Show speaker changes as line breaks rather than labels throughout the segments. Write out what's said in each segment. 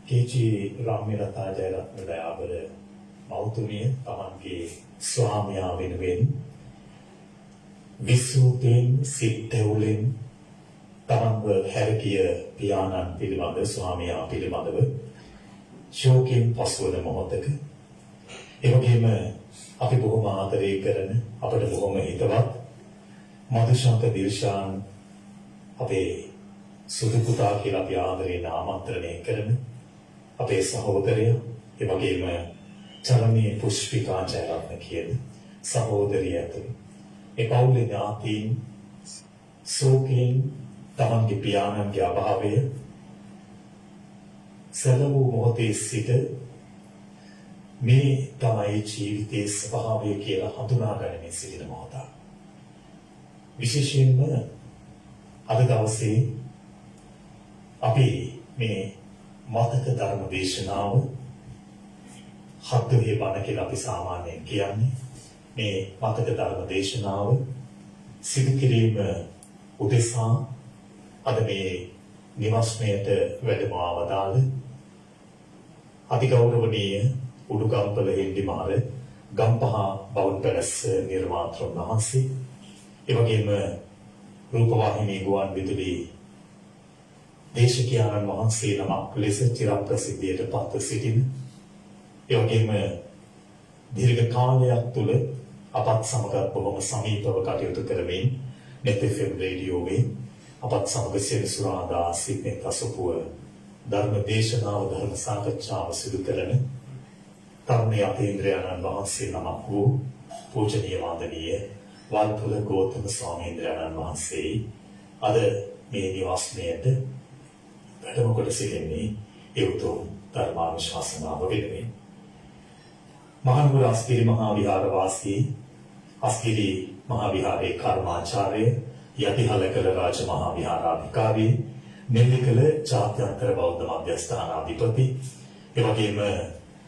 කේචි රාම්‍යලතා ජයරත්න දයාබර මෞතුමිය තමන්ගේ ස්වාමියා වෙනුවෙන් විසූපෙන් සිත්තෙවුලෙන් තමන්ව හැරගිය පියාණන් පිළිබඳ ස්වාමියා පිළිබඳව ශෝකයෙන් පසුවන මොහොතක එවැගේම අපි බොහොම ආදරය කරන අපට බොහොම හිතවත් මధుශාන්ත දිල්ෂාන් අපේ සුදු පුතා කියලා අපි ආදරයෙන් ආමන්ත්‍රණය කරන අපේ සහෝදරයා එවැගේම චරණී පුෂ්පිකා ජයරත්න කියන සහෝදරිය ඇතුළු ඒ පවුලේ ඥාතීන් ශෝකයෙන් තමන්ගේ පියාණන්ගේ අභාවය සැලවූ මොහොතේ සිට මේ තමයි ජීවිතයේ ස්වභාවය කියලා හඳුනා ගනිමින් සිටින මොහොත. විශේෂයෙන්ම අද දවසේ අපි මේ මතක ධර්ම දේශනාව හත්වේ බණ කියලා අපි සාමාන්‍යයෙන් කියන්නේ මේ මතක ධර්ම දේශනාව සිදු කිරීම උදෙසා අද මේ නිවස්මයට වැඩම ආවදාළ අතිගෞරවනීය උඩුගම්පල හින්දිමාල ගම්පහ බවුන් පැලැස්ස නිර්මාතෘන් වහන්සේ එවැගේම රූපවාහිනී ගුවන් විදුලි දේශකයන්න් වහන්සේ නමක් ලෙස චිරප්‍රසිද්ධියට පත්ව සිටින එවැගේම දීර්ඝ කාලයක් තුළ අපත් සමග බොහොම සමීපව කටයුතු කරමින් net FM රේඩියෝවේ අපත් සමග සෙනසුරාදා සිටින තසපුව ධර්ම දේශනාව ධර්ම සාකච්ඡාව සිදු කරන තරුණ යතීන්ද්‍රයන්න් වහන්සේ නමක් වූ පූජනීය වන්දනීය වල්පොල ගෞතම ස්වාමීන් වහන්සේ අද මේ නිවාසයට වැඩම කොට සිටින්නේ ඒ උතුම් ධර්මානුශාසනාව වෙනුවෙන්. මහනුවර අස්ගිරි මහා විහාර වාසී අස්ගිරි මහා විහාරේ කර්මාචාර්ය යටිහලකල රාජ මහා විහාරාධිකාරී නෙල්ලිකල ජාත්‍යන්තර බෞද්ධ මධ්‍යස්ථානාධිපති එවැගේම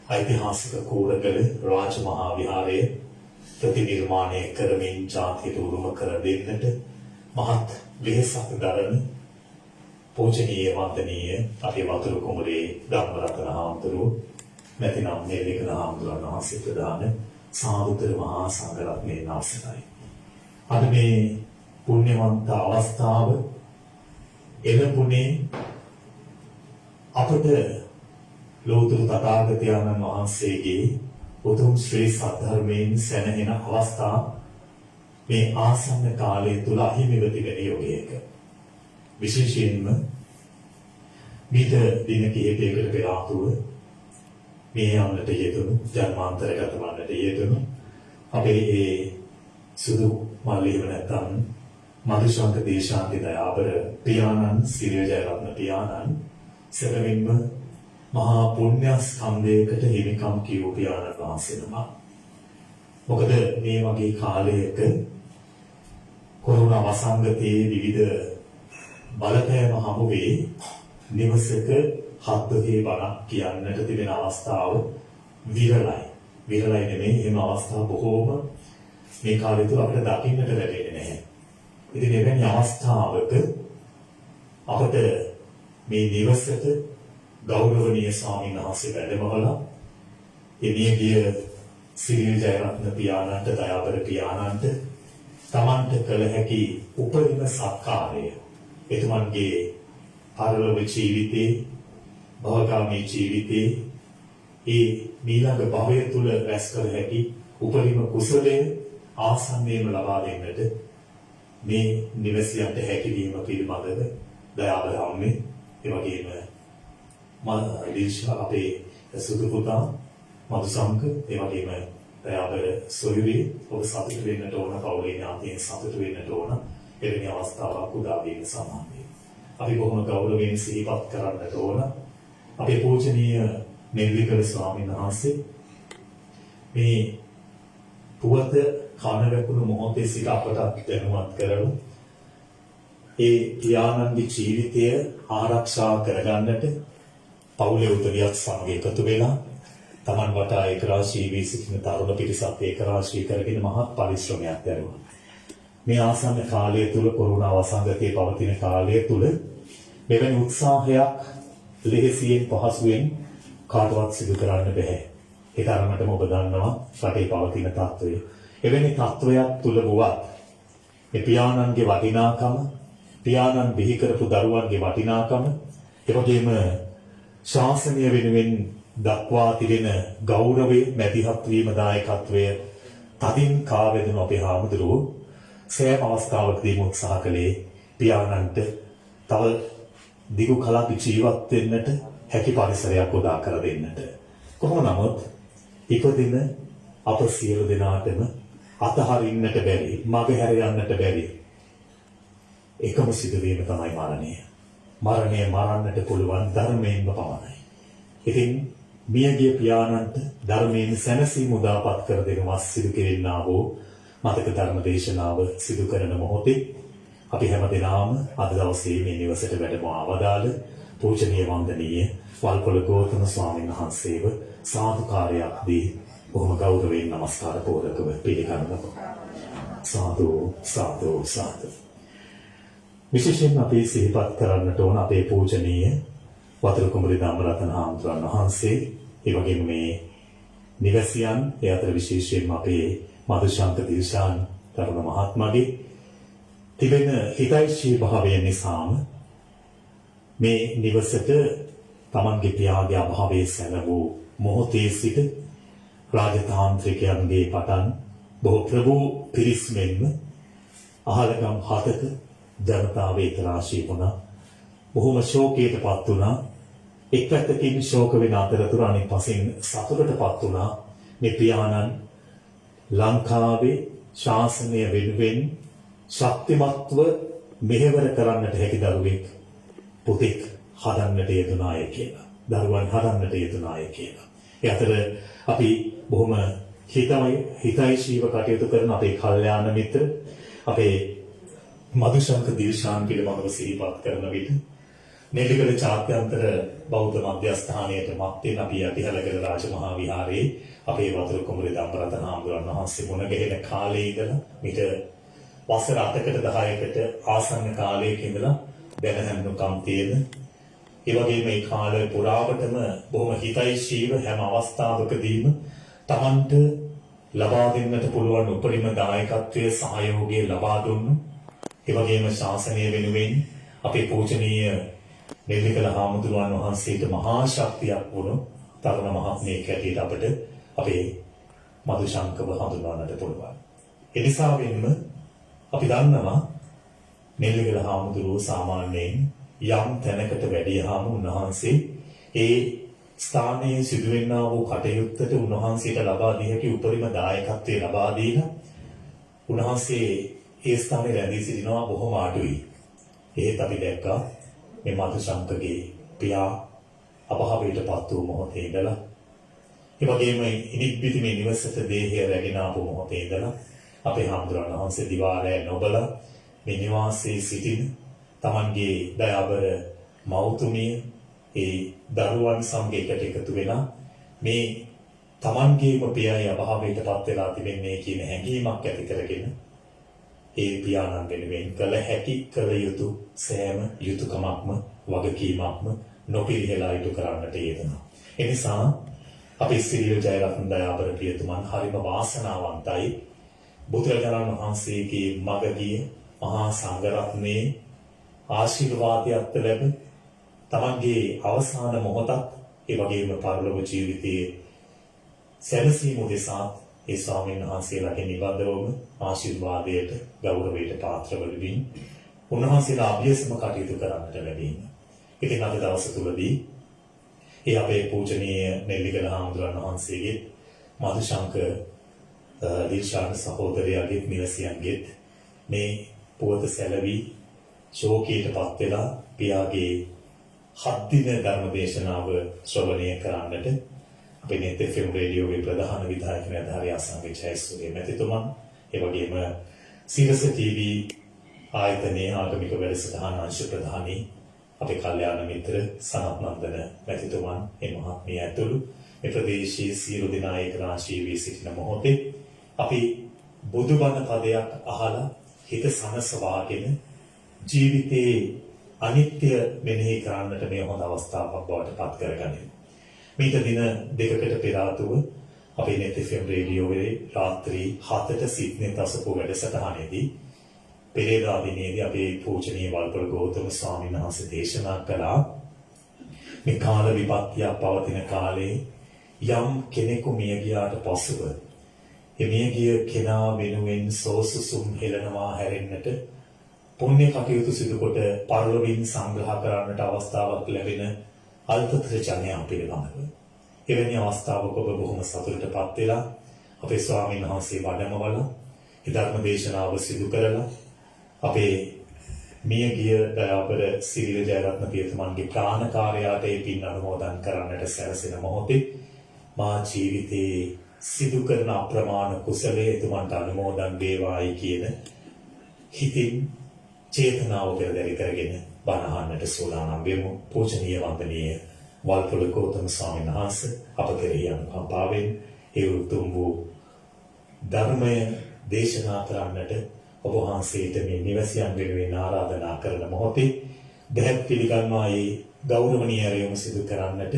ඓතිහාසික කූරගල රාජ මහා විහාරය ප්‍රතිනිර්මාණය කරමින් ජාතියට උරුම කර දෙන්නට මහත් වෙහෙසක් දරන පූජනීය වන්දනීය අපේ වතුරු කුමරේ ධම්මරතන හාමුදුරුවෝ නැතිනම් නෙල්ලිකල හාමුදුරන් වහන්සේ ප්‍රදාන සාදුතර මහා සංඝරත්නයේ නාසකයි. අද මේ පුණ්‍යවන්ත අවස්ථාව එළඹුණේ අපට ලෝතුරු තථාගතයන්න් වහන්සේගේ උතුම් ශ්‍රී සද්ධර්මයෙන් සැනහෙන අවස්ථා මේ ආසන්න කාලය තුල අහිමිව තිබෙන යෝගයක. විශේෂයෙන්ම මීට දින කිහිපයකට පෙර ආතුව මේ යන්නට යෙදුණු ජන්මාන්තරගත වන්නට යෙදුණු අපේ ඒ සුදු මල්ලියව නැත්නම් මధుශාන්ත දේශාන්ති දයාබර පියාණන් සිරිය ජයරත්න පියාණන් සැබවින්ම මහා පුණ්‍ය ස්කන්ධයකට හිමිකම් කියූ පියාණන් වහන්සේ නම. මොකද මේ වගේ කාලයක කොරෝනා වසංගතයේ විවිධ බලපෑම හමුවේ නිවසක හත්වගේ බණක් කියන්නට තිබෙන අවස්ථාව විරලයි. විරලයි නෙමෙයි, එහෙම අවස්ථා බොහෝම මේ කාලය තුල අපිට දකින්නට ලැබෙන්නේ නැහැ. ඉතින් එවැනි අවස්ථාවක අපට මේ නිවසට ගෞරවනීය ස්වාමීන් වහන්සේ වැඩමවලා එදියගිය සිරිල් ජයරත්න පියාණන්ට දයාබර පියාණන්ට තමන්ට කළ හැකි උපරිම සත්කාරය එතුමන්ගේ පරලොව ජීවිතේ භවගාමී ජීවිතේ ඒ ඊළඟ භවය තුල රැස් කළ හැකි උපරිම කුසලය ආසන්නයෙන්ම ලබා දෙන්නට මේ නිවසියන්ට හැකියවීම පිළිබඳව දයාබර අම්මේ එවැගේම දිල්ෂා අපේ සුදු පුතා මధుසංක එවැගේම දයාබර සොයුරි ඔබ සතුට වෙන්නට ඕන, පවුලේ ඥාතීන් සතුට වෙන්නට ඕන එවැනි අවස්ථාවක් උදා වීම සමානයි. අපි බොහොම ගෞරවයෙන් සිහිපත් කරන්නට ඕන අපේ පූජනීය නෙල්ලිකල ස්වාමීන් වහන්සේ මේ පුවත කනවැකුණු මොහොතේ සිට අපට දැනුවත් කරලා ඒ පියාණන්ගේ ජීවිතය ආරක්ෂා කරගන්නට පවුලේ උදවියත් සමග එකතු වෙලා තමන් වටා ඒකරාශී වී සිටින තරුණ පිරිසත් ඒකරාශී කරගෙන මහත් පරිශ්‍රමයක් දරුවා. මේ ආසන්න කාලය තුල කොරෝනා වසංගතයේ පවතින කාලය තුල මෙවැනි උත්සාහයක් ලෙහෙසියෙන් පහසුවෙන් කාටවත් සිදු කරන්න බෑ. ඒ තරමටම ඔබ දන්නවා රටේ පවතින තත්ත්වය. එවැනි තත්ත්වයක් තුල වුවත් මේ පියාණන්ගේ වටිනාකම, පියාණන් බිහි කරපු දරුවන්ගේ වටිනාකම, ඒ වගේම ශාසනය වෙනුවෙන් දක්වා තිබෙන ගෞරවය, මැදිහත් වීම, දායකත්වය තදින් කාවැදෙන අපේ හාමුදුරුවෝ සෑම අවස්ථාවකදීම උත්සාහ කළේ පියාණන්ට තව දිගු කලක් ජීවත් වෙන්නට හැකි පරිසරයක් උදා කර දෙන්නට. කොහොම නමුත් ඉපදින අප සියලු දෙනාටම අතහරින්නට බැරි, මගහැර යන්නට බැරි එකම සිදුවීම තමයි මරණය. මරණය මරන්නට පුළුවන් ධර්මයෙන්ම පමණයි. ඉතින් මියගිය පියාණන්ට ධර්මයෙන් සැනසීම උදාපත් කර දෙනවස් සිදු කෙරෙන්නා වූ මතක ධර්ම දේශනාව සිදු කරන මොහොතේ අපි හැමදෙනාම අද දවසේ මේ නිවසට වැඩම ආවදාළ පූජනීය වන්දනීය වල්පොළ ගෞතම ස්වාමීන් වහන්සේව සාදුකාරයක් දී බොහොම ගෞරවයෙන් නමස්කාර පූර්වකව පිළිගන්නවා. සාදු සාදු සාදු. විශේෂයෙන් අපි සිහිපත් කරන්නට ඕන අපේ පූජනීය වතුරු කුඹුරේ ධම්මරතන හාමුදුරන් වහන්සේ, ඒ වගේම මේ නිවසියන්, ඒ අතර විශේෂයෙන්ම අපේ මදුශාන්ත දිල්ෂාන් තරුණ මහත්මයාගේ තිබෙන හිතෛෂී භාවය නිසාම මේ නිවසට තමන්ගේ පියාගේ අභාවයේ සැලවූ මොහොතේ සිට රාජතාන්ත්‍රිකයන්ගේ පටන් බොහෝ ප්‍රභූ පිරිස් මෙන්ම අහලගම් 7ක ජනතාව එක්රාශී වුණා. බොහොම ශෝකයටපත් වුණා. එක් පැත්තකින් ශෝක වෙන අතරතුර අනෙක් පසින් සතුටටපත් වුණා. මේ පියාණන් ලංකාවේ ශාසනය වෙනුවෙන් ශක්තිමත්ව මෙහෙවර කරන්නට හැකි දරුවෙක්, පුතෙක් හදන්නට යෙදුනාය කියලා. දරුවන් හදන්නට යෙදුනාය කියලා. ඒ අතර අපි බොහොම හිතෛෂීව කටයුතු කරන අපේ කල්යාණ මිත්‍ර, අපේ මදුශංක දිල්ෂාන් පිළිබඳව සිහිපත් කරන විට නෙල්ලිගල ජාත්‍යන්තර බෞද්ධ මධ්‍යස්ථානයට මත්තෙන් අපි අතිහලගල රාජමහා විහාරයේ අපේ වතුරු කුඹුරේ ධම්මරතන හාමුදුරන් වහන්සේ මුණ ගැහෙන කාලේ ඉඳලා මිට වසර 8කට 10කට ආසන්න කාලයක ඉඳලා දැනහැන්නුකම් තියෙන, ඒ වගේම මේ කාලය පුරාවටම බොහොම හිතෛෂීව හැම අවස්ථාවකදීම Tamanට ලබා දෙන්නට පුළුවන් උපරිම දායකත්වයේ සහයෝගය ලබා දුන්නු. ඒ වගේම ශාසනය වෙනුවෙන් අපේ පූජනීය නෙල්ලිගල හාමුදුරුවන් වහන්සේට මහා ශක්තියක් වුණු තරුණ මහත්මයෙක් හැටියට අපට අපේ මදුශංකව හඳුන්වන්නට පුළුවන්. ඒ නිසා වෙන්න අපි දන්නවා නෙල්ලිගල හාමුදුරුවෝ සාමාන්‍යයෙන් යම් තැනකට වැඩියාම උන්වහන්සේ ඒ ස්ථානයේ සිදුවෙනා වූ කටයුත්තට උන්වහන්සේට ලබා දී හැකි උපරිම දායකත්වය ලබා දීලා උන්වහන්සේ ඒ ස්ථානයේ රැඳී සිටිනවා බොහොම අඩුයි. ඒත් අපි දැක්කා මේ මදුශංකගේ පියා අභාවයටපත් වූ මොහොතේ ඉඳලා, ඒ වගේම ඉනිබ්බිති මේ නිවසට දේහය රැගෙන ආපු මොහොතේ ඉඳලා අපේ හාමුදුරන් වහන්සේ දිවාරය නොබලා මේ නිවාසයේ සිටින Tamanගේ දයාබර මෞතුමිය ඒ දරුවන් සමග එකට එකතු වෙලා මේ Tamanගේම පියයි අභාවයටපත් වෙලා තිබෙන්නේ කියන හැඟීමක් ඇති කරගෙන ඒ පියාණන් වෙනුවෙන් කළ හැකි කළ යුතු සෑම යුතුයකමක්ම වගකීමක්ම නොපිරිහෙලා ඉටු කරන්නට යෙදෙනවා. ඒ නිසා අපි සිරිල් ජයරත්න දයාබර පියතුමන් හරිම වාසනාවන්තයි. බුදුරජාණන් වහන්සේගේ මගදී මහා සංඝරත්නයේ ආශිර්වාදයක් ලැබ තමන්ගේ අවසාන මොහොතක්, ඒ වගේම පරලොව ජීවිතයේ සැනසීම උදෙසා ඒ ස්වාමීන් වහන්සේලාගේ නිබඳවම ආශිර්වාදයට, ගෞරවයට පාත්‍ර වෙමින් උන්වහන්සේලා අභියසම කටයුතු කරන්නට ලැබීම. ඉතින් අද දවස තුලදී ඒ අපේ පූජනීය නෙල්ලිගල හාමුදුරන් වහන්සේගේ මදුශංක දිල්ෂාන් සහෝදරයාගේ නිවසියන්ගේ මේ පුවත සැලවි ශෝකයටපත් වෙලා පියාගේ 7 දින ධර්ම දේශනාව ශ්‍රවණය කරන්නට අපේ නෙත් FM රේඩියෝවේ ප්‍රධාන විධායක නිලධාරී අසංග ජයසූරිය මැතිතුමන්, ඒ වගේම සීරස TV ආයතනයේ ආගමික වැඩසටහන අංශ ප්‍රධානී අපේ කල්යාණ මිත්‍ර සනත් නන්දන මැතිතුමන්, මේ මහත්මිය ඇතුළු මේ ප්‍රදේශයේ සියලු දෙනා ඒකරාශී වී සිටින මොහොතේ අපි බුදුබණ පදයක් අහලා හිත සනසවාගෙන ජීවිතේ අනිත්‍ය මෙනෙහි කරන්නට මේ හොඳ අවස්ථාවක් බවට පත් කරගනිමු. මීට දින දෙකකට පෙර ආතුව අපේ net FM රේඩියෝවේ රාත්‍රී 7ට සිඩ්නි තසපු වැඩසටහනේදී පෙරේදා දිනේදී අපේ පූජනීය වල්පොළ ගෞතම ස්වාමීන් වහන්සේ දේශනා කළා මේ කාල විපත්තිය පවතින කාලේ යම් කෙනෙකු මිය ගියාට පසුව මිය ගිය කෙනා වෙනුවෙන් සෝසුසුම් හෙළනවා හැරෙන්නට පුණ්‍ය කටයුතු සිදු කොට පරලොවින් සංග්‍රහ කරන්නට අවස්ථාවක් ලැබෙන අල්පතර ජනයා පිළිබඳව එවැනි අවස්ථාවක ඔබ බොහොම සතුටටපත් වෙලා අපේ ස්වාමීන් වහන්සේ වඩමවලා ඒ ධර්ම දේශනාව සිදු කරලා අපේ මිය ගිය දයාබර සිරිල ජයරත්න පියතුමන්ගේ ප්‍රාණකාරයාට ඒ පින් අනුමෝදන් කරන්නට සැරසෙන මොහොතේ මා ජීවිතේ සිදු කරන අප්‍රමාණ කුසලයේ එතුමන්ට අනුමෝදන් වේවායි කියන හිතින් චේතනාව පෙරදරි කරගෙන බණ අහන්නට සූදානම් වෙමු. පූජනීය වන්දනීය වල්පොළ ගෞතම ස්වාමීන් වහන්සේ අප කෙරෙහි අනුකම්පාවෙන් ඒ උතුම් වූ ධර්මය දේශනා කරන්නට ඔබ වහන්සේට මේ නිවසියන් වෙනුවෙන් ආරාධනා කරන මොහොතේ දැහැත් පිළිගන්වා ඒ ගෞරවනීය ආරයුම සිදු කරන්නට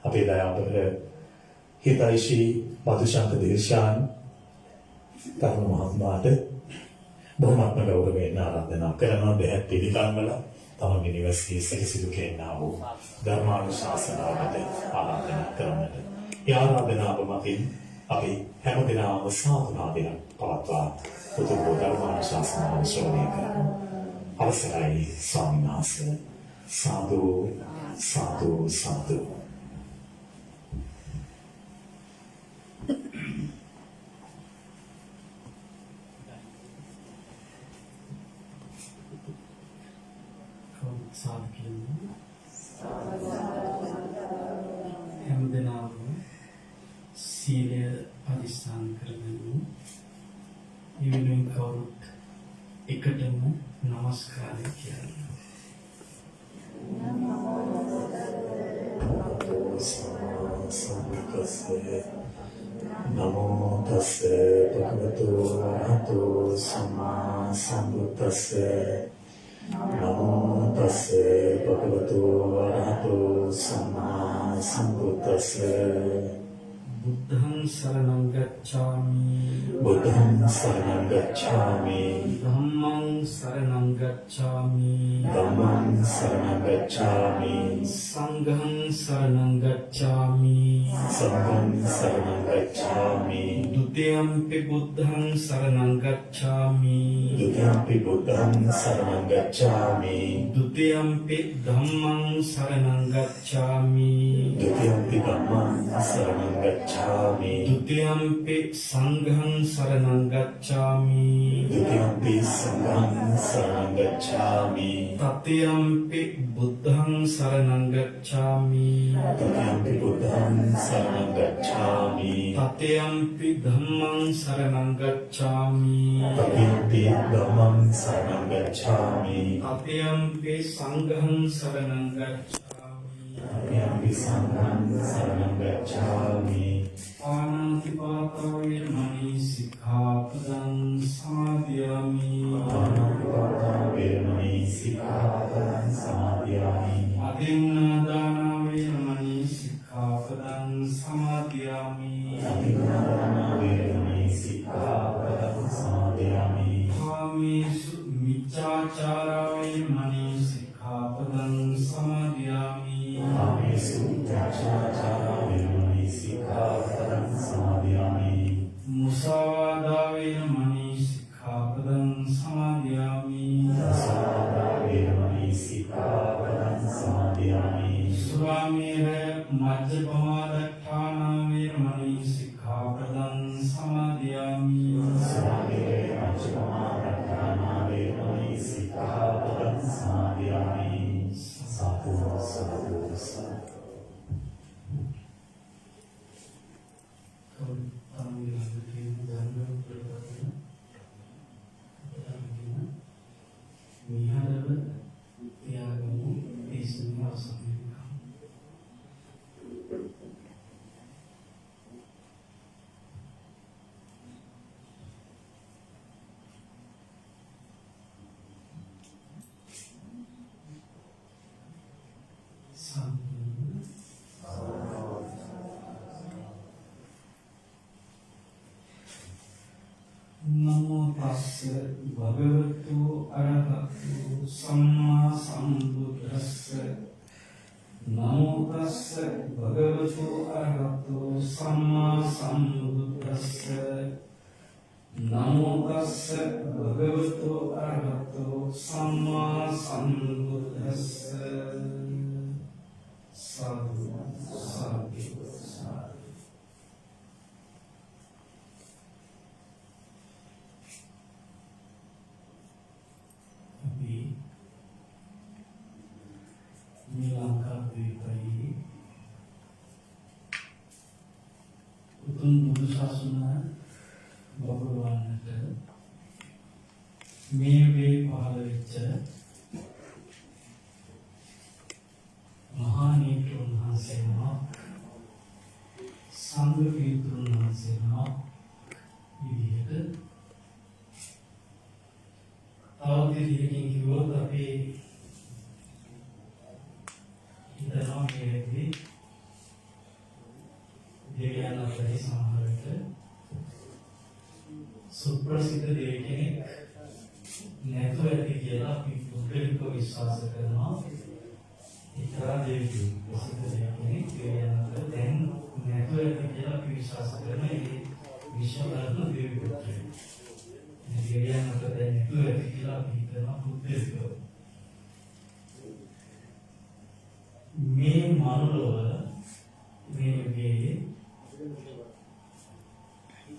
අපේ දයාබර හිතයිශී මధుශංක දේශාන් තරුණ මහත්මයාට බොහොමත්ම ගෞරවයෙන් ආරාධනා කරනවා දැහැත් පිළිගන්වලා තමන්ගේ නිවසේ සිසිදු කෙරෙනා වූ ධර්මානුශාසනාවට ආරාධනා කරන්නට. ඒ ආරාධනාව මතින් අපි හැමදෙනාම සාධනාවෙන් පවත්වා උතුම් ධර්මානුශාසනාව ශ්‍රවණය කරමු. අවසරයි ස්වාමීන් වහන්සේ. සාදු සාදු සාදු.
හැමදෙනාම සීලය අධිෂ්ඨාන කරගනිමු. ඒ වෙනුවෙන් කවුරුත් එකටම නමස්කාරය කියන්න.
නමෝ තස්සේ භගවතු වරහතෝ සම්මා සම්බුද්දස්සේ නමෝ තස්සේ භගවතු වරහතෝ සම්මා සම්බුද්දස්සේ
බුද්ධං සරණං ගච්ඡාමි
බුද්ධං සරණං ගච්ඡාමි
ධම්මං සරණං ගච්ඡාමි
ධම්මං සරණං ගච්ඡාමි
සංඝං සරණං ගච්ඡාමි
සංඝං සරණං ගච්ඡාමි
ဒ ුතියම්පි බුද්ධං සරණං ගච්ඡාමි
ဒုတိယံ පි බුද්ධං සරණං ගච්ඡාමි
ဒ ුතියම්පි ධම්මං සරණං ගච්ඡාමි
ဒုတိယံ පි ධම්මං සරණං ගච්ඡාමි
ဒ ුතියම්පි සංඝං සරණං ගච්ඡාමි
ဒုတိယံ පි සංඝං සරණං ගච්ඡාමි
තතියම්පි බුද්ධං සරණං ගච්ඡාමි
တတိယံ පි බුද්ධං සරණං ගච්ඡාමි
තතියම්පි ධම්මං සරණං ගච්ඡාමි
တတိယံ පි ධම්මං සරණං ගච්ඡාමි
තතියම්පි සංඝං සරණං ගච්ඡාමි
တတိယံ පි සංඝං සරණං ගච්ඡාමි
පාණාතිපාතා වේරමණී සික්ඛාපදං සමාදියාමි
පාණාතිපාතා වේරමණී සික්ඛාපදං සමාදියාමි
අදින්නාදාන වේරමණී සික්ඛාපදං සමාදියාමි
අදින්නාදාන වේරමණී සික්ඛාපදං සමාදියාමි
කාමේසු මිච්ඡාචාරා වේරමණී සික්ඛාපදං සමාදියාමි
කාමේසු මිච්ඡාචාරා වේරමණී සික්ඛාපදං සමාදියාමි
මුසාවාදා වේරමණී සික්ඛාපදං සමාදියාමි
මුසාවාදා වේරමණී සික්ඛාපදං සමාදියාමි
සුරාමේර මජ්ජපමාදට්ඨාන වේරමණී සික්ඛාපදං සමාදියාමි
සමාධියේ පංචමාදඨාන වේරමණී සික්ඛාපදං සමාදියාමි සාදු සාදු සාදු
මිහරව තියාගමු දේශනාව සමයකම් නමෝ තස්ස භගවතු අරහතු සම්මා සම්බුද්දස්ස නමෝ තස්ස භගවතු අරහතු සම්මා සම්බුද්දස්ස නමෝ තස්ස භගවතු අරහතු සම්මා සම්බුද්දස්ස සාදු සාදු සාදු මේ ලංකාද්වීපයේ උතුම් බුදු සසුන බබලවන්නට මේ වේ පහළ වෙච්ච මහා නීතුන් වහන්සේලා සංඝ පීතුන් වහන්සේලා විදිහට තවත් දෙයකින් කිව්වොත් අපි හිතනවා මේකදී දෙවියන් අපේ සමහරට සුප්‍රසිද්ධ දෙවි කෙනෙක් නැතුව ඇති කියලා අපි පුද්ගලිකව විශ්වාස කරනවා. ඒතරා දෙවි ප්‍රසිද්ධ දෙවි කෙනෙක් දෙවියන් අතර දැන් නැතුව ඇති කියලා අපි විශ්වාස කරනවා. ඒ විශ්වකර්ම දෙවි පුත්‍රයෙක්. දෙවියන් අතර දැන් නැතුව ඇති කියලා අපි හිතනවා පුද්ගලිකව. මේ මනුලව මේ යුගයේ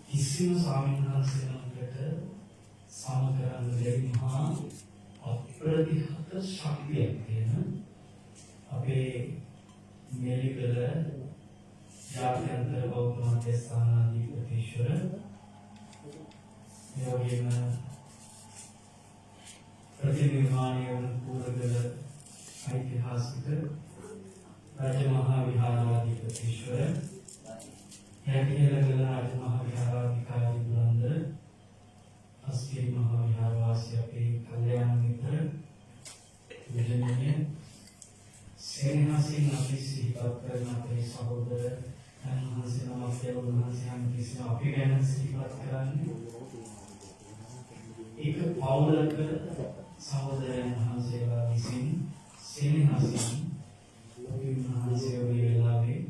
කිසිම ස්වාමීන් වහන්සේනකට සම කරන්න බැරි මහා අප්‍රතිහත ශක්තියක් තියෙන අපේ මෙලිකල ජාත්‍යන්තර බෞද්ධ මධ්‍යස්ථානාධිපතිශ්වර ඒ වගේම ප්‍රතිනිර්මාණය වන පූර්වගල ඓතිහාසික රජමහා විහාරාධිපතිශ්වර යටිහෙළගල රජමහා විහාරාධිකාරී බුලන්ද අස්කිරි මහා විහාරවාසී අපේ කල්යාණ මිත්‍ර විජයනීය සේනාසීන අපි සිහිපත් කරන අපේ සහෝදර වහන්සේ නමක් වහන්සේ හැම කිසිම අපි ගැන සිහිපත් කරන්නේ ඒක පෞලක සහෝදරයන් වහන්සේලා විසින් සේනාසීන වහන්සේ වේලාවේ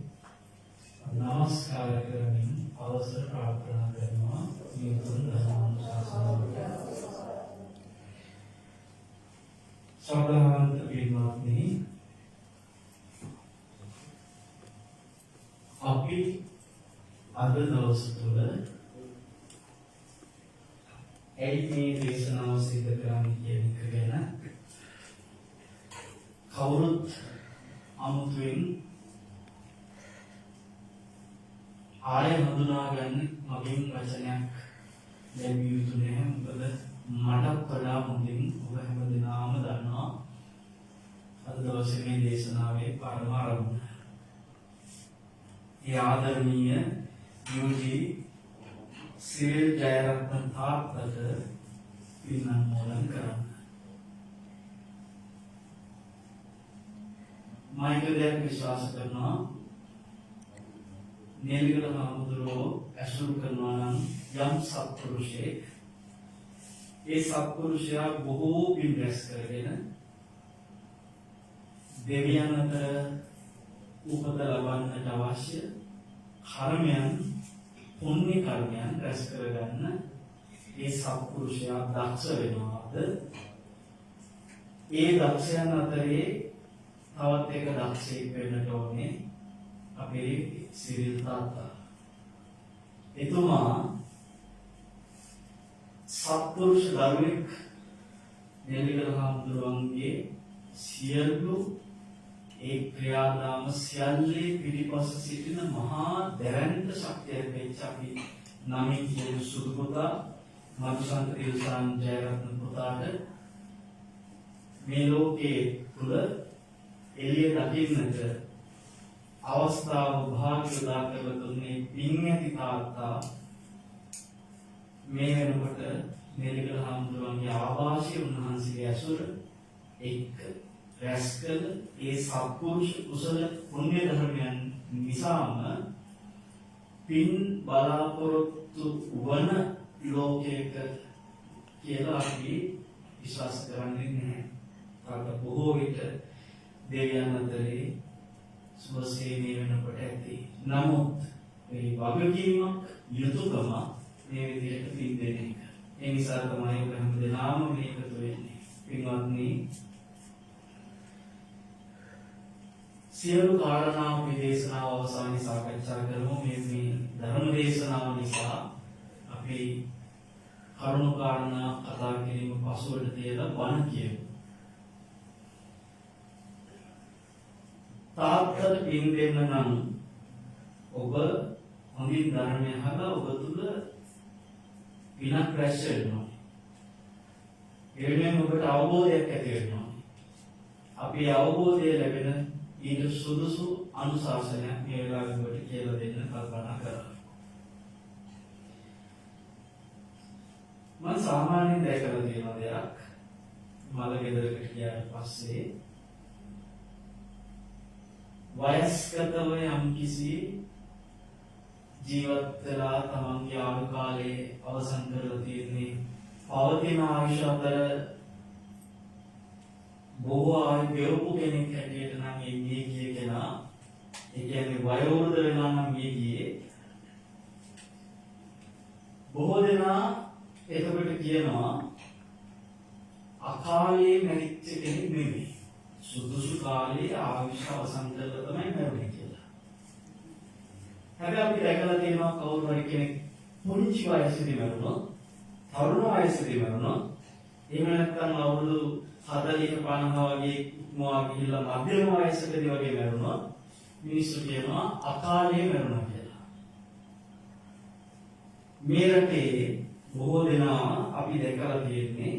නමස්කාර කරමින් අවසර ප්‍රාර්ථනා කරනවා මේ තුන් ධර්මානුශාසනාවට. සදාවන්ත පින්වත්නි, අපි අද දවස තුළ ඇයි මේ දේශනාව සිදු කරන්නේ කියන එක ගැන කවුරුත් අමුතුවෙන් ආය හඳුනාගන්න මගෙන් වචනයක් ලැබිය යුතු නැහැ. මොකද මටත් වඩා හොඳින් ඔබ හැමදෙනාම දන්නවා අද දවසේ මේ දේශනාවේ පරම අරමුණ. ඒ ආදරණීය යෝජී සිරිල් ජයරත්න තාත්තට පින් අනුමෝදන් කරන්න. මයිකලයක් විශ්වාස කරනවා නෙල්ගල හාමුදුරුවෝ ඇසුරු කරනවා නම් යම් සත්පුරුෂයෙක් ඒ සත්පුරුෂයා බොහෝ පින් රැස් කරගෙන දෙවියන් අතර උපත ලබන්නට අවශ්‍ය කර්මයන් පුණ්‍ය කර්මයන් රැස් කරගන්න ඒ සත්පුරුෂයා දක්ෂ වෙනවාද ඒ දක්ෂයන් අතරේ තවත් එක දක්ෂයෙක් වෙන්නට ඕනේ අපේ සිරිල් තාත්තා. එතුමා සත්පුරුෂ දරුවෙක් නෙල්ලිගල හාමුදුරුවන්ගේ සියලු ඒ ක්‍රියාදාම සියල්ලේ පිළිපස සිටින මහා දැවැන්ත ශක්තියක් වෙච්ච අපි නමින් කියන සුදු පුතා මధుසන්ත තිල්සාන් ජයරත්න පුතාට මේ ලෝකයේ තුල එළිය දකින්නට අවස්ථාව භාග්‍ය උදා කරලා දුන්නේ පින් ඇති තාත්තා. මේ වෙනකොට නෙල්ලිගල හාමුදුරුවන්ගේ ආවාසය උන්වහන්සේගේ ඇසුර එක්ක රැස් කළ ඒ සත්පුරුෂ කුසල පුණ්‍ය ධර්මයන් නිසාම පින් බලාපොරොත්තු වන ලෝකයක කියලා අපි විශ්වාස කරන්නේ නැහැ. කාට බොහෝ විට දෙවියන් අතරේ සුවසේනය වෙනකොට ඇති. නමුත් මේ වගකීමක් යුතුයකම මේ විදිහට පින් දෙන එක. ඒ නිසා තමයි ඔබ හැමදෙනාම මේ එකතු වෙන්නේ. පින්වත්නි, සියලු කාරණා අපි දේශනාව අවසානයේ සාකච්ඡා කරමු. මේ ධර්ම දේශනාව නිසා අපි කරුණු කාරණා කතා කිරීම පසුවට තියලා බණ කියමු. තාත්තට පින් දෙන්න නම් ඔබ හොඳින් ධර්මය අහලා ඔබ තුල පිනක් රැස් වෙනවා. එවෙනුවෙන් ඔබට අවබෝධයක් ඇති වෙනවා. අපි අවබෝධය ලැබෙන ඊට සුදුසු අනුශාසනයක් මේ වෙලාවේ ඔබට කියලා දෙන්න කල්පනා කරා. මම සාමාන්‍යයෙන් දැකලා තියෙන දෙයක්, මල ගෙදරකට ගියාට පස්සේ වයස්ගතව යම්කිසි ජීවත් වෙලා තමන්ගේ ආයු කාලයේ අවසන් කරලා තියෙන්නේ පවතින ආයුෂ අතර බොහෝ ආයු ගෙවපු කෙනෙක් හැටියට නම් එන්නේ ගිය කෙනා, ඒ කියන්නේ වයෝවෘද්ධ වෙනා නම් ගියේ බොහෝ දෙනා එතකොට කියනවා අකාලේ මැරිච්ච කෙනෙක් නෙමෙයි, සුදුසු කාලේ ආයුෂ අවසන් කරලා තමයි මැරුණේ කියලා. හැබැයි අපි දැකලා තියෙනවා කවුරු හරි කෙනෙක් පුංචි වයසේදී මැරුණොත්, තරුණ වයසේදී මැරුණොත්, එහෙම නැත්නම් අවුරුදු 40 50 වගේ ඉක්මවා ගිහිල්ලා මධ්‍යම වයසකදී වගේ මැරුණොත් මිනිස්සු කියනවා අකාලේ මැරුණා කියලා. මේ රටේ බොහෝ දෙනා අපි දැකලා තියෙන්නේ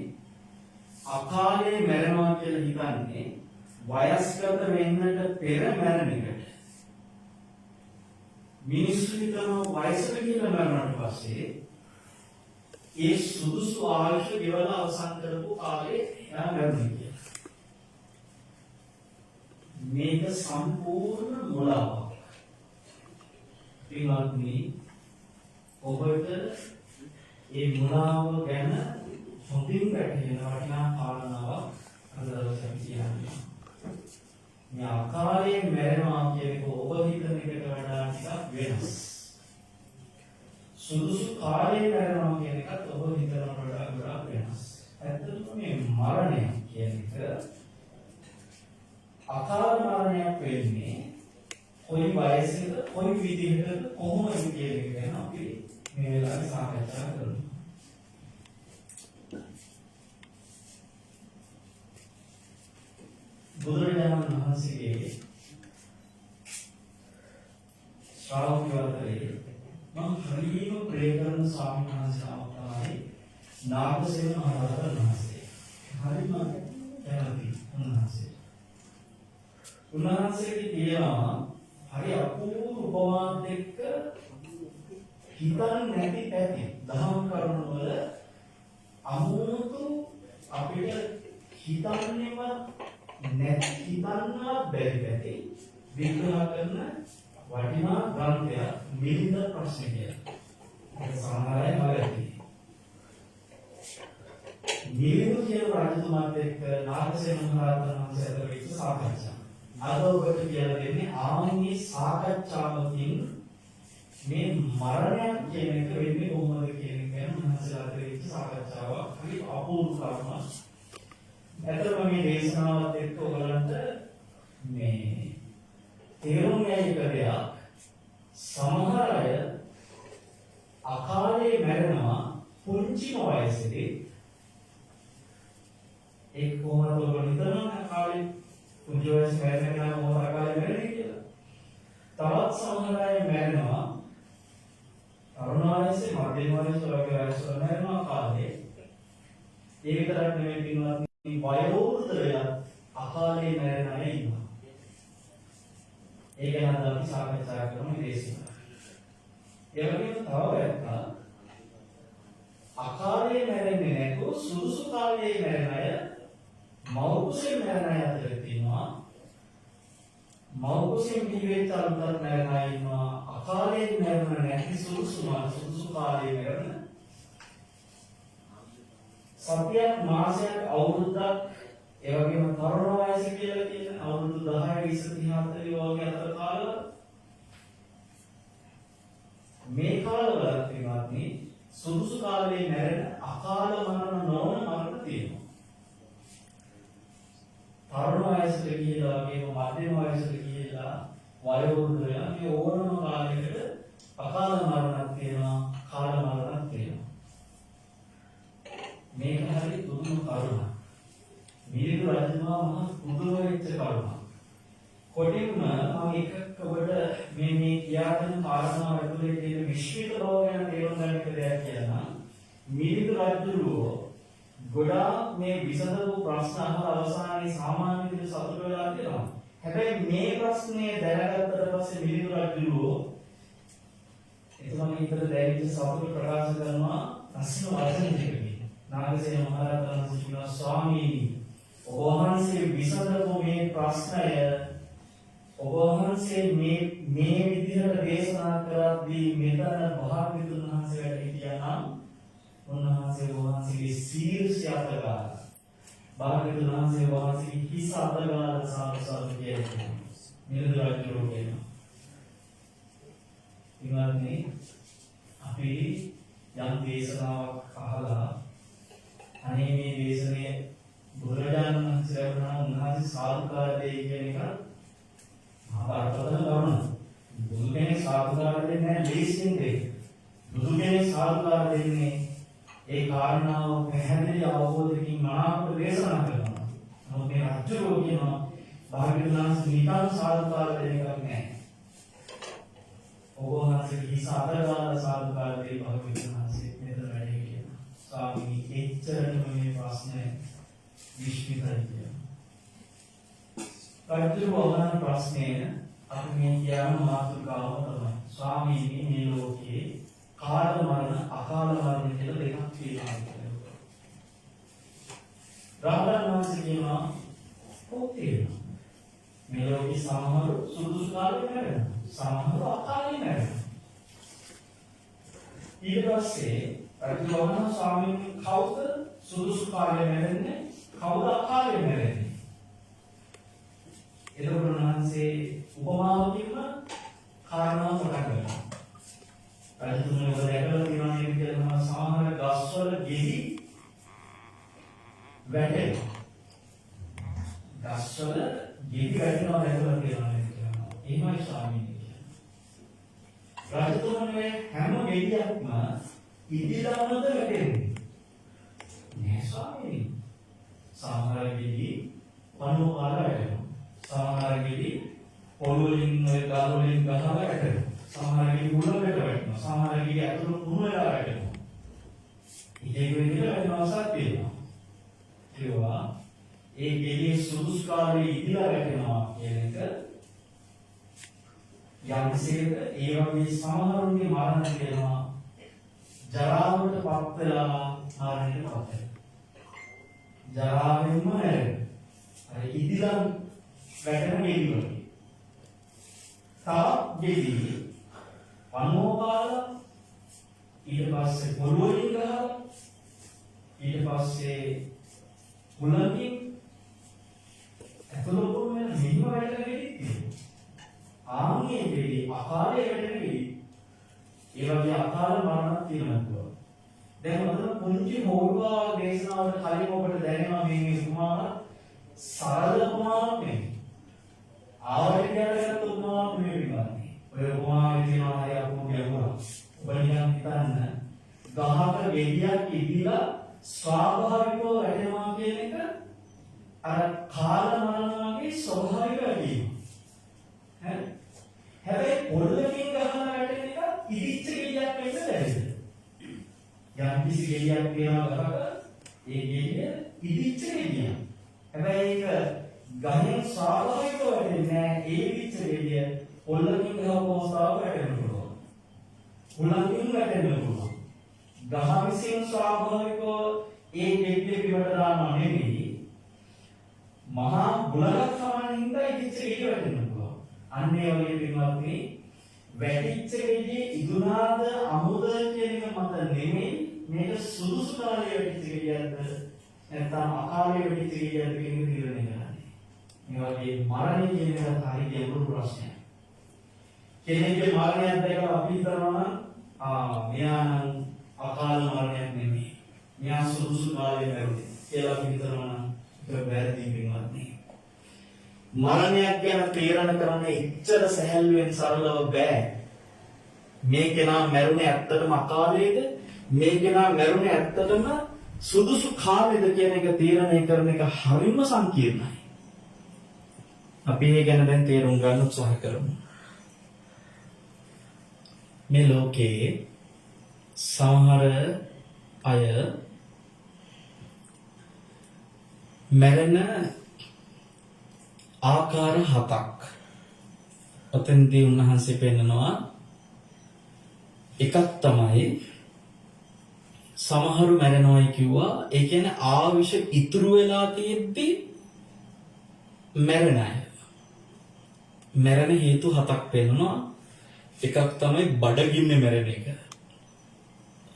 අකාලේ මැරෙනවා කියලා හිතන්නේ වයස්ගත වෙන්නට පෙර මැරෙන එකට. මිනිස්සු හිතනවා වයසට කියලා මැරුණාට පස්සේ ඒ සුදුසු ආයුෂ ගෙවලා අවසන් කරපු කාලේ එයා මැරුණා කියලා. මේක සම්පූර්ණ මුලාවක්. පින්වත්නි, ඔබට ඒ මුලාව ගැන හොඳින් වැටහෙන වටිනා කාරණාවක් අද දවසේ කියන්නේ. මේ අකාලේ මැරෙනවා කියන එක ඔබ හිතන එකට වඩා ටිකක් වෙනස්. සුදුසු කාලේ මැරෙනවා කියන එකත් ඔබ හිතනකට වඩා ගොඩාක් වෙනස්. ඇත්තටම මේ මරණය කියන එක අකාල මරණයක් වෙන්නේ කොයි වයසේද, කොයි විදිහටද, කොහොමද කියන එක ගැන අපි මේ වෙලාවේ සාකච්ඡා කරමු. බුදුරජාණන් වහන්සේගේ ශ්‍රාවකයෝ අතරේ මම හරියම ප්‍රේ කරන ස්වාමීන් වහන්සේලා තමයි නාගසේන මහ රහතන් වහන්සේ. හරිම කැමති උන්වහන්සේ. උන්වහන්සේගේ තියෙනවා හරි අපූර්ව උපමාත් එක්ක හිතන් නැති පැති දහම් කරුණු වල අමුතු අපිට හිතන්නේම නැති හිතන්නා බැරි පැති විග්‍රහ කරන වටිනා ග්‍රන්ථයක් මිලින්ද ප්‍රශ්න කියලා. ඒක සමහරයි මලයි. මිලින්ද කියන රජතුමාත් එක්ක නාගසේන මහ රහතන් වහන්සේ අතර වෙච්ච සාකච්ඡා. අද ඔබට කියලා දෙන්නේ ආන්ගේ සාකච්ඡාවකින් මේ මරණයක් කියන එක වෙන්නේ කොහොමද කියන එක ගැන මනසට වෙච්ච සාකච්ඡාවක්. හරි අපූර්ව කරුණක්. ඇත්තටම මේ දේශනාවත් එක්ක ඔයගලන්ට මේ තේරුම් ගන්න දෙයක්, සමහර අය අකාලේ මැරෙනවා පුංචිම වයසේදී. ඒක කොහොමද ඔයගොල්ලෝ හිතනවා අකාලේ පුංචි වයසේ මැරෙන කෙනා කොහොමද අකාලේ මැරෙන්නේ කියලා? තවත් සමහර අය මැරෙනවා තරුණ වයසේ, මධ්‍යම වයසේ වගේ වයසවල මැරෙනවා කාලේ. ඒ විතරක් නෙමෙයි පින්වත්නි, වයෝවෘද්ධ වෙලා අකාලේ මැරෙන අය ඉන්නවා. ඒක ගැන අපි සාකච්ඡා කරමු මේ දේශනාව. ඒ වගේම තව පැත්තක් අකාලේ මැරෙන්නේ නැතුව සුදුසු කාලේ මැරෙන අය මෞකුසෙන් මැරෙන අය අතර තියෙනවා මෞකුසෙන් දිවෙච්ච අලුතක් මැරෙන අය ඉන්නවා අකාලයෙන් මැරෙන නැති සුදුසු කාලයේ මැරෙන සතියක් මාසයක් අවුරුද්දක් ඒ වගේම තරුණ වයස කියලා කියන අවුරුදු 10 20 30 40 වගේ අතර කාලවල මේ කාලවල පින්වත්නි සුදුසු කාලයේ මැරෙන අකාල මරණ නොවන මරණ තියෙනවා. තරුණ වයසට ගිහිලා වගේම මධ්‍යම වයසට ගිහිලා වයෝවෘද්ධ වෙලා මේ ඕනම කාලයකට අකාල මරණක් තියෙනවා කාල මරණක් තියෙනවා. මේක හරිය දුදුම කරුණක්. මිලිඳු රජතුමා මහා පුදුම වෙච්ච කරුණක්. කොටින්ම මම එකක් ඔබට මේ කියාගෙන කාරණාව ඇතුලේ තියෙන විශ්විත බව ගැන තේරුම් ගන්න එක දෙයක් කියනවා. මිලිඳු රජුලෝ ගොඩාක් මේ විසඳපු ප්‍රශ්න අහලා අවසානයේ සාමාන්‍ය විදිහට සතුට වෙලා තියෙනවා. හැබැයි මේ ප්‍රශ්නේ දැනගත්තට පස්සේ මිලිඳු රජුලෝ එතුමාගේ හිතට දැනෙච්ච සතුට ප්‍රකාශ කරනවා අස්න වචන දෙකකින්. නාගසේන මහරහතන් වහන්සේ කියනවා ස්වාමීනි ඔබ වහන්සේ විසඳපු මේ ප්‍රශ්නය ඔබ වහන්සේ මේ විදිහට දේශනා කරද්දී මෙතන භාග්‍යවතුන් වහන්සේ වැඩ හිටියා නම් උන්වහන්සේ වහන්සේගේ සීර්ෂය අතගාලා භාග්‍යවතුන් වහන්සේ වහන්සේගේ හිස අතගාලා සාකච්ඡා කියන්නේ මිලිඳු රජුගේ කියනවා. ඉතින් අපි යම් දේශනාවක් අහලා අනේ මේ දේශනේ බුදුරජාණන් වහන්සේ වුණා උන්වහන්සේ සාදුකාර දෙයි කියන එක මහාවර්තන ගමන. බුදු කෙනෙක් සාදුකාර දෙන්නේ නැහැ ලේසියෙන් දෙයි. බුදු කෙනෙක් සාදුකාර දෙන්නේ ඒ කාරණාව පැහැදිලි අවබෝධයකින් මනාවට දේශනා කරනවා. නමුත් මේ රජුරෝ කියනවා භාග්‍යවතුන් වහන්සේ නිකන් සාදුකාර දෙන එකක් නැහැ. ඔබ වහන්සේ හිස අතගාලා සාදුකාර දෙයි භාග්‍යවතුන් වහන්සේ මෙතන වැඩ හිටියා. ස්වාමීනි එච්චරම මේ ප්‍රශ්නේ විශ්විතයි කියනවා. රජු වහන ප්‍රශ්නය අපි මේ කියන මාතෘකාව තමයි. ස්වාමීනි මේ ලෝකයේ කාල මරණ අකාල මරණ කියලා දෙකක් තියෙනවා. රාහුලන් වහන්සේ කියනවා කොහොමද මේ ලෝකේ සමහර සුදුසු කාලේ මැරෙනවා. සමහර අකාලේ මැරෙනවා. ඊට පස්සේ රජු වහන ස්වාමීනි කවුද සුදුසු කාලේ මැරෙන්නේ කවුද අකාලේ මැරෙන්නේ? එතකොට උන්වහන්සේ උපමාවකින්ම කාරණා ප්‍රකට කරනවා. රජතුමනි ඔබ දැකලා තියෙනවා නේද කියලා සමහර ගස්වල ගෙඩි වැටෙනවා. ගස්වල ගෙඩි වැටෙනවා දැකලා තියෙනවා නේද කියලා. එහෙමයි ස්වාමීනි කියනවා. රජතුමනි හැම ගෙඩියක්ම ඉදිලමද වැටෙන්නේ? නෑ ස්වාමීනි. සමහර ගෙඩි වනෝ කාලා වැටෙනවා. සමහර ගෙඩි පොළොවලින් ගල් වලින් ගහලා වැටෙනවා. සමහර ගෙඩි උලකට වැටෙනවා. සමහර ගෙඩි අතුරු කුණු වෙලා වැටෙනවා. ඉතින් මේ විදිහට වෙනසක් තියෙනවා. ඒවා ඒ ගෙඩියේ සුදුසු කාලේ ඉදිලා වැටෙනවා කියන එක යම්සේක ඒ වගේ සමහරුන්ගේ මරණ තියෙනවා. ජරාවට පත් වෙලා මරණයට පත් වෙනවා. ජරාවෙන්ම මැරෙනවා. අර ඉදිලා වැටෙන ගෙඩි වගේ. තා ගෙඩි වනෝ කාලා ඊට පස්සේ පොළොවලින් ගහලා ඊට පස්සේ මුලකින් ඇතුළු කොමෙන් මෙහිම වැටෙන ගෙඩි තියෙනවා. ආන්ගේ ගෙඩි අකාලේ වැටෙන ගෙඩි. ඒ වගේ අකාල මරණක් තියෙනවා. දැන් මම පුංචි හොරුවා දේශනාවට කලින් ඔබට දැනෙනවා මේ උපමාව සරල උපමාවක් නෙමෙයි. ආවර්තනයට උපමාවක් නෙමෙයි. ඔය උපමාවේ තියෙනවා හරි අපෝ ගැඹුරක්. ඔබ නිකන් හිතන්න ගහක ගෙඩියක් ඉදිලා ස්වාභාවිකව වැටෙනවා කියන එක අර කාල මරණගේ ස්වභාවික වැඩිම. හැබැයි පොළොවකින් ගහලා වැටෙන එක ඉදිච්ච ගෙඩියක් වෙන්න බැහැ. යම් කිසි ගෙඩියක් තියනවා ගහක ඒ ගෙඩිය ඉදිච්ච ගෙඩියක්. හැබැයි ඒක ගහෙන් ස්වාභාවිකව වැටෙන්නේ නැහැ. ඒ ඉදිච්ච ගෙඩිය පොළොවකින් ගහපු අවස්ථාවක වැටෙන්න පුළුවන්. උලංගින් වැටෙන්න පුළුවන්. ගහ විසින් ස්වාභාවිකව ඒ ගෙඩිය පිටට දානවා නෙවෙයි. මහා ගුණවත් සමානින් ඉඳලා ඉතිච්ච ගෙඩිය වැටෙන්න පුළුවන්. අන්න ඒ වගේ පින්වත්නි වැටිච්ච ගෙඩිය ඉදුණාද අමුද කියන එක මත නෙමෙයි මේක සුදුසු කාලේ වැටිච්ච ගෙඩියක්ද නැත්නම් අකාලේ වැටිච්ච ගෙඩියක්ද කියන එක තීරණය කරන්නේ. මේ වගේ මරණය කියන එක හරි ගැඹුරු ප්‍රශ්නයක්. කෙනෙක්ගේ මරණයක් දැකලා අපි හිතනවා මෙයා නම් අකාල මරණයක් නෙමෙයි. මෙයා සුදුසු කාලේ මැරුණේ කියලා අපි හිතනවා නම් ඒක වැරදි පින්වත්නි. මරණයක් ගැන තීරණ කරන්න ඉච්ඡර සැහැල්ලුවෙන් සරලව බෑ. මේ කෙනා මැරුණේ ඇත්තටම අකාලයේද? මේ කෙනා මැරුණේ ඇත්තටම සුදුසු කාලෙද කියන එක තීරණය කරන එක හරිම සංකීර්ණයි. අපි ඒ ගැන දැන් තේරුම් ගන්න උත්සාහ කරමු. මේ ලෝකේ සමහර අය මැරෙන ආකාර 7ක් ඔතෙන්දී උන්වහන්සේ පෙන්නනවා. එකක් තමයි සමහරු මැරෙනවායි කිව්වා. ඒ කියන්නේ ආවිෂ ඉතුරු වෙලා තියෙද්දි මැරෙන අය. මැරෙන හේතු 7ක් පෙන්නනවා. එකක් තමයි බඩගින්නේ මැරෙන එක.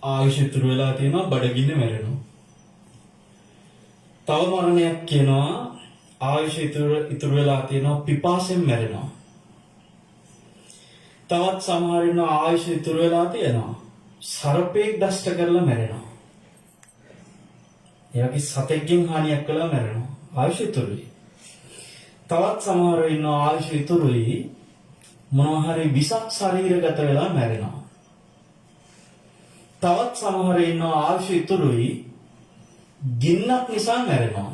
ආවිෂ ඉතුරු වෙලා තියෙනවා බඩගින්නේ මැරෙනවා. තව මරණයක් කියනවා ආයුෂ ඉතුරු වෙලා තියෙනවා පිපාසයෙන් මැරෙනවා. තවත් සමහර ඉන්නවා ආයුෂ ඉතුරු වෙලා තියෙනවා සර්පෙක් දෂ්ට කරලා මැරෙනවා. එයාගේ සතෙක්ගෙන් හානියක් කළා මැරෙනවා. ආයුෂ ඉතුරුයි. තවත් සමහර ඉන්නවා ආයුෂ ඉතුරුයි මොනවා හරි විසක් ශරීරගත වෙලා මැරෙනවා. තවත් සමහර ඉන්නවා ආයුෂ ඉතුරුයි ගින්නක් නිසා මැරෙනවා.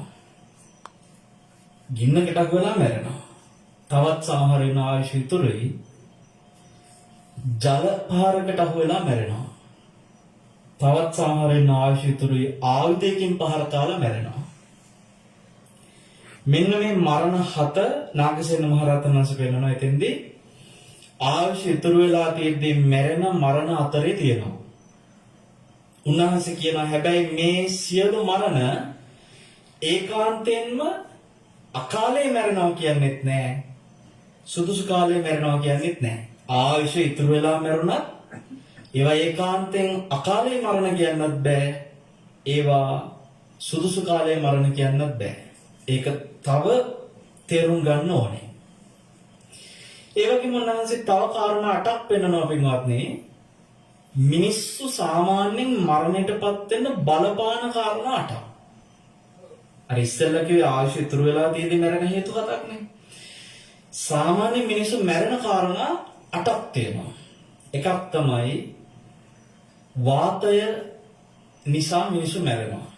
ගින්නකට වෙලා මැරෙනවා. තවත් සමහර ඉන්න ආයුෂ ඉතුරුයි ජල පහරකට අහු වෙලා මැරෙනවා. තවත් සමහර ඉන්න ආයුෂ ඉතුරුයි ආයුධයකින් පහර කාලා මැරෙනවා. මෙන්න මේ මරණ 7 නාගසේන මහරහතන් වහන්සේ පෙන්නනවා. එතෙන්දී ආයුෂ ඉතුරු වෙලා තියෙද්දී මැරෙන මරණ අතරේ තියෙනවා. උන්වහන්සේ කියනවා හැබැයි මේ සියලු මරණ ඒකාන්තයෙන්ම අකාලේ මැරෙනවා කියන්නේත් නෑ. සුදුසු කාලේ මැරෙනවා කියන්නේත් නෑ. ආයුෂ ඉතුරු වෙලා මැරුණත් ඒවා ඒකාන්තයෙන් අකාලේ මරණ කියන්නත් බෑ. ඒවා සුදුසු කාලේ මරණ කියන්නත් බෑ. ඒක තව තේරුම් ගන්න ඕනේ. ඒ වගේම උන්වහන්සේ තව කාරණා 8ක් පෙන්නනවා පින්වත්නි. මිනිස්සු සාමාන්‍යයෙන් මරණයටපත් වෙන්න බලපාන කාරණා 8ක්. අර ඉස්සෙල්ලා කිව්වේ ආයුෂ ඉතුරු වෙලා තියෙදි මැරෙන හේතු 7ක් නේ. සාමාන්‍ය මිනිස්සු මැරෙන කාරණා 8ක් තියෙනවා. එකක් තමයි වාතය නිසා මිනිස්සු මැරෙනවා.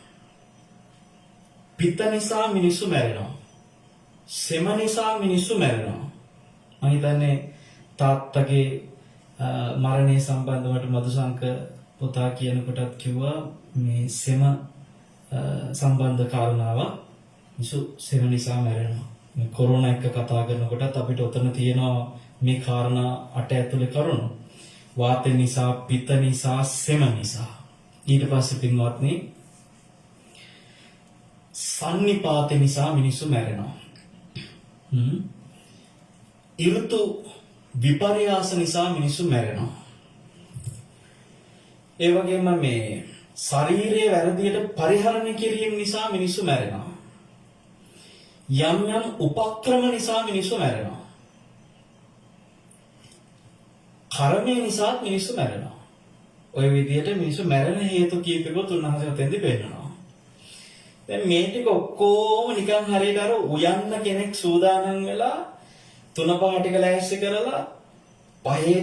පිත්ත නිසා මිනිස්සු මැරෙනවා. සෙම නිසා මිනිස්සු මැරෙනවා. මම හිතන්නේ තාත්තගේ මරණය සම්බන්ධවට මදුසංක පුතා කියනකොටත් කිව්වා මේ සෙම සම්බන්ධ කාරණාව මිනිස්සු සෙම නිසා මැරෙනවා. මේ කොරෝනා එක කතා කරනකොටත් අපිට උතන තියෙනවා මේ කාරණා 8 ඇතුලේ කරුණු. වාතය නිසා, පිත්ත නිසා, සෙම නිසා. ඊට පස්සේ පින්වත්නි සන්නිපාත නිසා මිනිස්සු මැරෙනවා. ඍතු විපර්යාස නිසා මිනිස්සු මැරෙනවා. ඒ වගේම මේ ශරීරයේ වැරදියට පරිහරණය කිරීම නිසා මිනිස්සු මැරෙනවා. යම් යම් උපක්‍රම නිසා මිනිස්සු මැරෙනවා. කර්මය නිසා මිනිස්සු මැරෙනවා. ඔය විදිහට මිනිස්සු මැරෙන හේතු කීපෙකුත් උන්වහන්සේ තෙන්දි පෙන්නනවා. දැන් මේ ටික ඔක්කොම නිකන් හරියට අර උයන්න කෙනෙක් සූදානම් වෙලා තුන පහ ටික ලෑස්ති කරලා පහේ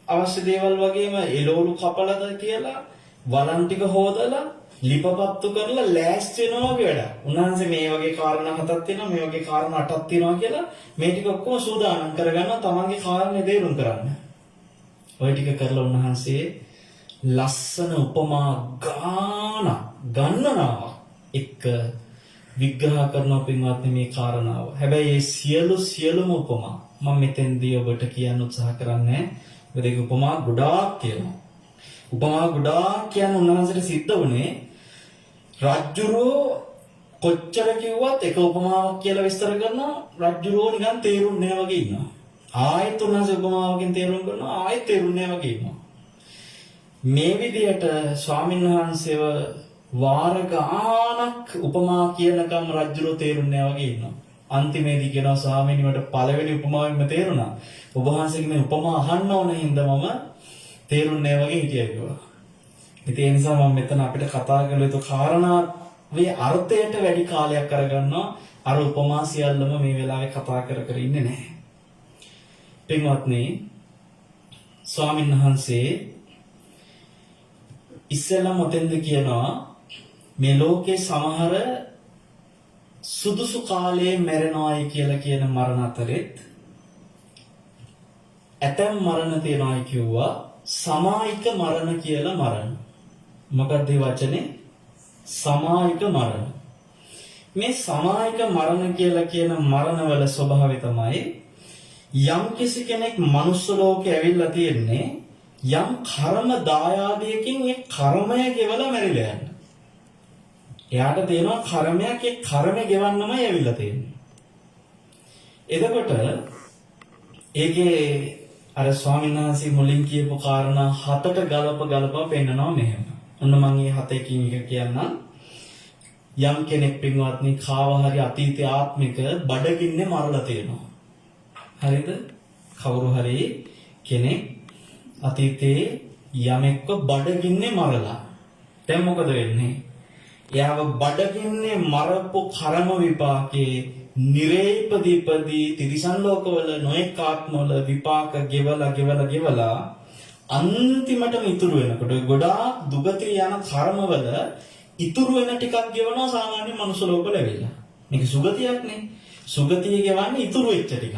අවශ්‍ය දේවල් වගේම එළවලු කපලද කියලා වලන් ටික හොදලා ලිපපත්තු කරලා ලෑස්ති වෙනවා වගේ වැඩ. උන්වහන්සේ මේ වගේ කාරණා 7ක් තියෙනවා මේ වගේ කාරණා 8ක් තියෙනවා කියලා මේ ටික ඔක්කොම සූදානම් කරගන්නවා තමන්ගේ කාරණේ දේරුම් කරන්න. ඔය ටික කරලා උන්වහන්සේ ලස්සන උපමා ගණනාවක් එක්ක විග්‍රහ කරනවා පින්වත්නි මේ කාරණාව. හැබැයි මේ සියලුම උපමා මම මෙතෙන්දී ඔබට කියන්න උත්සාහ කරන්නේ මොකද ඒක උපමා ගොඩාක් තියෙනවා. උපමා ගොඩාක් කියන උන්වහන්සේට සිද්ධ වුණේ රජ්ජුරෝ කොච්චර කිව්වත් එක උපමාවක් කියලා විස්තර කරනවා රජ්ජුරුවෝ නිකන් තේරුන්නේ නැහැ වගේ ඉන්නවා. ආයෙත් උන්වහන්සේ උපමාවකින් තේරුම් කරනවා ආයෙත් තේරුන්නේ නැහැ වගේ ඉන්නවා. මේ විදිහට ස්වාමීන් වහන්සේව වාර ගානක් උපමා කියනකම් රජ්ජුරුවෝ තේරුන්නේ නැහැ වගේ ඉන්නවා. අන්තිමේදී කියනවා ස්වාමීනි මට පළවෙනි උපමාවෙන්ම තේරුණා. ඔබ වහන්සේගේ මේ උපමා අහන්න ඕන හින්දා මම තේරුන්නේ නැහැ වගේ හිටියා කිව්වා. ඉතින් ඒ නිසා මම මෙතන අපිට කතා කරලා යුතු කාරණා මේ අර්ථයට වැඩි කාලයක් අරගන්නවා. අර උපමා සියල්ලම මේ වෙලාවේ කතා කර ඉන්නේ නැහැ. පින්වත්නි ස්වාමීන් වහන්සේ ඉස්සෙල්ලා මොතෙන්ද කියනවා මේ ලෝකේ සමහර සුදුසු කාලයේ මැරෙනවායි කියලා කියන මරණ අතරෙත් ඇතැම් මරණ තියෙනවායි කිව්වා සමායික මරණ කියලා මරණ. මොකක්ද මේ වචනේ? සමායික මරණ. මේ සමායික මරණ කියලා කියන මරණවල ස්වභාවය තමයි යම් කිසි කෙනෙක් මනුස්ස ලෝකේ ඇවිල්ලා තියෙන්නේ යම් කර්ම දායාදයකින් ඒ කර්මය ගෙවලා මැරිලා යන්න. එයාට තියෙනවා කර්මයක් ඒ කර්මය ගෙවන්නමයි ඇවිල්ලා තියෙන්නේ. එතකොට ඒකේ අර ස්වාමීන් වහන්සේ මුලින් කියපු කාරණා හතට ගලප පෙන්නනවා මෙහෙම. ඔන්න මම මේ හතකින් එක කියන්නම්. යම් කෙනෙක් පින්වත්නි කාව හරි අතීත ආත්මික බඩගින්නේ මරලා තියෙනවා. හරිද? කවුරු හරි කෙනෙක් අතීතේ යමෙක්ව බඩගින්නේ මරලා. දැන් මොකද වෙන්නේ? එයාව බඩගින්නේ මරපු කර්ම විපාකේ නිරේපදීපදී තිරිසන් ලෝකවල නොඑක ආත්මවල විපාක ගෙවලා අන්තිමටම ඉතුරු වෙනකොට ගොඩාක් දුගතිය යන කර්මවල ඉතුරු වෙන ටිකක් ගෙවනවා සාමාන්‍ය මනුස්ස ලෝකවල ඇවිල්ලා. මේක සුගතියක් නේ. සුගතිය ගෙවන්නේ ඉතුරු වෙච්ච ටිකක්.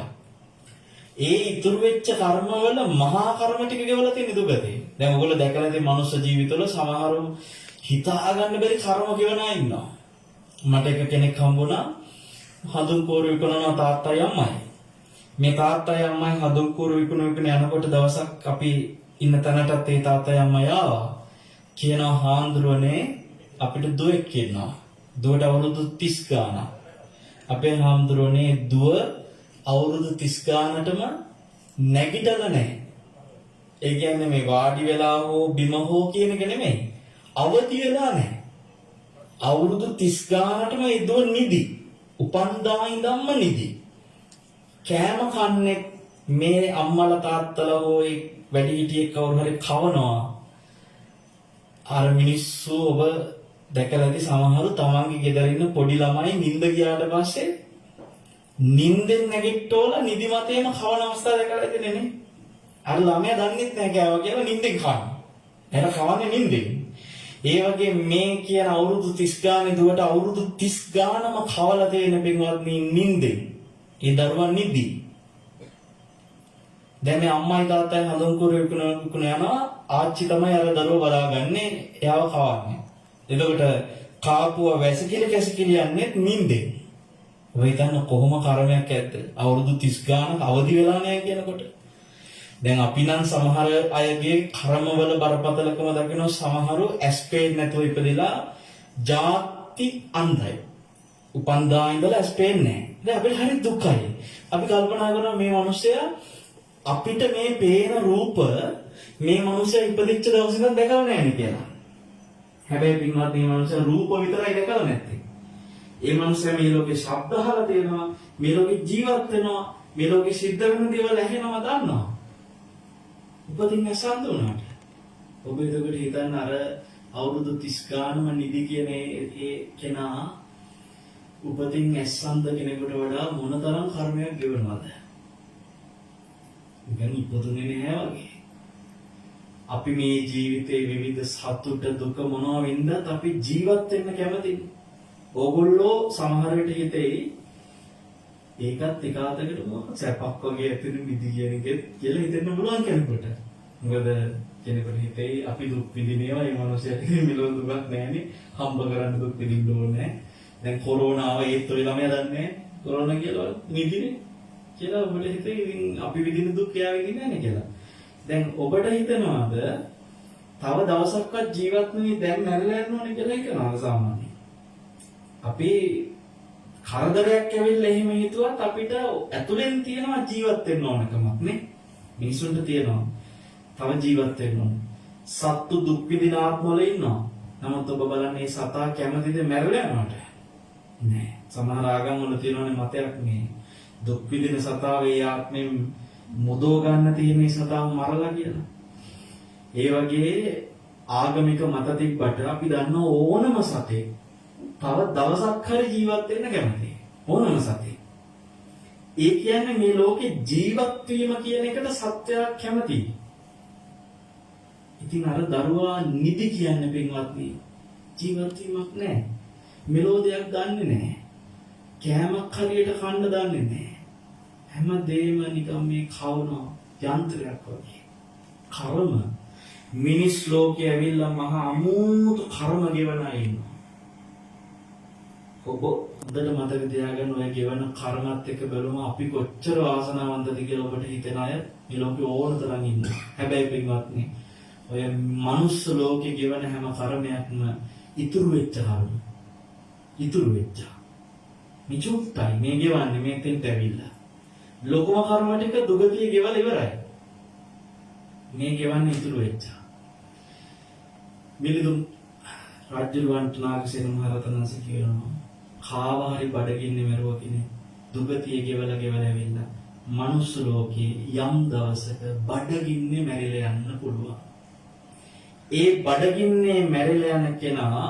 ඒ ඉතුරු වෙච්ච කර්මවල මහා කර්ම ටික ගෙවලා තියෙන දුගතිය. දැන් ඔයගොල්ලෝ දැකලා තියෙන මනුස්ස ජීවිතවල සමහරව හිතා ගන්න බැරි කර්ම ගෙවනා ඉන්නවා. මට එක කෙනෙක් හම්බුණා හඳුන් කෝරු විකුණනවා තාත්තයි අම්මයි. මේ තාත්තයි අම්මයි හඳුන් කෝරු විකුණ යනකොට දවසක් අපි ඉන්න තැනටත් ඒ තාත්තයි අම්මයි ආවා. කියනවා හාමුදුරුවනේ අපිට දුවෙක් ඉන්නවා. දුවට අවුරුදු 30 ගාණක්. අපේ හාමුදුරුවනේ දුව අවුරුදු 30 ගානටම නැගිටලා නැහැ. ඒ කියන්නේ මේ වාඩි වෙලා හෝ බිම හෝ කියන එක නෙමෙයි. අවදි වෙලා නැහැ. අවුරුදු 30 ගානටම ඒ දුව නිදි. උපන්දා ඉඳන්ම නිදි. කෑම කන්නේ මේ අම්මලා තාත්තලා හෝ වැඩිහිටියෙක් කවුරු හරි කවනවා. අර මිනිස්සු ඔබ දැකලා ඇති සමහරු තමන්ගේ ගෙදර ඉන්න පොඩි ළමයි නිින්ද ගියාට පස්සේ නිින්දෙන් නැගිට්ටෝලා නිදිමතේම කවන අවස්ථාව දැකලා ඇතිනේ නේ. අර ළමයා දන්නෙත් නැහැ කෑවා කියලා නිින්දෙන් කනවා. එයාලා කවන්නේ නිින්දෙන්. ඒ වගේ මේ කියන අවුරුදු 30 ගානේ දුවට අවුරුදු 30 ගානම කවලා තියෙන පින්වත්නි නිින්දෙන්. ඒ දරුවා නිදි. දැන් මේ අම්මයි තාත්තයි හඳුන් කුරු විකුණ යනවා ආච්චි තමයි අර දරුවා බලාගන්නේ එයාව කවන්නේ. එතකොට කාපුව වැසිකිලි කැසිකිලි යන්නේ නිින්දෙන්. ඔය හිතන්න කොහොම කර්මයක් ඇද්ද? අවුරුදු 30 ගානක් අවදි වෙලා නැහැ කියනකොට. දැන් අපි නම් සමහර අයගේ කර්මවල බරපතලකම දකිනවා සමහරු ඇස් පේන්නේ නැතුව ඉපදෙලා ಜಾති අන්ධයි. උපන්දා ඉඳලා ඇස් පේන්නේ නැහැ. දැන් අපිට හරි දුකයි. අපි කල්පනා කරනවා මේ මිනිස්සයා අපිට මේ පේන රූප මේ මිනිස්සයා ඉපදිච්ච දවස් ඉඳන් දැකලා නැහැ නේ කියලා. හැබැයි පින්වත් මේ මිනිස්සයා රූප විතරයි දැකලා නැත්තේ. ඒ මිනිස්සයා මේ ලෝකේ ශබ්ද අහලා තියෙනවා, මේ ලෝකේ ජීවත් වෙනවා, මේ ලෝකේ සිද්ධ වෙන දේවල් ඇහෙනවා දන්නවා. උපදින්න සම්ද උනාට. ඔබ එතකොට හිතන්න අර අවුරුදු 30 ගානම නිදි කියන ඒ කෙනා උපදින් ඇස්සන්ද කෙනෙකුට වඩා මොනතරම් කර්මයක් ගෙවනවද? ඉතින් ඉපදුනේ නැහැ වගේ. අපි මේ ජීවිතේ විවිධ සතුට දුක මොනවා වෙන්නත් අපි ජීවත් වෙන්න කැමතියි. ඕගොල්ලෝ සමහර විට හිතේ ඒකත් එක අතකට මොකක් සැපක් වගේ ඇතින් විදි කියන එක කියලා හිතෙන්න පුළුවන් කෙනෙකුට. මොකද කෙනෙකුට හිතේ අපි දුක් විඳිනවා මේ මිනිස්සුන්ට මෙලොව දුකක් නැහැනේ හම්බ කරන්න දුක් විඳින්න ඕනේ. දැන් කොරෝනාව ඒත් ඔය ළමයා දන්නේ කොරෝනා කියලා නිදිනේ කියලා ඔබට හිතේ ඉතින් අපි විඳින දුක් එයා විඳින්නේ නැහැ කියලා. දැන් ඔබට හිතනවාද තව දවසක්වත් ජීවත් වෙන්නේ දැන් මැරෙලා යන්න ඕනේ කියලා හිතනවාද සාමාන්‍යයෙන්?
අපි කරදරයක් ඇවිල්ලා එහෙම හිතුවත් අපිට ඇතුලෙන් තියෙනවා ජීවත් වෙන්න ඕනකමක් නේ. මිනිසුන්ට තියෙනවා තව ජීවත් වෙන්න ඕන. සත්තු දුක් විඳින ආත්මවල ඉන්නවා. නමුත් ඔබ බලන්නේ මේ සතා කැමතිද මැරෙලා යනවට? නෑ. සමහර ආගම් වල තියෙනවනේ මතයක් මේ දුක් විඳින සතාව ඒ ආත්මෙන් මුදව ගන්න තියෙන සතාව මරලා කියලා. ඒ වගේ ආගමික මත තිබ්බට අපි දන්න ඕනම සතේ තව දවසක් හරි ජීවත් වෙන්න කැමතියි. ඕනම සතේ. ඒ කියන්නේ මේ ලෝකේ ජීවත් වීම කියන එකට සත්‍යයක් කැමතියි. ඉතින් අර දරුවා නිදි කියන්නේ පින්වත්නි ජීවත් වීමක් නෑ. මෙලෝදියක් දන්නේ නෑ. කෑමක් හරියට කන්න දන්නේ නෑ. හැමදේම නිකන් මේ කවුන යන්ත්‍රයක් වගේ. කර්ම මිනිස් ලෝකයේ ඇවිල්ලා මහා අමුතු කර්ම ගෙවන අය ඉන්නවා. ඔබ හොඳට මතක තියාගන්න ඔය ගෙවන කර්මත් එක්ක බලමු අපි කොච්චර වාසනාවන්තද කියලා ඔබට හිතෙන අය මේ ලෝකේ ඕන තරම් ඉන්නවා. හැබැයි පින්වත්නි ඔය මනුස්ස ලෝකේ ගෙවන හැම කර්මයක්ම ඉතුරු වෙච්ච කර්ම. ඉතුරු වෙච්ච. මිචුක්ටයි මේ ගෙවන්නේ මේ තෙන්ට ඇවිල්ලා. ලොකුම කර්ම ටික දුගතිය ගෙවලා ඉවරයි. මේ ගෙවන්නේ ඉතුරු වෙච්ච. මිලිඳුන් රාජ්‍යවන්ත නාගසේන මහරහතන්වහන්සේ කියනවා කාව හරි බඩගින්නේ මරුව කෙනෙක් දුගතිය ගෙවලා ඇවිල්ලා මනුස්ස ලෝකේ යම් දවසක බඩගින්නේ මැරිලා යන්න පුළුවන්. ඒ බඩගින්නේ මැරිලා යන කෙනා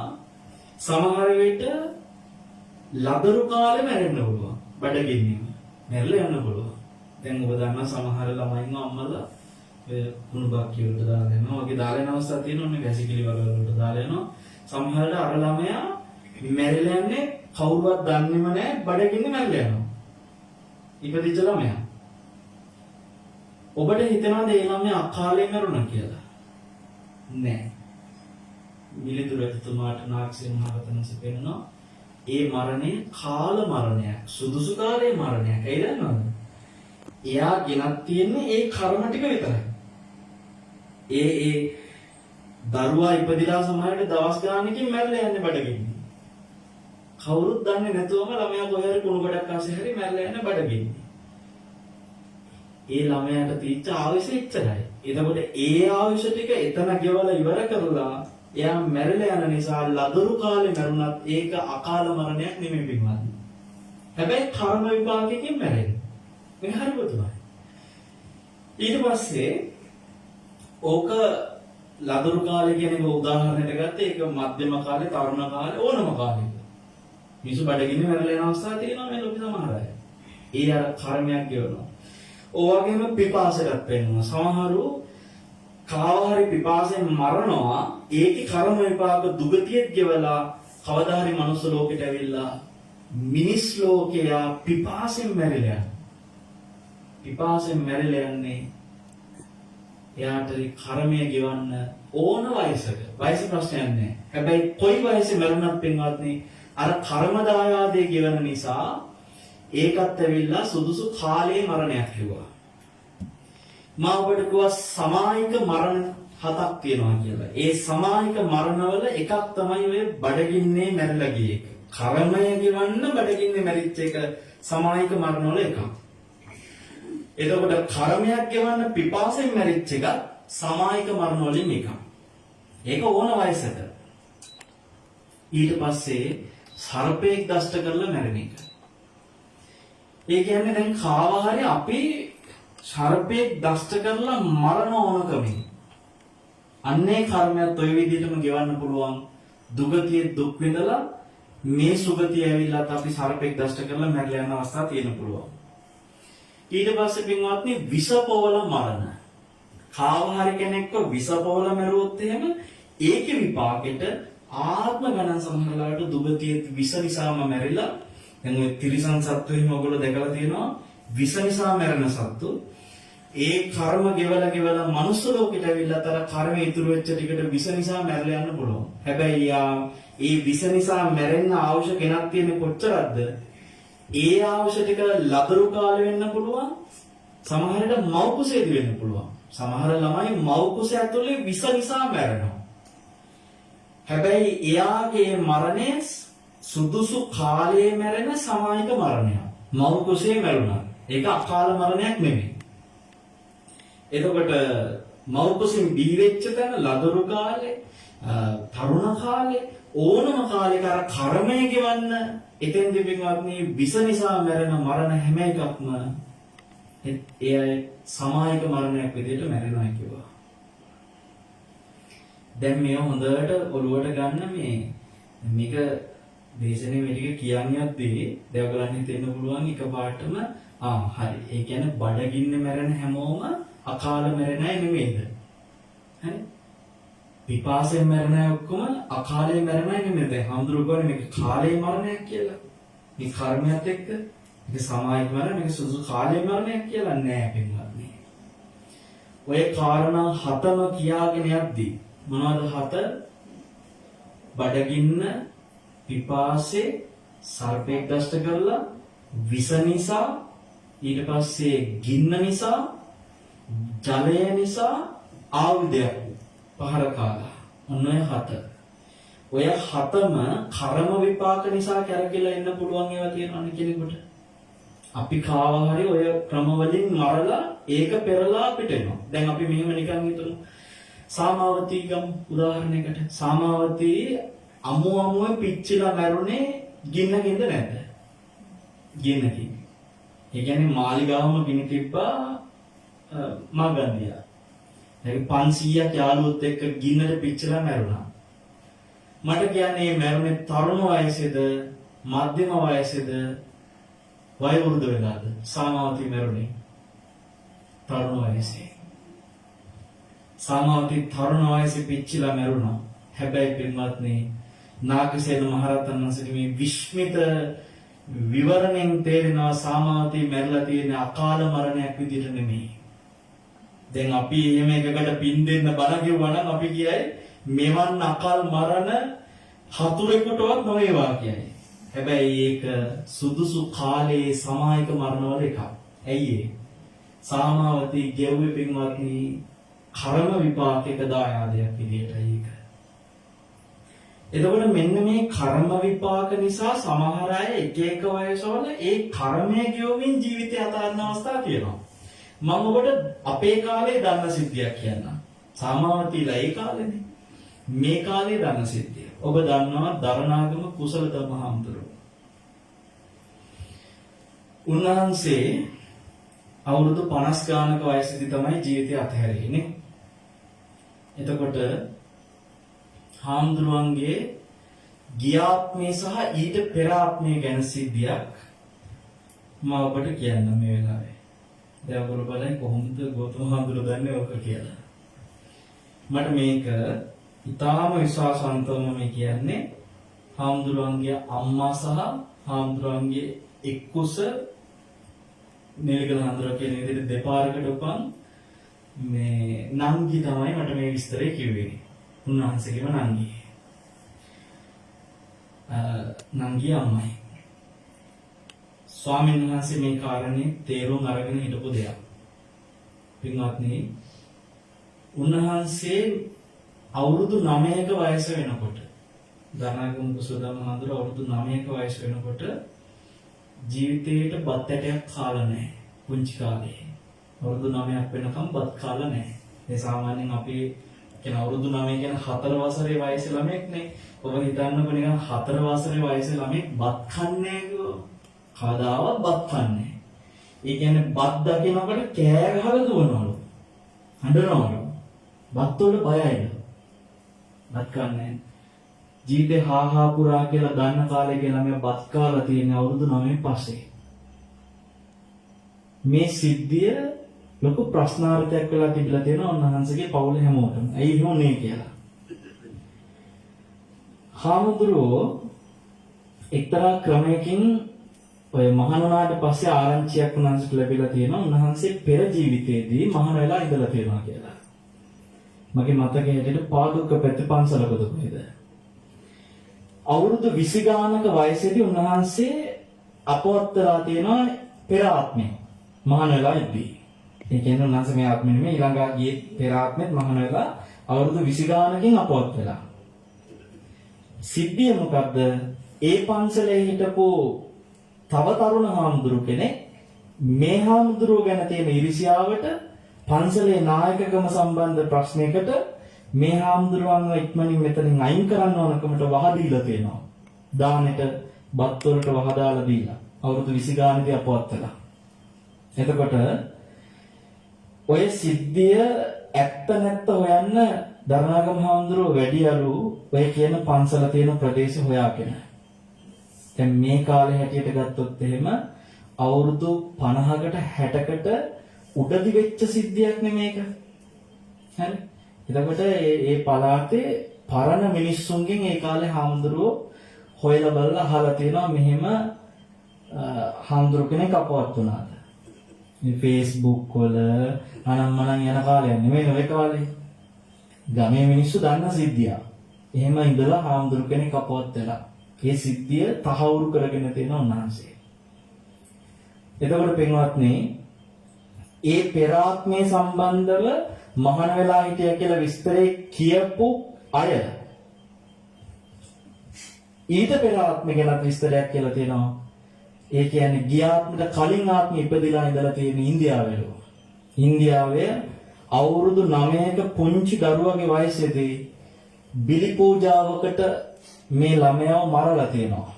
සමහර විට ලදරු කාලේ මැරෙන්න පුළුවන්. බඩගින්නේ මැරිලා යන්න පුළුවන්. දැන් ඔබ දන්නා සමහර ළමයින්ව අම්මලා කුණු බක්කිය වලට දාලා යනවා. වගේ දාලා යන අවස්ථා තියෙනවනේ වැසිකිලි වලට දාලා යනවා. සමහරවිට අර ළමයා මැරිලා යන්නේ කවුරුවත් දන්නේම නැහැ බඩගින්නේ මැරිලා යනවා. ඉපදිච්ච ළමයා. ඔබට හිතනවාද ඒ ළමයා අකාලේ මැරුණා කියලා? නෑ. මිලිඳු රජතුමාට නාගසේන මහරහතන්වහන්සේ පෙන්නනවා ඒ මරණය කාල මරණයක්. සුදුසු කාලේ මරණයක්. ඒ දන්නවද? එයා ගෙනත් තියෙන්නේ ඒ කර්ම ටික විතරයි. ඒ දරුවා ඉපදිලා සමහරට දවස් ගානකින් මැරලා යන්නේ බඩගින්නේ. කවුරුත් දන්නේ නැතුවම ළමයා කොහේ හරි කුණු ගඩක් ආසේ හරි මැරලා යන්නේ බඩගින්නේ. ඒ ළමයාට තීච්ච ආයුෂ ඉච්චරයි. එතකොට ඒ ආයුෂ ටික එතන ගෙවලා ඉවර කරලා එයා මැරලා යන නිසා ලදරු කාලේ මැරුණත් ඒක අකාල මරණයක් නෙමෙයි පින්වත්නි. හැබැයි කර්ම විපාකයෙන් මැරෙන්නේ. මේ හරියටමයි. ඊට පස්සේ ඕක ලදරු කාලේ කියන එක උදාහරණයක් ගත්තේ ඒක මධ්‍යම කාලේ, තරුණ කාලේ, ඕනම කාලෙක. මිනිස්සු බඩගින්නේ මැරලා යන අවස්ථා තියෙනවා මේ ලෝකේ සමහර අය. ඒ අර කර්මයක් ගෙවනවා. ඔය වගේම පිපාසයක් වෙනවා. සමහරු කාව හරි පිපාසයෙන් මරනවා. ඒකේ කර්ම විපාක දුගතියෙත් ගෙවලා කවදා හරි මනුස්ස ලෝකෙට ඇවිල්ලා මිනිස් ලෝකේ පිපාසයෙන් මැරිලා යනවා. පිපාසයෙන් මැරිලා යන්නේ එයාට කර්මය ගෙවන්න ඕන වයසක. වයස ප්‍රශ්නයක් නැහැ. හැබැයි කොයි වයසේ මරුණත් පින්වත්නි අර කර්ම දායාදයේ ගෙවන නිසා ඒකත් ඇවිල්ලා සුදුසු කාලයේ මරණයක් කිව්වා. මම ඔබට කිව්වා සමායික මරණ 7ක් තියෙනවා කියලා. ඒ සමායික මරණවල එකක් තමයි ඔය බඩගින්නේ මැරිලා ගිය එක. කර්මය ගෙවන්න බඩගින්නේ මැරිච්ච එක සමායික මරණවල එකක්. එතකොට කර්මයක් ගෙවන්න පිපාසයෙන් මැරිච්ච එක සමායික මරණ වලින් එකක්. ඒක ඕන වයසක. ඊට පස්සේ සර්පෙක් දෂ්ට කරලා මැරෙන එක. ඒ කියන්නේ දැන් කාව හරි අපි සර්පෙක් දෂ්ට කරලා මරණ ඕනකමින්. අන්නේ කර්මයක් ඔය විදිහටම ගෙවන්න පුළුවන්. දුගතිය දුක් විඳලා මේ සුගතිය ඇවිල්ලාත් අපි සර්පෙක් දෂ්ට කරලා මැරලා යන අවස්ථා තියෙන පුළුවන්. ඊට පස්සේ පින්වත්නි විසපෝල මරණ. කාව හරි කෙනෙක්ව විසපෝල මරුවොත් එහෙම ඒකේ විපාකෙට ආත්ම ගණන් සමහරලාට දුගතිය විස නිසාම මැරිලා දැන් ඔය තිරිසන් සත්තු එහෙම ඔයගොල්ලෝ දැකලා තියෙනවා විස නිසා මැරෙන සත්තු ඒ කර්ම ගෙවලා මනුස්ස ලෝකෙට ඇවිල්ලා තර කර්ම ඉතුරු වෙච්ච ටිකට විස නිසා මැරලා යන්න පුළුවන්. හැබැයි ඒ විස නිසා මැරෙන්න අවශ්‍ය කෙනක් තියෙන්නේ කොච්චරක්ද? ඒ අවශ්‍ය ටික ලදරු කාලේ වෙන්න පුළුවන්. සමහරට මව් කුසේදී වෙන්න පුළුවන්. සමහර ළමයි මව් කුස ඇතුලේ විස නිසා මැරෙනවා. හැබැයි එයාගේ මරණය සුදුසු කාලයේ මැරෙන සමායික මරණයක්. මව් කුසේ මැරුණා. ඒක අකාල මරණයක් නෙමෙයි. එතකොට මව් කුසින් බිහි වෙච්ච තැන ලදරු කාලේ, තරුණ කාලේ ඕනම කාලයක අර කර්මය ගෙවන්න එතෙන්දි පින්වත්නි විස නිසා මැරෙන මරණ හැම එකක්ම ඒ සමායික මරණයක් විදිහට මැරෙනවා කියනවා. දැන් මේව හොඳට ඔළුවට ගන්න මේක දේශනේ මේ ටික කියන්නේද්දී දෙවගලන් හිතෙන්න පුළුවන් එකපාරටම හරි. ඒ කියන්නේ බඩගින්න මැරෙන හැමෝම අකාල මැරෙන අය නෙමෙයිද? හරි. පිපාසයෙන් මැරෙන අය ඔක්කොම අකාලේ මැරෙන අය නෙමෙයි. දැන් හඳුරුගෝනේ මේක කාලේ මරණයක් කියලා. මේ කර්මයක් එක්ක මේක සමායික මරණ මේක සුසු කාලේ මරණයක් කියලා නෑ පින්වත්නි. ඔය කාරණා හතම කියාගෙන යද්දී මොනවද හත? බඩගින්න, පිපාසය, සර්පෙක් දෂ්ට කරලා, විස නිසා, ඊට පස්සේ ගින්න නිසා, ජලය නිසා, ආයුධයක් පහර කාලා. ඔන්න ඔය හත. ඔය හතම කර්ම විපාක නිසා කැරකිලා එන්න පුළුවන් ඒවා තියෙනවනේ කෙනෙකුට. අපි කාවා හරි ඔය ක්‍රම වලින් මරලා ඒක පෙරලා අපිට එනවා. දැන් අපි මෙහෙම නිකන් හිතමු. සාමාවතී ගම් උදාහරණයකට. සාමාවතී අමුවේ පිච්චිලා මැරුණේ ගින්නකින්ද නැද්ද? ගින්නකින්. ඒ කියන්නේ මාලිගාවම ගිනි තිබ්බා මගන්දියා. දැන් 500ක් යාළුවොත් එක්ක ගින්නට පිච්චිලා මැරුණා. මට කියන්නේ මැරුණේ තරුණ වයසේද, මධ්‍යම වයසේද, වයෝවෘද්ධ වෙලාද? සාමාවතී මැරුණේ තරුණ වයසේ. සාමාවතී තරුණ වයසේ පිච්චිලා මැරුණා. හැබැයි පින්වත්නි නාගසේන මහරහතන් වහන්සේගේ මේ විශ්මිත විවරණයෙන් තේරෙනවා සාමාවතී මැරිලා තියෙන අකාල මරණයක් විදිහට නෙමෙයි. දැන් අපි එහෙම එකකට පින් දෙන්න බණ කිව්වා නම් අපි කියයි මෙවන් අකාල මරණ හතුරෙකුටවත් නොවේවා කියයි. හැබැයි ඒක සුදුසු කාලයේ සමායික මරණවල එකක්. ඇයි ඒ? සාමාවතී ගෙව්වේ පින්වත්නි කර්ම විපාකයක දායාදයක් විදිහටයි ඒක. එතකොට මෙන්න මේ කර්ම විපාක නිසා සමහර අය එක එක වයසවල ඒ කර්මය ගෙවමින් ජීවිතය අතාරින අවස්ථා තියෙනවා. මම ඔබට අපේ කාලේ දන්න සිද්ධියක් කියන්නම්. සාමාවතීලා ඒ කාලේනේ. මේ කාලේ දන්න සිද්ධිය. ඔබ දන්නවා දරණාගම කුසලධම්ම හාමුදුරුවෝ. උන්වහන්සේ අවුරුදු 50 ගානක වයසේදී තමයි ජීවිතය අතහැරෙන්නේ. එතකොට හාමුදුරුවන්ගේ ගියාත්මය සහ ඊට පෙර ආත්මය ගැන සිද්ධියක් මම ඔබට කියන්න මේ වෙලාවේ. දැන් ඔයගොල්ලෝ බලන්න කොහොමද ගෞතම හාමුදුරුවෝ දන්නේ ඔක කියලා. මට මේක ඊටාම විශ්වාසවන්තවම මේ කියන්නේ හාමුදුරුවන්ගේ අම්මා සහ හාමුදුරුවන්ගේ එක්කුස නේගල හාමුදුරුවෝ කියන විදිහට දෙපාරකට උපන් මේ නංගි තමයි මට මේ විස්තරය කිව්වේ. උන්වහන්සේගේම නංගි. නංගි අම්මයි. ස්වාමීන් වහන්සේ මේ කාරණේ තේරුම් අරගෙන හිටපු දෙයක්. පින්වත්නි, උන්වහන්සේ අවුරුදු 9ක වයස වෙනකොට දරණාගම කුසලධම්ම හාමුදුරුවෝ අවුරුදු 9ක වයස වෙනකොට ජීවිතේට බත් ඇටයක් කාලා නැහැ. පුංචි කාලේ. අවුරුදු 9ක් වෙනකම් බත් කාලා නැහැ. ඒ සාමාන්‍යයෙන් අපි කියන අවුරුදු 9 කියන 4 වසරේ වයසේ ළමෙක් නේ. ඔබ හිතන්නකො නිකන් 4 වසරේ වයසේ ළමෙක් බත් කන්නේ කිව්වොත් කවදාවත් බත් කන්නේ. ඒ කියන්නේ බත් දකිනකොට කෑ ගහලා දුවනවලු. හඬනවලු. බත් වල බයයිලු. බත් කන්නේ. ජීවිතේ හා පුරා කියලා ගන්න කාලේ කියලා මේ බත් කාලා තියෙන අවුරුදු 9 පස්සේ. මේ සිද්ධිය ලොකු ප්‍රශ්නාර්ථයක් වෙලා තිබිලා තියෙනවා උන්වහන්සේගේ පවුල හැමෝටම. ඇයි වුනේ කියලා. හාමුදුරුවෝ එක්තරා ක්‍රමයකින් ඔය මහාන වුණාට පස්සේ ආරංචියක් උන්වහන්සේට ලැබිලා තියෙනවා. උන්වහන්සේ පෙර ජීවිතයේදී මහාන වෙලා ඉඳලා තියෙනවා කියලා. මගේ මතකයේ හැටියට පාදුක්ක පැත්තේ පන්සලකද කොහෙද? අවුරුදු 20 ගානක වයසේදී උන්වහන්සේ අපවත් වෙලා තියෙනවා පෙර ආත්මේ. මහාන වෙලා ඉද්දී. ඒ කියන්නේ උන්වහන්සේ මේ ආත්මෙ නෙමෙයි ඊළඟා ගියේ පෙර ආත්මෙත් මහාන වෙලා අවුරුදු 20 ගානකින් අපවත් වෙලා. සිද්ධිය මොකද්ද? ඒ පන්සලේ හිටපු තව තරුණ හාමුදුරු කෙනෙක් මේ හාමුදුරුව ගැන තියෙන ඉරිසියාවට පන්සලේ නායකකම සම්බන්ධ ප්‍රශ්නයකට මේ හාමුදුරුවන්ව ඉක්මනින් මෙතනින් අයින් කරන්න ඕනකමට වහදීලා තියෙනවා. දානෙට බත් වලට වහදාලා දීලා. අවුරුදු 20 ගානේදී අපවත්තලා. එතකොට ඔය සිද්ධිය ඇත්ත නැත්ත හොයන්න දරණාගම හාමුදුරුව වැඩියලු ඔය කියන පන්සල තියෙන ප්‍රදේශ හොයාගෙන. දැන් මේ කාලේ හැටියට ගත්තොත් එහෙම අවුරුදු 50කට 60කට උඩදි වෙච්ච සිද්ධියක් නෙමේක. හරි. එතකොට මේ පළාතේ පරණ මිනිස්සුන්ගෙන් ඒ කාලේ හාමුදුරුවෝ හොයලා බලලා අහලා තියෙනවා මෙහෙම හාමුදුරු කෙනෙක් අපවත් වුණාද. මේ Facebook වල අනම්මනම් යන කාලයක් නෙමෙයි ඔය කාලේ. ගමේ මිනිස්සු දන්න සිද්ධියක්. එහෙම ඉඳලා හාමුදුරු කෙනෙක් අපවත් වෙලා. ඒ සිද්ධිය තහවුරු කරගෙන තියෙන උන්වහන්සේ. එතකොට පින්වත්නි, ඒ පෙර ආත්මයේ සම්බන්ධව මහාන වෙලා හිටිය කියලා විස්තරේ කියපු අය ඊට පෙර ආත්මෙ ගැන විස්තරයක් කියලා තියෙනවා. ඒ කියන්නේ ගිය ආත්මෙට කලින් ආත්මෙ ඉපදිලා ඉඳලා තියෙන ඉන්දියාවේලු. ඉන්දියාවේ අවුරුදු 9ක පුංචි දරුවගේ වයසේදී බිලි පූජාවකට මේ ළමයාව මරලා තියෙනවා.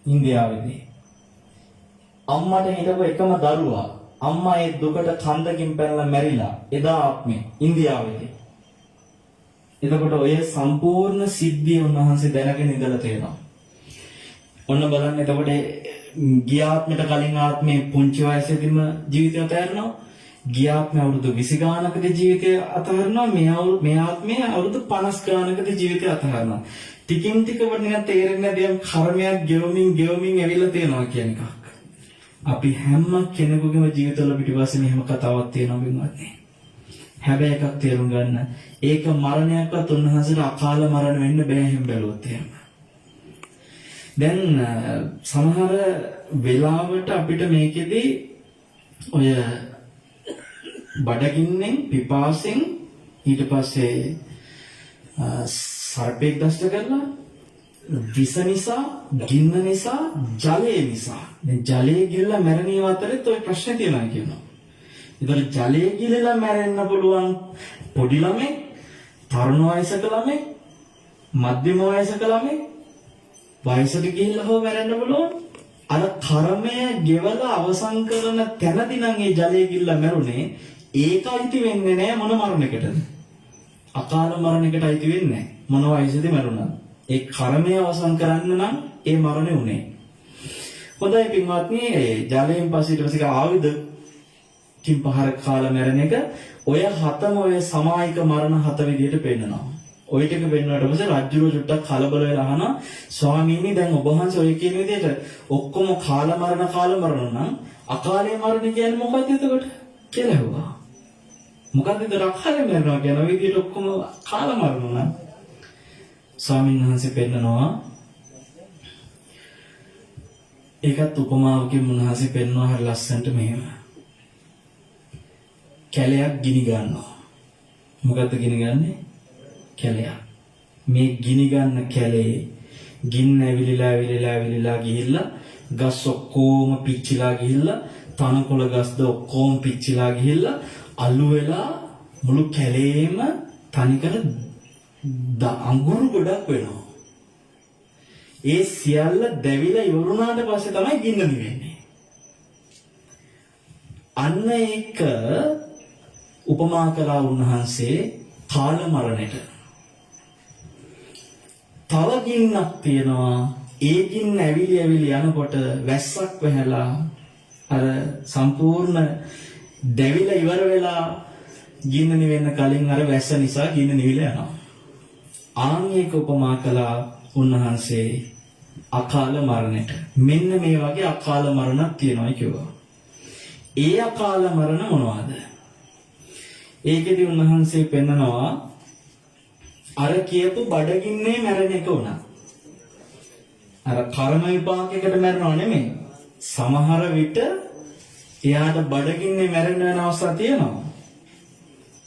ඉන්දියාවේදී. අම්මට හිටපු එකම දරුවා අම්මා ඒ දුකට කන්දකින් පැනලා මැරිලා එදා ආත්මේ ඉන්දියාවේදී. එතකොට ඔය සම්පූර්ණ සිද්ධිය උන්වහන්සේ දැනගෙන ඉඳලා තියෙනවා. ඔන්න බලන්න එතකොට ගිය ආත්මෙට කලින් ආත්මේ පුංචි වයසේදීම ජීවිතය අතහැරනවා. ගිය ආත්මේ අවුරුදු 20 ගානකදී ජීවිතය අතහැරනවා. මේ ආත්මේ අවුරුදු 50 ගානකදී ජීවිතය අතහැරනවා. ටිකින් ටික වුණා තේරෙන්නේ නැති යම් කර්මයක් ගෙවමින් ඇවිල්ලා තියෙනවා කියන එකක්. අපි හැම කෙනෙකුගේම ජීවිතවල පිටිපස්සේ මෙහෙම කතාවක් තියෙනවා වෙනවත්නේ. හැබැයි එකක් තේරුම් ගන්න. ඒක මරණයක්වත් උන්වහන්සේට අකාල මරණ වෙන්න බෑ හැම බැලුවොත් එහෙම. දැන් සමහර වෙලාවට අපිට මේකෙදි ඔය බඩගින්නෙන් පිපාසෙන් ඊට පස්සේ සර්පෙක් දෂ්ට කරලා විස නිසා, ගින්න නිසා, ජලය නිසා. දැන් ජලය ගිලලා මැරෙනව අතරෙත් ඔය ප්‍රශ්නේ තියෙනවා කියනවා. ඒතර ජලය ගිලලා මැරෙන්න පුළුවන් පොඩි ළමෙක්, තරුණ වයසක ළමෙක්, මධ්‍යම වයසක ළමෙක්, වයසට ගිහිල්ලා හෝ මැරෙන්න පුළුවන්. අර කර්මය ගෙවලා අවසන් කරන තැනදී නම් ඒ ජලය ගිලලා මැරුණේ ඒක අයිති වෙන්නේ නැහැ මොන මරණයකටද? අකාල මරණයකට අයිති වෙන්නේ නැහැ. මොන වයසේදී මැරුණා. ඒ කර්මය අවසන් කරන්න නම් ඒ මරණය උනේ. හොඳයි පින්වත්නි, ජලයෙන් පස්සේ ඊට පස්සේ ආයුධකින් පහර කාලා මැරෙන එක ඔය හතම ඔය සමායික මරණ හත විදියට පෙන්නනවා. ඔය ටික පෙන්වුවාට පස්සේ රජුරෝ චුට්ටක් කලබල වෙලා අහනවා, ස්වාමීනි දැන් ඔබ වහන්සේ ඔය කියන විදිහට ඔක්කොම කාලා මරණ නම් අකාලේ මරණ කියන්නේ මොකක්ද එතකොට කියලා ඇහුවා. මොකක්ද ඒතර අකාලේ මරනවා කියන විදිහට ඔක්කොම කාලා මරණ නම් ස්වාමීන් වහන්සේ පෙන්නනවා. ඒකත් උපමාවකින් උන්වහන්සේ පෙන්වනවා හරි ලස්සනට මෙහෙම. කැලයක් ගිනි ගන්නවා. මොකද්ද ගිනි ගන්නේ? කැලයක්. මේ ගිනි ගන්න කැලේ ගින්න ඇවිලිලා ගිහිල්ලා ගස් ඔක්කොම පිච්චිලා ගිහිල්ලා තනකොළ ගස්ද ඔක්කොම පිච්චිලා ගිහිල්ලා අලු වෙලා මුළු කැලේම තනිකර අඟුරු ගොඩක් වෙනවා. ඒ සියල්ල දැවිලා ඉවරුණාට පස්සේ තමයි ගින්න නිවෙන්නේ. අන්න ඒක උපමා කළා උන්වහන්සේ කාල මරණයට. තව ගින්නක් තියෙනවා. ඒ ගින්න ඇවිලි යනකොට වැස්සක් වැහැලා අර සම්පූර්ණ දැවිලා ඉවර වෙලා ගින්න නිවෙන්න කලින් අර වැස්ස නිසා ගින්න නිවිලා යනවා. ආන්‍යක උපමා කළා උන්වහන්සේ අකාල මරණයට. මෙන්න මේ වගේ අකාල මරණක් තියෙනවා කිව්වා. ඒ අකාල මරණ මොනවද? ඒකෙදි උන්වහන්සේ පෙන්නනවා අර කියපු බඩගින්නේ මැරෙන එක උනා. අර කර්ම විපාකයකට මැරෙනව නෙමෙයි. සමහර විට එයාට බඩගින්නේ මැරෙන්න වෙන අවස්ථා තියෙනවා.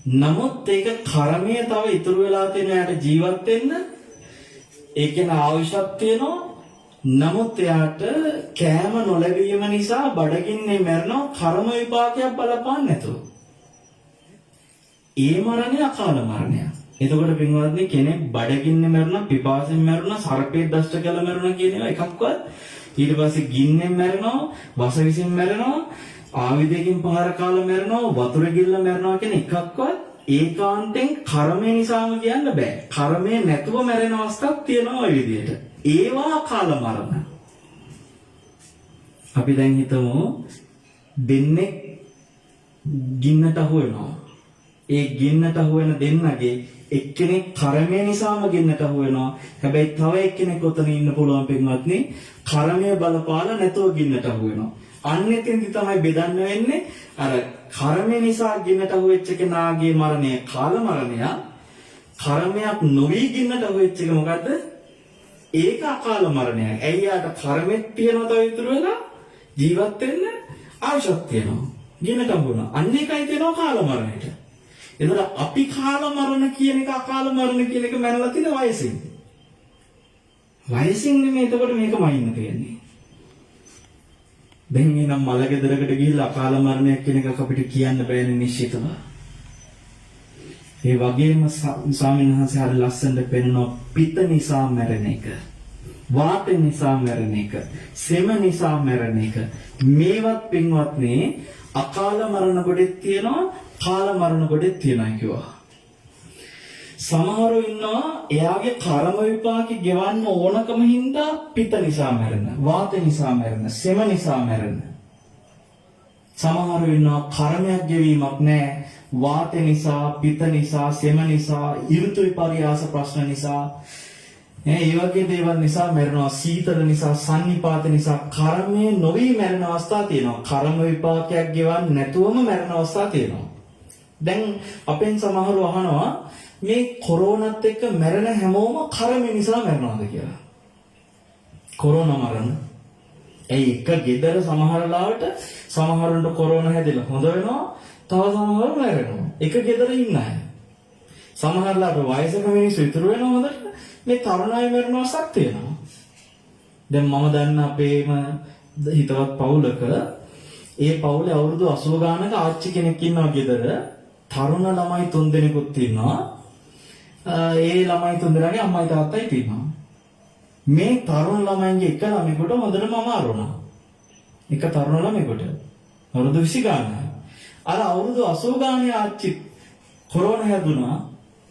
නමුත් ඒක කර්මයේ තව ඉතුරු වෙලා තියෙන යාට ජීවත් වෙන්න ඒකේන ආයුෂක් තියෙනවා. නමුත් එයාට කෑම නොලැබීම නිසා බඩගින්නේ මැරෙනවා කර්ම විපාකයක් බලපාන්නේ නැතුව. ඒ මරණය අකාල මරණයක්. එතකොට පින්වත්නි කෙනෙක් බඩගින්නේ මැරුණා, පිපාසයෙන් මැරුණා, සර්පේ දෂ්ට කළ මැරුණා කියන ඒවා එකක්වත් ඊට පස්සේ ගින්නෙන් මැරෙනවා, වසවිසින් මැරෙනවා, ආයුධයකින් පහර කාලා මැරෙනවා, වතුර ගිල්ල මැරෙනවා කියන එකක්වත් ඒකාන්තයෙන් කර්මය නිසාම කියන්න බෑ. කර්මය නැතුව මැරෙන අවස්ථාවක් තියෙනවා ওই විදිහට. ඒවා කාල මරණ. අපි දැන් හිතමු දෙන්නේ ගින්නට අහු වෙනවා. ඒ ගින්නට අහු වෙන දෙන්නගේ එක්කෙනෙක් කර්මය නිසාම ගින්නට අහු වෙනවා. හැබැයි තව එක්කෙනෙක් උතන ඉන්න පුළුවන් පින්වත්නි කර්මය බලපාලා නැතුව ගින්නට අහු වෙනවා. අන්න එතෙන්දි තමයි බෙදන්න වෙන්නේ. අර කර්මය නිසා ගින්නට අහු වෙච්ච කෙනාගේ මරණය කාල මරණය. කර්මයක් නොවි ගින්නට අහු වෙච්ච එක මොකද්ද? ඒක අකාල මරණයක්. ඇයි යාට කර්මෙත් තියෙනවා තව ඉතුරු වෙලා ජීවත් වෙන්න අවශ්‍යත් තියෙනවා. ගින්නට අහු වුණා. අන්න ඒකයි තියෙනවා කාල මරණයට. එතකොට අපි කාල මරණ කියන එක අකාල මරණ කියන එක මැනලා තියෙන වයසින්. වයසින් නෙමෙයි එතකොට මේකමයින්න තියෙන්නේ. දැන් එනම් මල ගෙදරකට ගිහිල්ලා අකාල මරණයක් කියන එක අපිට කියන්න බෑනේ නිශ්චිතව. ඒ වගේම ස්වාමීන් වහන්සේ හරි ලස්සනට පෙන්නනවා පිත නිසා මැරෙන එක, වාත නිසා මැරෙන එක, සෙම නිසා මැරෙන එක. මේවත් පින්වත්නි අකාල මරණ කොටෙත් තියෙනවා, කාල මරණ කොටෙත් තියෙනවා කිව්වා. සමහරව ඉන්නවා එයාගේ කර්ම විපාක ගෙවන්න ඕනකම හින්දා පිත නිසා මැරෙන, වාත නිසා මැරෙන, සෙම නිසා මැරෙන. සමහරව ඉන්නවා කර්මයක් ගෙවීමක් නැහැ, වාත නිසා, පිත නිසා, සෙම නිසා, ඍතු විපර්යාස ප්‍රශ්න නිසා, ඒ වගේ දේවල් නිසා මැරෙනවා. සීතල නිසා, සන්නිපාත නිසා කර්මයේ නොවි මැරෙන අවස්ථා තියෙනවා. කර්ම විපාකයක් ගෙවන්න නැතුවම මැරෙන අවස්ථා තියෙනවා. දැන් අපෙන් සමහරව අහනවා මේ කොරෝනාත් එක්ක මැරෙන හැමෝම කර්ම නිසා මැරෙනවද කියලා. කොරෝනා මරණ. ඒ එක ගෙදර සමහර ලාවට සමහරුන්ට කොරෝනා හැදෙලා හොඳ වෙනවා, තව සමහරව මැරෙනවා. එක ගෙදර ඉන්න අය. සමහර ලාට වයසක මිනිස්සු ඉතුරු වෙනවා හොඳට. මේ තරුණ අය මැරෙනවාක් තියෙනවා. දැන් මම දන්න අපේම හිතවත් පවුලක ඒ පවුලේ අවුරුදු 80 ගානක ආච්චි කෙනෙක් ඉන්නවා ගෙදර. තරුණ ළමයි 3 දෙනෙකුත් ඉන්නවා. ඒ ළමයි 3 දෙනාගේ අම්මයි තාත්තයි ඉන්නවා. මේ තරුණ ළමයින්ගේ එක ළමයෙකුට හොඳටම අමාරු වුණා. එක තරුණ ළමයෙකුට අවුරුදු 20 ගානක්. අර අවුරුදු 80 ගානේ ආච්චි කොරෝනා හැදුනා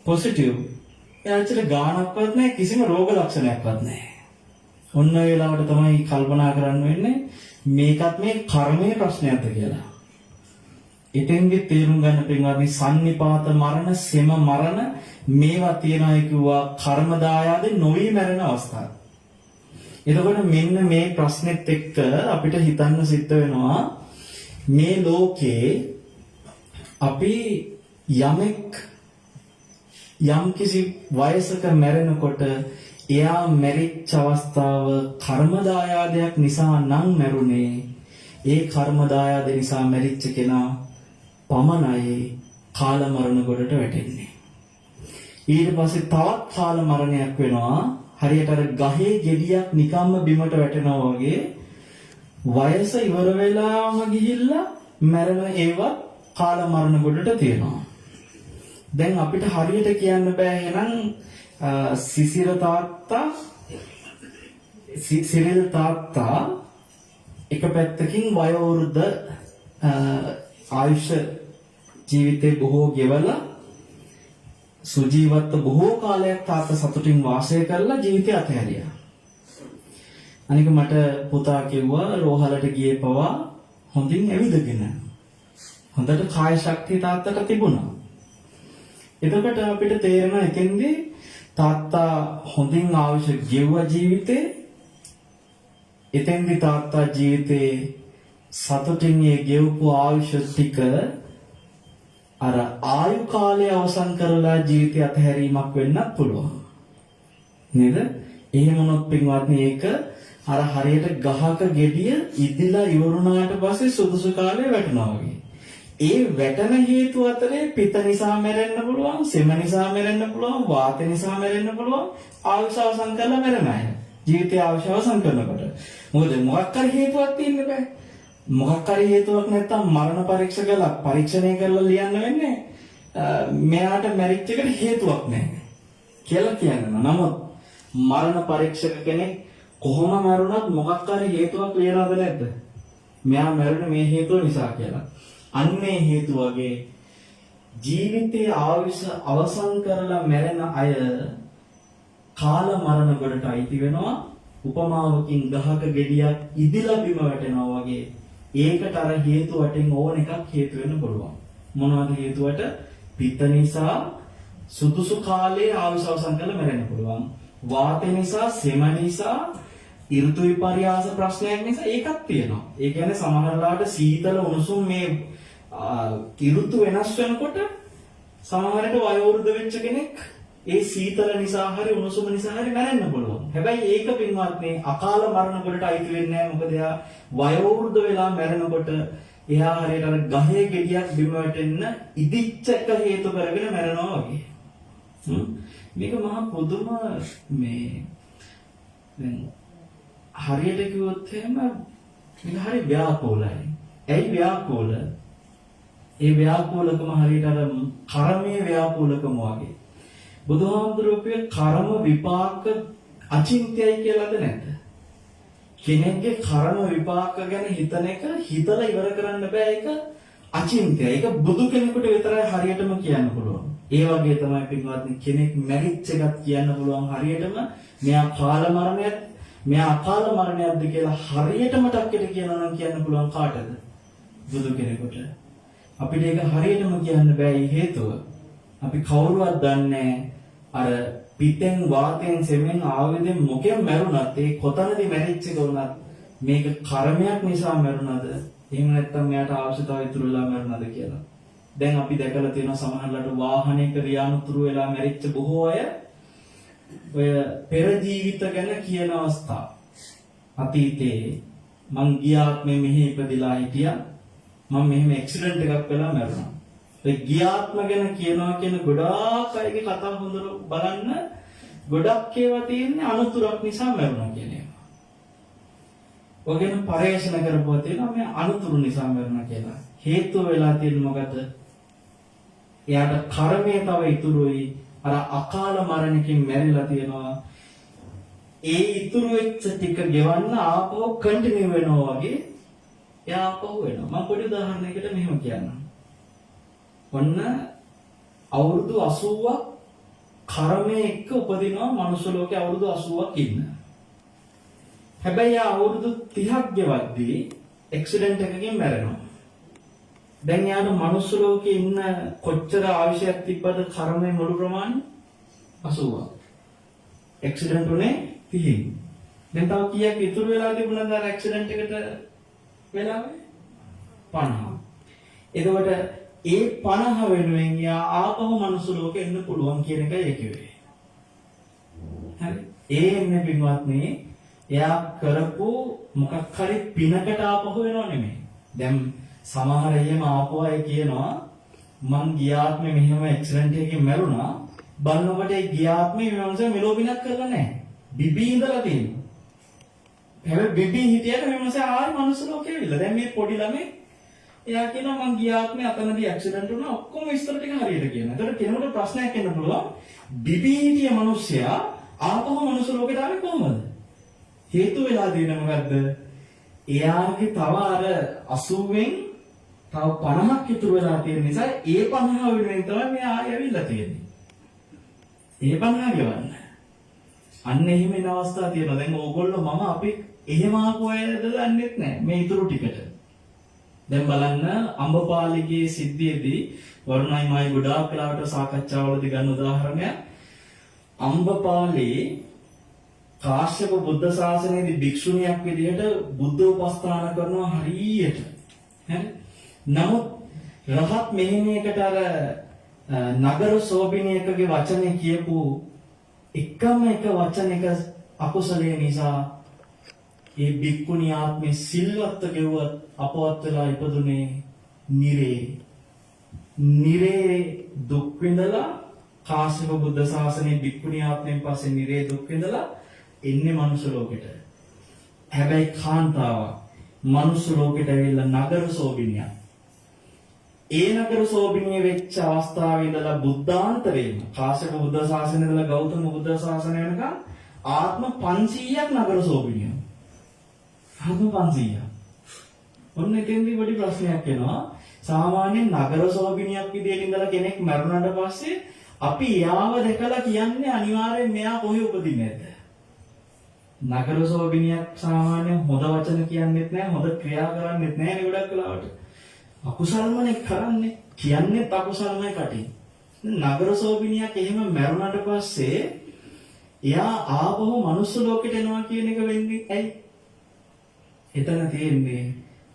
පොසිටිව්. එයාට ගානක්වත් නැහැ, කිසිම රෝග ලක්ෂණයක්වත් නැහැ. ඔන්න ඒ වෙලාවට තමයි කල්පනා කරන්න වෙන්නේ මේකත් මේ කර්මයේ ප්‍රශ්නයක්ද කියලා. එතෙන්දි තේරුම් ගන්න පින්වත්නි සන්නිපාත මරණ, සෙම මරණ මේවා තියනයි කිව්වා කර්ම දායාදේ නොවි මැරෙන අවස්ථා. එතකොට මෙන්න මේ ප්‍රශ්නෙත් එක්ක අපිට හිතන්න සිද්ධ වෙනවා මේ ලෝකේ අපි යමෙක් යම්කිසි වයසක මැරෙනකොට එයා මැරිච්ච අවස්ථාව කර්ම දායාදයක් නිසා නම් මැරුණේ. ඒ කර්ම දායාද නිසා මැරිච්ච කෙනා පමණයි කාල මරණ ගොඩට වැටෙන්නේ. ඊට පස්සේ තවත් කාල මරණයක් වෙනවා. හරියට අර ගහේ ගෙඩියක් නිකම්ම බිමට වැටෙනවා වගේ වයස ඉවර වෙලාම ගිහිල්ලා මැරෙන ඒවත් කාල මරණ ගොඩට තියෙනවා. දැන් අපිට හරියට කියන්න බෑ එහෙනම් සිසිල් තාත්තා එක පැත්තකින් වයෝවෘද්ධ ආයුෂ ජීවිතේ බොහෝ ගෙවලා සුජීවත්ව බොහෝ කාලයක් තාත්තා සතුටින් වාසය කරලා ජීවිතය අතහැරියා. අනික මට පුතා කිව්වා රෝහලට ගියේ පවා හොඳින් ඇවිදගෙන. හොඳට කාය ශක්තිය තාත්තට තිබුණා. එතකොට අපිට තේරෙනවා එතෙන්දී තාත්තා හොඳින් ආයුෂ ගෙවුවා ජීවිතේ. එතෙන්දී තාත්තා ජීවිතේ සතුටින් ඒ ගෙවපු ආයුෂ ටික අර ආයු කාලය අවසන් කරලා ජීවිතය අතහැරීමක් වෙන්නත් පුළුවන්. නේද? එහෙම වුණොත් පින්වත්නි ඒක අර හරියට ගහක ගෙඩිය ඉදිලා ඉවරුණාට පස්සේ සුදුසු කාලේ වැටෙනවා වගේ. ඒ වැටෙන හේතු අතරේ පිත නිසා මැරෙන්න පුළුවන්, සෙම නිසා මැරෙන්න පුළුවන්, වාත නිසා මැරෙන්න පුළුවන්, ආයුෂ අවසන් කරලා මැරෙන අය. ජීවිතය අවශ්‍ය අවසන් කරනකොට. මොකද මොකක් හරි හේතුවක් තියෙන්න බෑ. මොකක් හරි හේතුවක් නැත්තම් මරණ පරීක්ෂණය කරලා ලියන්න වෙන්නේ මෙයාට මැරිච් එකට හේතුවක් නැහැ කියලා කියනවා. නමුත් මරණ පරීක්ෂක කෙනෙක් කොහොම මරුණත් මොකක් හරි හේතුවක් ලියනවද නැද්ද? මෙයා මැරුණේ මේ හේතුව නිසා කියලා. අන්නේ හේතුව වගේ ජීවිතයේ ආයුෂ අවසන් කරලා මැරෙන අය කාල මරණ ගොඩට අයිති වෙනවා. උපමාවකින් ගහක ගෙඩියක් ඉදිලා බිම වැටෙනවා වගේ. ඒකට අර හේතු වටින් ඕන එකක් හේතු වෙන්න පුළුවන්. මොනවද හේතුවට? පිත්ත නිසා සුදුසු කාලේ ආයුෂ අවසන් කරලා මැරෙන්න පුළුවන්. වාතය නිසා, සෙම නිසා, ඍතු විපර්යාස ප්‍රශ්නයක් නිසා ඒකක් තියෙනවා. ඒ කියන්නේ සමහරලාට සීතල උණුසුම් මේ ඍතු වෙනස් වෙනකොට සමහරට වයෝවෘද්ධ වෙච්ච කෙනෙක් ඒ සීතල නිසා හරි උණුසුම නිසා හරි මැරෙන්න පුළුවන්. හැබැයි ඒක පින්වත්නි අකාල මරණ වලට අයිති වෙන්නේ නැහැ. මොකද එයා වයෝවෘද්ධ වෙලා මැරෙනකොට එයා හරියට අර ගහේ ගෙඩියක් බිම වැටෙන්න ඉදිච්ච එක හේතු කරගෙන මැරෙනවා වගේ. මේක මහා පුදුම මේ දැන් හරියට කිව්වොත් එහෙම මේක හරි ව්‍යාකූලයි. ඇයි ව්‍යාකූල? ඒ ව්‍යාකූලකම හරියට අර කර්මයේ ව්‍යාකූලකම වගේ. බුදුහාමුදුරුවෝ කර්ම විපාක අචින්ත්‍යයි කියලාද නැද්ද? කෙනෙක්ගේ කර්ම විපාක ගැන හිතන එක හිතලා ඉවර කරන්න බෑ. ඒක අචින්ත්‍යයි. ඒක බුදු කෙනෙකුට විතරයි හරියටම කියන්න පුළුවන්. ඒ වගේ තමයි පින්වත්නි කෙනෙක් මැරිච්ච එකක් කියන්න පුළුවන් හරියටම. මෙයා කාල මරණයක්, මෙයා අකාල මරණයක්ද කියලා හරියටම ටක්කෙට කියනවා නම් කියන්න පුළුවන් කාටද? බුදු කෙනෙකුට. අපිට ඒක හරියටම කියන්න බෑ. හේතුව අපි කවුරුවත් දන්නේ අර පිටෙන් වාතයෙන් සෙමෙන් ආවේදෙන් මොකෙන් මැරුණත් ඒ කොතනදී මැරිච්ච එක වුණත් මේක කර්මයක් නිසා මැරුණාද? එහෙම නැත්නම් මෙයාට අවශ්‍යතාවය ඉතුරු වෙලා මැරුණාද කියලා. දැන් අපි දැකලා තියෙනවා සමහරවිට වාහනයක රියානුතුරු වෙලා මැරිච්ච බොහෝ අය ඔය පෙර ජීවිත ගැන කියන අවස්ථා. අතීතේ මං ගියාත්මේ මෙහි ඉපදිලා හිටියා. මම මෙහෙම ඇක්සිඩන්ට් එකක් වෙලා මැරුණා. ඒ ගියාත්ම ගැන කියනවා කියන ගොඩාක් අයගේ කතා හොඳට බලන්න ගොඩක් ඒවා තියෙන්නේ අනුතුරක් නිසා මැරුණා කියන ඒවා. ඔගෙන පරේක්ෂණ කරපුවා තියෙනවා මේ අනුතුරු නිසා මැරුණා කියලා. හේතුව වෙලා තියෙන්නේ මොකද? එයාට කර්මයේ තව ඉතුරුයි. අර අකාල මරණකින් මැරිලා තියෙනවා. ඒ ඉතුරු වෙච්ච ටික ගෙවන්න ආපහු කන්ටිනියු වෙනවා වගේ එයා ආපහු වෙනවා. මම පොඩි උදාහරණයකට මෙහෙම කියන්නම්. ඔන්න අවුරුදු 80ක් කර්මයේ එක්ක උපදිනවා මනුෂ්‍ය ලෝකේ අවුරුදු 80ක් ඉන්න. හැබැයි අවුරුදු 30ක් ගෙවද්දී ඇක්සිඩන්ට් එකකින් මැරෙනවා. දැන් යාට මනුෂ්‍ය ලෝකේ ඉන්න කොච්චර ආයුෂයක් තිබ්බද කර්මයේ මුළු ප්‍රමාණය 80ක්. ඇක්සිඩන්ට් උනේ 30. දැන් තව කීයක් ඉතුරු වෙලා තිබුණාද අර ඇක්සිඩන්ට් එකට වෙලාවේ? 50. එතකොට ඒ 50 වෙනුවෙන් යා ආපහු මනුස්ස ලෝකෙ එන්න පුළුවන් කියන එකයි ඒ කිව්වේ. හරි. ඒ එන්නේ පින්වත්නි එයා කරපු මොකක් හරි පිනකට ආපහු වෙනව නෙමෙයි. දැන් සමහර අයම ආපහු අය කියනවා මං ගියාත්මේ මෙහෙම ඇක්සිඩන්ට් එකකින් මැරුණා. බලනකොට ඒ ගියාත්මේ මේ මෙලෝ පිනක් කරලා නැහැ. බිබී ඉඳලා තියෙනවා. හැබැයි බිබී හිටියට මේ මොනසේ ආයි මනුස්ස ලෝකෙ ඇවිල්ලා. දැන් මේ පොඩි ළමයි එයා කියනවා මං ගියාත්මේ අතනදී ඇක්සිඩන්ට් වුණා ඔක්කොම විස්තර ටික හරියට කියනවා. ඒතකොට කෙනෙකුට ප්‍රශ්නයක් එන්න පුළුවන් බිබී හිටිය මිනිස්සයා ආපහු මනුස්ස ලෝකෙට ආවේ කොහොමද? හේතු වෙලා තියෙන මොකද්ද? එයාගේ තව අර 80න් තව 50ක් ඉතුරු වෙලා තියෙන නිසා ඒ 50 වෙනුවෙන් තමයි මේ ආයෙ ඇවිල්ලා තියෙන්නේ. ඒ 50 ගෙවන්න. අන්න එහෙම වෙන අවස්ථා තියෙනවා. දැන් ඕගොල්ලෝ මම අපි එහෙම ආපු අයද දන්නෙත් නැහැ මේ ඉතුරු ටිකට. දැන් බලන්න අම්බපාලිගේ සිද්ධියේදී වරුණයි මායි ගොඩාක් වෙලාවට සාකච්ඡාවලදී ගන්න උදාහරණයක් අම්බපාලේ කාශ්‍යප බුද්ධ ශාසනයේදී භික්ෂුණියක් විදිහට බුද්ධ උපස්ථාන කරනවා හරියට. හරි? නමුත් රහත් මෙහෙණියකට අර නගර සෝබිනියකගේ වචනේ කියපු එකම එක වචනයක අකුසලයේ නිසා ඒ භික්ඛුණී ආත්මේ සිල්වත් ගෙවුවත් අපවත් වෙලා ඉපදුනේ නිරේ දුක් විඳලා කාශ්‍යප බුද්ධ ශාසනයේ භික්ඛුණී ආත්මෙන් පස්සේ නිරේ දුක් විඳලා එන්නේ මනුෂ්‍ය ලෝකෙට. හැබැයි කාන්තාවක් මනුෂ්‍ය ලෝකෙට ඇවිල්ලා නගර සෝබිනියක්. ඒ නගර සෝබිනිය වෙච්ච අවස්ථාවේ ඉඳලා බුද්ධාන්තරේම කාශ්‍යප බුද්ධ ශාසනය ඉඳලා ගෞතම බුද්ධ ශාසනය වෙනකන් ආත්ම 500ක් නගර සෝබිනිය. ආත්ම 500ක්. ඔන්න එතෙන්දී පොඩි ප්‍රශ්නයක් එනවා. සාමාන්‍යයෙන් නගර සෝබිනියක් විදියට ඉඳලා කෙනෙක් මරුණාට පස්සේ අපි යාව දැකලා කියන්නේ අනිවාර්යෙන් මෙයා කොහේ උපදින්නේ නැද්ද? නගර සෝබිනියක් සාමාන්‍යයෙන් හොඳ වචන කියන්නේත් නැහැ, හොඳ ක්‍රියා කරන්නේත් නැහැ නේ ගොඩක් වෙලාවට. අකුසල්මනේ කරන්නේ, කියන්නේ අකුසල්මයි කටින්. නගර සෝබිනියක් එහෙම මරුණාට පස්සේ එයා ආපහු මනුස්ස ලෝකෙට එනවා කියන එක වෙන්නේ ඇයි? එතන තියෙන්නේ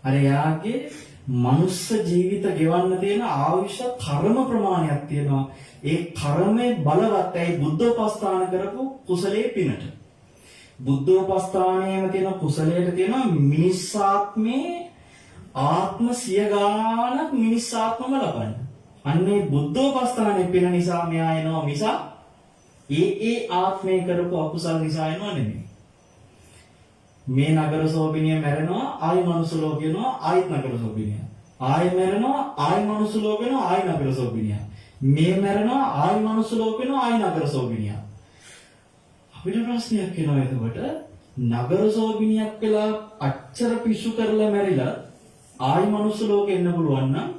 අර යාගේ මනුස්ස ජීවිත ගෙවන්න තියෙන ආයුෂ කර්ම ප්‍රමාණයක් තියෙනවා. ඒ කර්මයේ බලවත් ඇයි බුද්ධෝපස්ථාන කරපු කුසලයේ පිනට. බුද්ධෝපස්ථානයේම තියෙන කුසලයට තියෙන මිනිස්සාත්මේ ආත්ම සිය ගාණක් මිනිස්සාත්මම ලබන්න. අන්නේ බුද්ධෝපස්ථානයේ පින නිසා මෙයා එනවා මිස ඒ ආත්මේ කරපු අකුසල නිසා එනවා නෙමෙයි. මේ නගර සෝබිනිය මැරෙනවා ආයි මනුස්ස ලෝකේ යනවා ආයිත් නගර සෝබිනිය. ආයි මැරෙනවා ආයි මනුස්ස ලෝකේ යනවා ආයි නගර සෝබිනිය. මේ මැරෙනවා ආයි මනුස්ස ලෝකේ යනවා ආයි නගර සෝබිනිය. අපිට ප්‍රශ්නයක් එනවා එතකොට නගර සෝබිනියක් වෙලා අච්චර පිස්සු කරලා මැරිලා ආයි මනුස්ස ලෝකෙ එන්න පුළුවන් නම්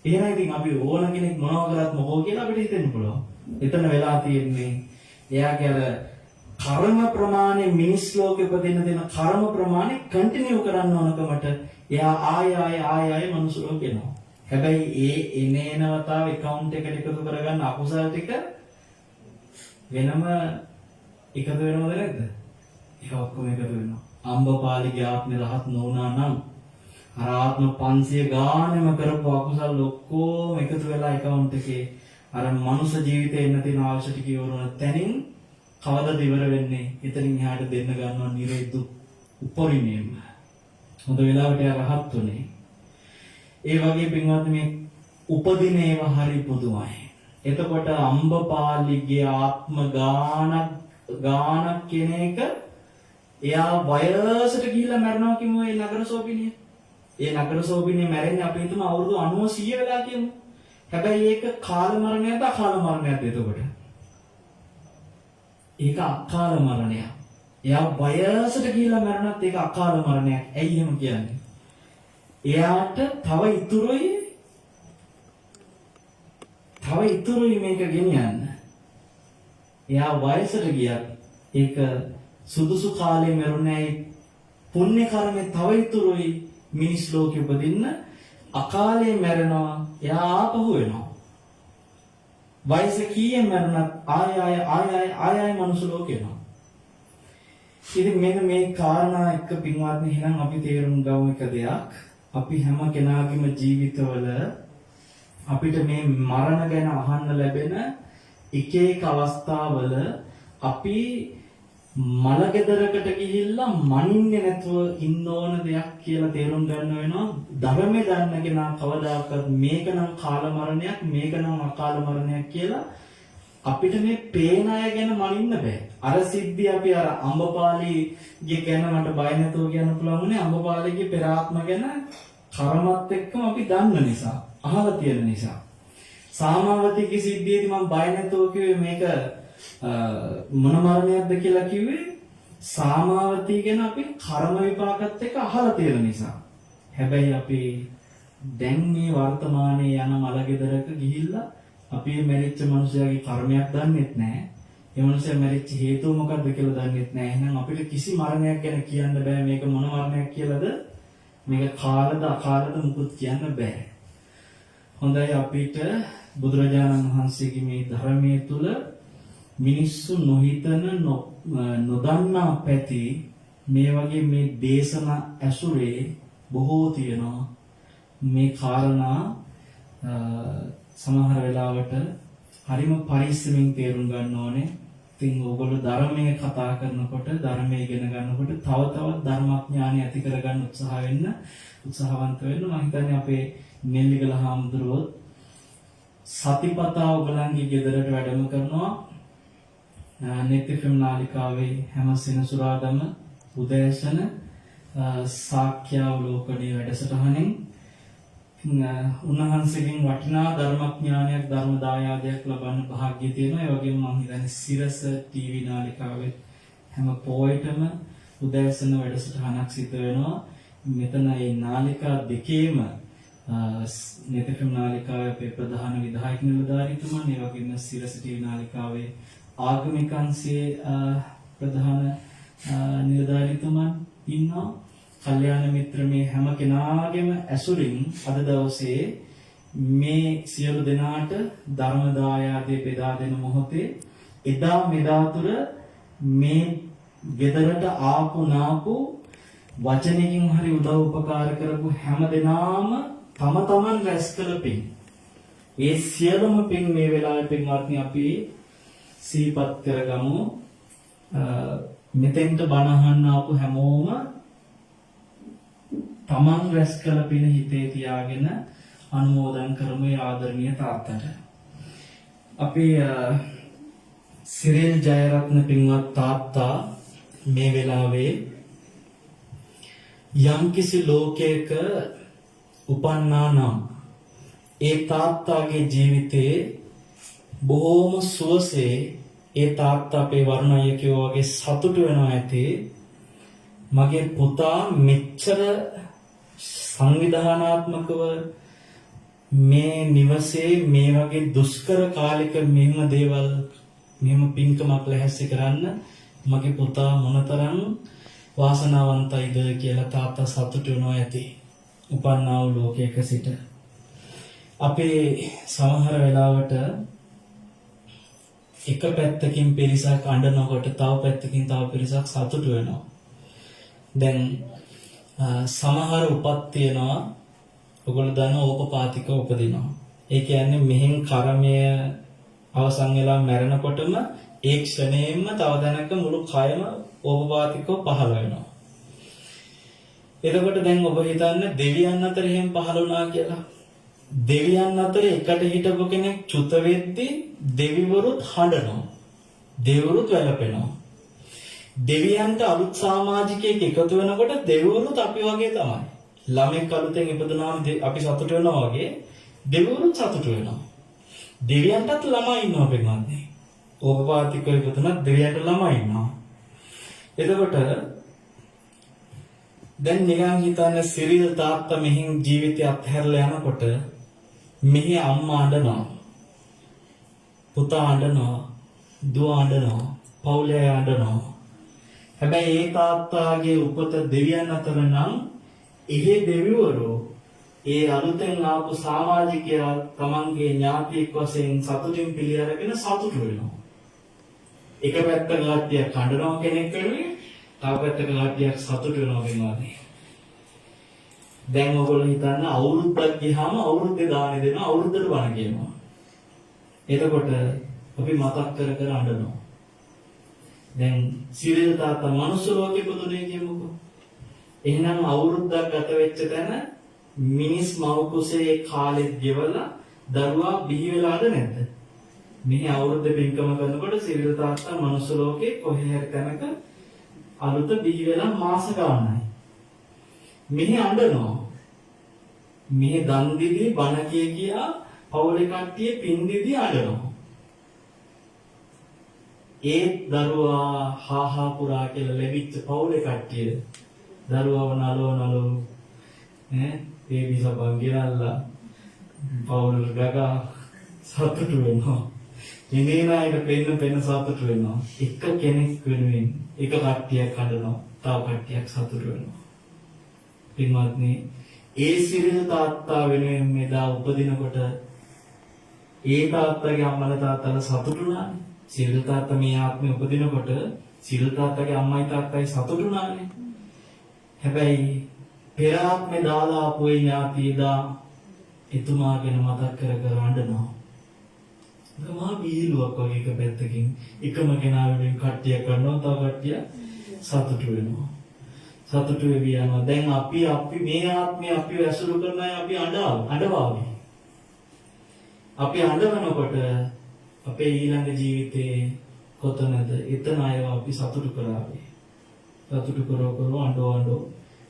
එහෙනම් ඉතින් අපි ඕන කෙනෙක් මොනවා කරත් මොකෝ කියලා අපිට හිතෙන්න පුළුවන්. එතන වෙලා තියෙන්නේ එයාගේ අර කර්ම ප්‍රමාණය මිනිස් ලෝකෙ උපදින්න දෙන කර්ම ප්‍රමාණය කන්ටිනියු කරන්න ඕනකමට එයා ආය මනුස්ස ලෝකෙ එනවා. හැබැයි ඒ එනවතාව account එකට එකතු කරගන්න අකුසල ටික වෙනම එකතු වෙනවද නැද්ද? ඒක ඔක්කොම එකතු වෙනවා. අම්බපාලිගේ ආත්මේ රහත් නොවුනා නම් අර ආත්ම 500 ගානෙම කරපු අකුසල ඔක්කොම එකතු වෙලා account එකේ අර මනුස්ස ජීවිතේ එන්න තියෙන අවශ්‍ය ටික ඉවරන තැනින් කවදද ඉවර වෙන්නේ? එතනින් එහාට දෙන්න ගන්නවා නිරේදු උපරිමයෙන්ම. හොඳ වෙලාවට රහත් උනේ. ඒ වගේ පින්වත් මේ උපදින ඒවා හරි පුදුමයි. එතකොට අම්බපාලිගේ ආත්ම ගානක් කියන එක එයා වයසට ගිහිල්ලා මැරෙනවා කියමු ඒ නගර සෝබිනිය. ඒ නගර සෝබිනිය මැරෙන්නේ අපි හිතමු අවුරුදු 90 100 වෙලා කියමු. හැබැයි ඒක කාල මරණයක්ද අකාල මරණයක්ද එතකොට? ඒක අකාල මරණයක්. එයා වයසට ගිහිල්ලා මැරුණත් ඒක අකාල මරණයක්. ඇයි එහෙම කියන්නේ? එයාට තව ඉතුරුයි මේක ගෙනියන්න. එයා වයසට ගියත් ඒක සුදුසු කාලේ මැරුණයි පුණ්‍ය කර්මේ තව ඉතුරුයි මිනිස් ලෝකෙ උපදින්න. අකාලේ මැරෙනවා එයා ආපහු වෙනවා. වයස කීයෙන් මැරුණත් ආය මනුස්ස ලෝකෙ එනවා. ඉතින් මෙන්න මේ කාරණා එක්ක පින්වත්නි එහෙනම් අපි තේරුම් ගමු එක දෙයක්. අපි හැම කෙනාගේම ජීවිතවල අපිට මේ මරණ ගැන අහන්න ලැබෙන එක අවස්ථාවල අපි මලගෙදරකට ගිහිල්ලා මනින්නේ නැතුව ඉන්න ඕන දෙයක් කියලා තේරුම් ගන්න වෙනවා. ධර්මයේ දන්න කෙනා කවදාකවත් මේක නම් කාල මරණයක් මේක නම් අකාල මරණයක් කියලා අපිට මේ පේන අය ගැන මනින්න බෑ. අර සිද්ධිය අපි අර අම්බපාලිගේ ගැන මට බය නැතුව කියන්න පුළුවන් උනේ අම්බපාලිගේ පෙර ආත්ම ගැන කර්මත් එක්කම අපි දන්න නිසා, අහලා තියෙන නිසා. සාමාවතීගේ සිද්ධියේදී මම බය නැතුව කිව්වේ මේක මොන මරණයක්ද කියලා කිව්වේ සාමාවතී ගැන අපි කර්ම විපාකත් එක්ක අහලා තියෙන නිසා. හැබැයි අපි දැන් මේ වර්තමානයේ යන මලගෙදරක ගිහිල්ලා අපි මැරිච්ච මිනිසයාගේ කර්මයක් දන්නෙත් නැහැ. ඒ මිනිසයා මැරිච්ච හේතුව මොකක්ද කියලා දන්නෙත් නැහැ. එහෙනම් අපිට කිසි මරණයක් ගැන කියන්න බෑ. මේක මොන මරණයක් කියලාද? මේක කාලද අකාලද මුකුත් කියන්න බෑ. හොඳයි අපිට බුදුරජාණන් වහන්සේගේ මේ ධර්මයේ තුල මිනිස්සු නොහිතන නොදන්නා පැති මේ වගේ මේ දේශනා ඇසුරේ බොහෝ තියෙනවා. මේ කාරණා සමහර වෙලාවට හරිම පරිස්සමින් තේරුම් ගන්න ඕනේ. ඉතින් ඕගොල්ලෝ ධර්මයේ කතා කරනකොට ධර්මයේ ඉගෙන ගන්නකොට තව තවත් ධර්මඥානය ඇති කරගන්න උත්සාහවන්ත වෙන්න. මම හිතන්නේ අපේ නෙල්ලිගල හාමුදුරුවෝ සතිපතා ඔයගලන්ගේ ගෙදරට වැඩම කරනවා. නෙතිෆම් නාලිකාවේ හැම සෙනසුරාදාම උදෑසන සාක්‍යාවලෝකනයේ වැඩසටහනින් උන්වහන්සේගෙන් වටිනා ධර්මඥානයක් ධර්ම දායාදයක් ලබන්න වාසනාව තියෙනවා. ඒ වගේම මම හිතන්නේ සිරස ටීවී නාලිකාවේ හැම පොයටම උදෑසන වැඩසටහනක් සිදු වෙනවා. මෙතන මේ නාලිකා දෙකේම නෙතිෆම් නාලිකාවේ අපේ ප්‍රධාන විධායක නිලධාරීතුමන්, ඒ වගේම සිරස ටීවී නාලිකාවේ ආගමික අංශයේ ප්‍රධාන නිලධාරීතුමන් ඉන්නවා. කල්යාණ මිත්‍ර මේ හැම කෙනාගේම ඇසුරින් අද දවසේ මේ සියලු දෙනාට ධර්ම දායාදේ බෙදා දෙන මොහොතේ එදා මෙදා තුර මේ ගෙදරට ආපු නාපු වචනකින් හරි උදව් උපකාර කරපු හැම දෙනාම තම තමන් රැස් කළ පින්. ඒ සියලුම පින් මේ වෙලාවේ පින්වත්නි අපි සිහිපත් කරගමු. මෙතෙන්ට බණ අහන්න ආපු හැමෝම තමන් රැස් කළ පින හිතේ තියාගෙන අනුමෝදන් කරමු ආදරණීය තාත්තට. අපි සිරිල් ජයරත්න පින්වත් තාත්තා මේ වෙලාවේ යම්කිසි ලෝකයක උපන්නා නම් ඒ තාත්තාගේ ජීවිතේ බොහෝම සුවසේ ඒ තාත්තා අපේ වරුණ අයියා කිව්වා වගේ සතුට වෙනවා ඇති. මගේ පුතා මෙච්චර සංවිධානාත්මකව මේ නිවසේ මේ වගේ දුෂ්කර කාලික මෙහෙම දේවල් මෙහෙම පින්කමක් ලැහැස්ති කරන්න මගේ පුතා මොනතරම් වාසනාවන්තයිද කියලා තාත්තා සතුටු වෙනවා ඇති. උපන්නා වූ ලෝකයක සිට අපේ සමහර වෙලාවට එක පැත්තකින් පිරිසක් අඬනකොට තව පැත්තකින් තව පිරිසක් සතුටු වෙනවා. දැන් සමහර උපත් තියෙනවා, ඔයගොල්ලෝ දන්න ඕපපාතික උපදිනවා. ඒ කියන්නේ මෙහෙන් කර්මය අවසන් වෙලා මැරෙනකොටම ඒ ක්ෂණයෙන්ම තව දැනක මුළු කයම ඕපපාතිකව පහළ වෙනවා. එතකොට දැන් ඔබ හිතන්නේ දෙවියන් අතර එහෙම පහළ වුණා කියලා. දෙවියන් අතර එකට හිටපු කෙනෙක් චුත වෙද්දී දෙවිවරුත් හඬනවා. දෙවිවරුත් වැළපෙනවා. දෙවියන්ට අලුත් සමාජිකයෙක් එකතු වෙනකොට දෙවිවරුත් අපි වගේ තමයි. ළමෙක් අලුතෙන් ඉපදුනාම අපි සතුට වෙනවා වගේ දෙවිවරුත් සතුට වෙනවා. දෙවියන්ටත් ළමයි ඉන්නවා පිටමන්නේ. ඕපපාතිකව ඉපදුනත් දෙවියන්ට ළමයි ඉන්නවා. එතකොට දැන් නිකන් හිතන්න සිරිල් තාත්තා මෙහින් ජීවිතය අත්හැරලා යනකොට මෙහි අම්මා අඬනවා, පුතා අඬනවා, දුව අඬනවා, පවුලේ අඬනවා. හැබැයි ඒ තාත්තාගේ උපත දෙවියන් අතර නම් එහි දෙවිවරු ඒ අලුතෙන් ආපු සමාජිකයා තමන්ගේ ඥාතියෙක් වශයෙන් සතුටින් පිළි අරගෙන සතුටු වෙනවා. එක පැත්තක කට්ටියක් අඬනවා කෙනෙක් වෙනුවෙන්, තව පැත්තක කට්ටියක් සතුටු වෙනවා වෙනවානේ. දැන් ඔයගොල්ලෝ හිතන්න අවුරුද්දක් ගියාම අවුරුද්දේ දානෙ දෙනවා, අවුරුද්දට බණ කියනවා. එතකොට අපි මතක් කර කර අඬනවා. දැන් සිරිල් තාත්තා මනුස්ස ලෝකෙ පුදුනේ කියමුකෝ. එහෙනම් අවුරුද්දක් ගත වෙච්ච තැන මිනිස් මව් කුසේ කාලෙත් ගෙවලා දරුවා බිහි වෙලාද නැද්ද? මේ අවුරුද්ද පින්කම කරනකොට සිරිල් තාත්තා මනුස්ස ලෝකේ කොහේ හරි තැනක අලුත බිහි වෙලා මාස ගානයි. මෙහි අඬනවා. මෙහි දන් දීදී බණ කියා පවුලේ කට්ටිය පින් දීදී අඬනවා. ඒ දරුවා හාහා පුරා කියලා ලැබිච්ච පවුලේ කට්ටිය දරුවව නලෝ බේබි සබන් ගෙනල්ලා පවුල් ගගා සතුටු වෙනවා. ඉන්නේ නායක පෙන්න සතුටු වෙනවා. එක කෙනෙක් වෙනුවෙන් එක කට්ටියක් අඬනවා, තව කට්ටියක් සතුටු වෙනවා. පින්වත්නි, ඒ සිරිල් තාත්තා වෙනුවෙන් මෙදා උපදිනකොට ඒ තාත්තගේ අම්මලා තාත්තලා සතුටුුණානේ. සිරිල් තාත්තා මේ ආත්මේ උපදිනකොට සිරිල් තාත්තගේ අම්මයි තාත්තයි සතුටුුණානේ. හැබැයි පෙර ආත්මේ දාලා ආපු ඒ ඥාතියදා එතුමා ගැන මතක් කර කර අඬනවා. මහා බීලුවක් වගේ එක පැත්තකින් එකම කෙනා වෙනුවෙන් කට්ටිය කරනවා, තව කට්ටිය සතුටු වෙනවා. සතුටු වෙවි යනවා. දැන් අපි මේ ආත්මේ අපි ඇසුරු කරන අය අපි අඬවාගේ. අපි අඬනකොට අපේ ඊළඟ ජීවිතේ කොතනද? එතන අයව අපි සතුටු කරාවේ. සතුටු කරව අඬෝ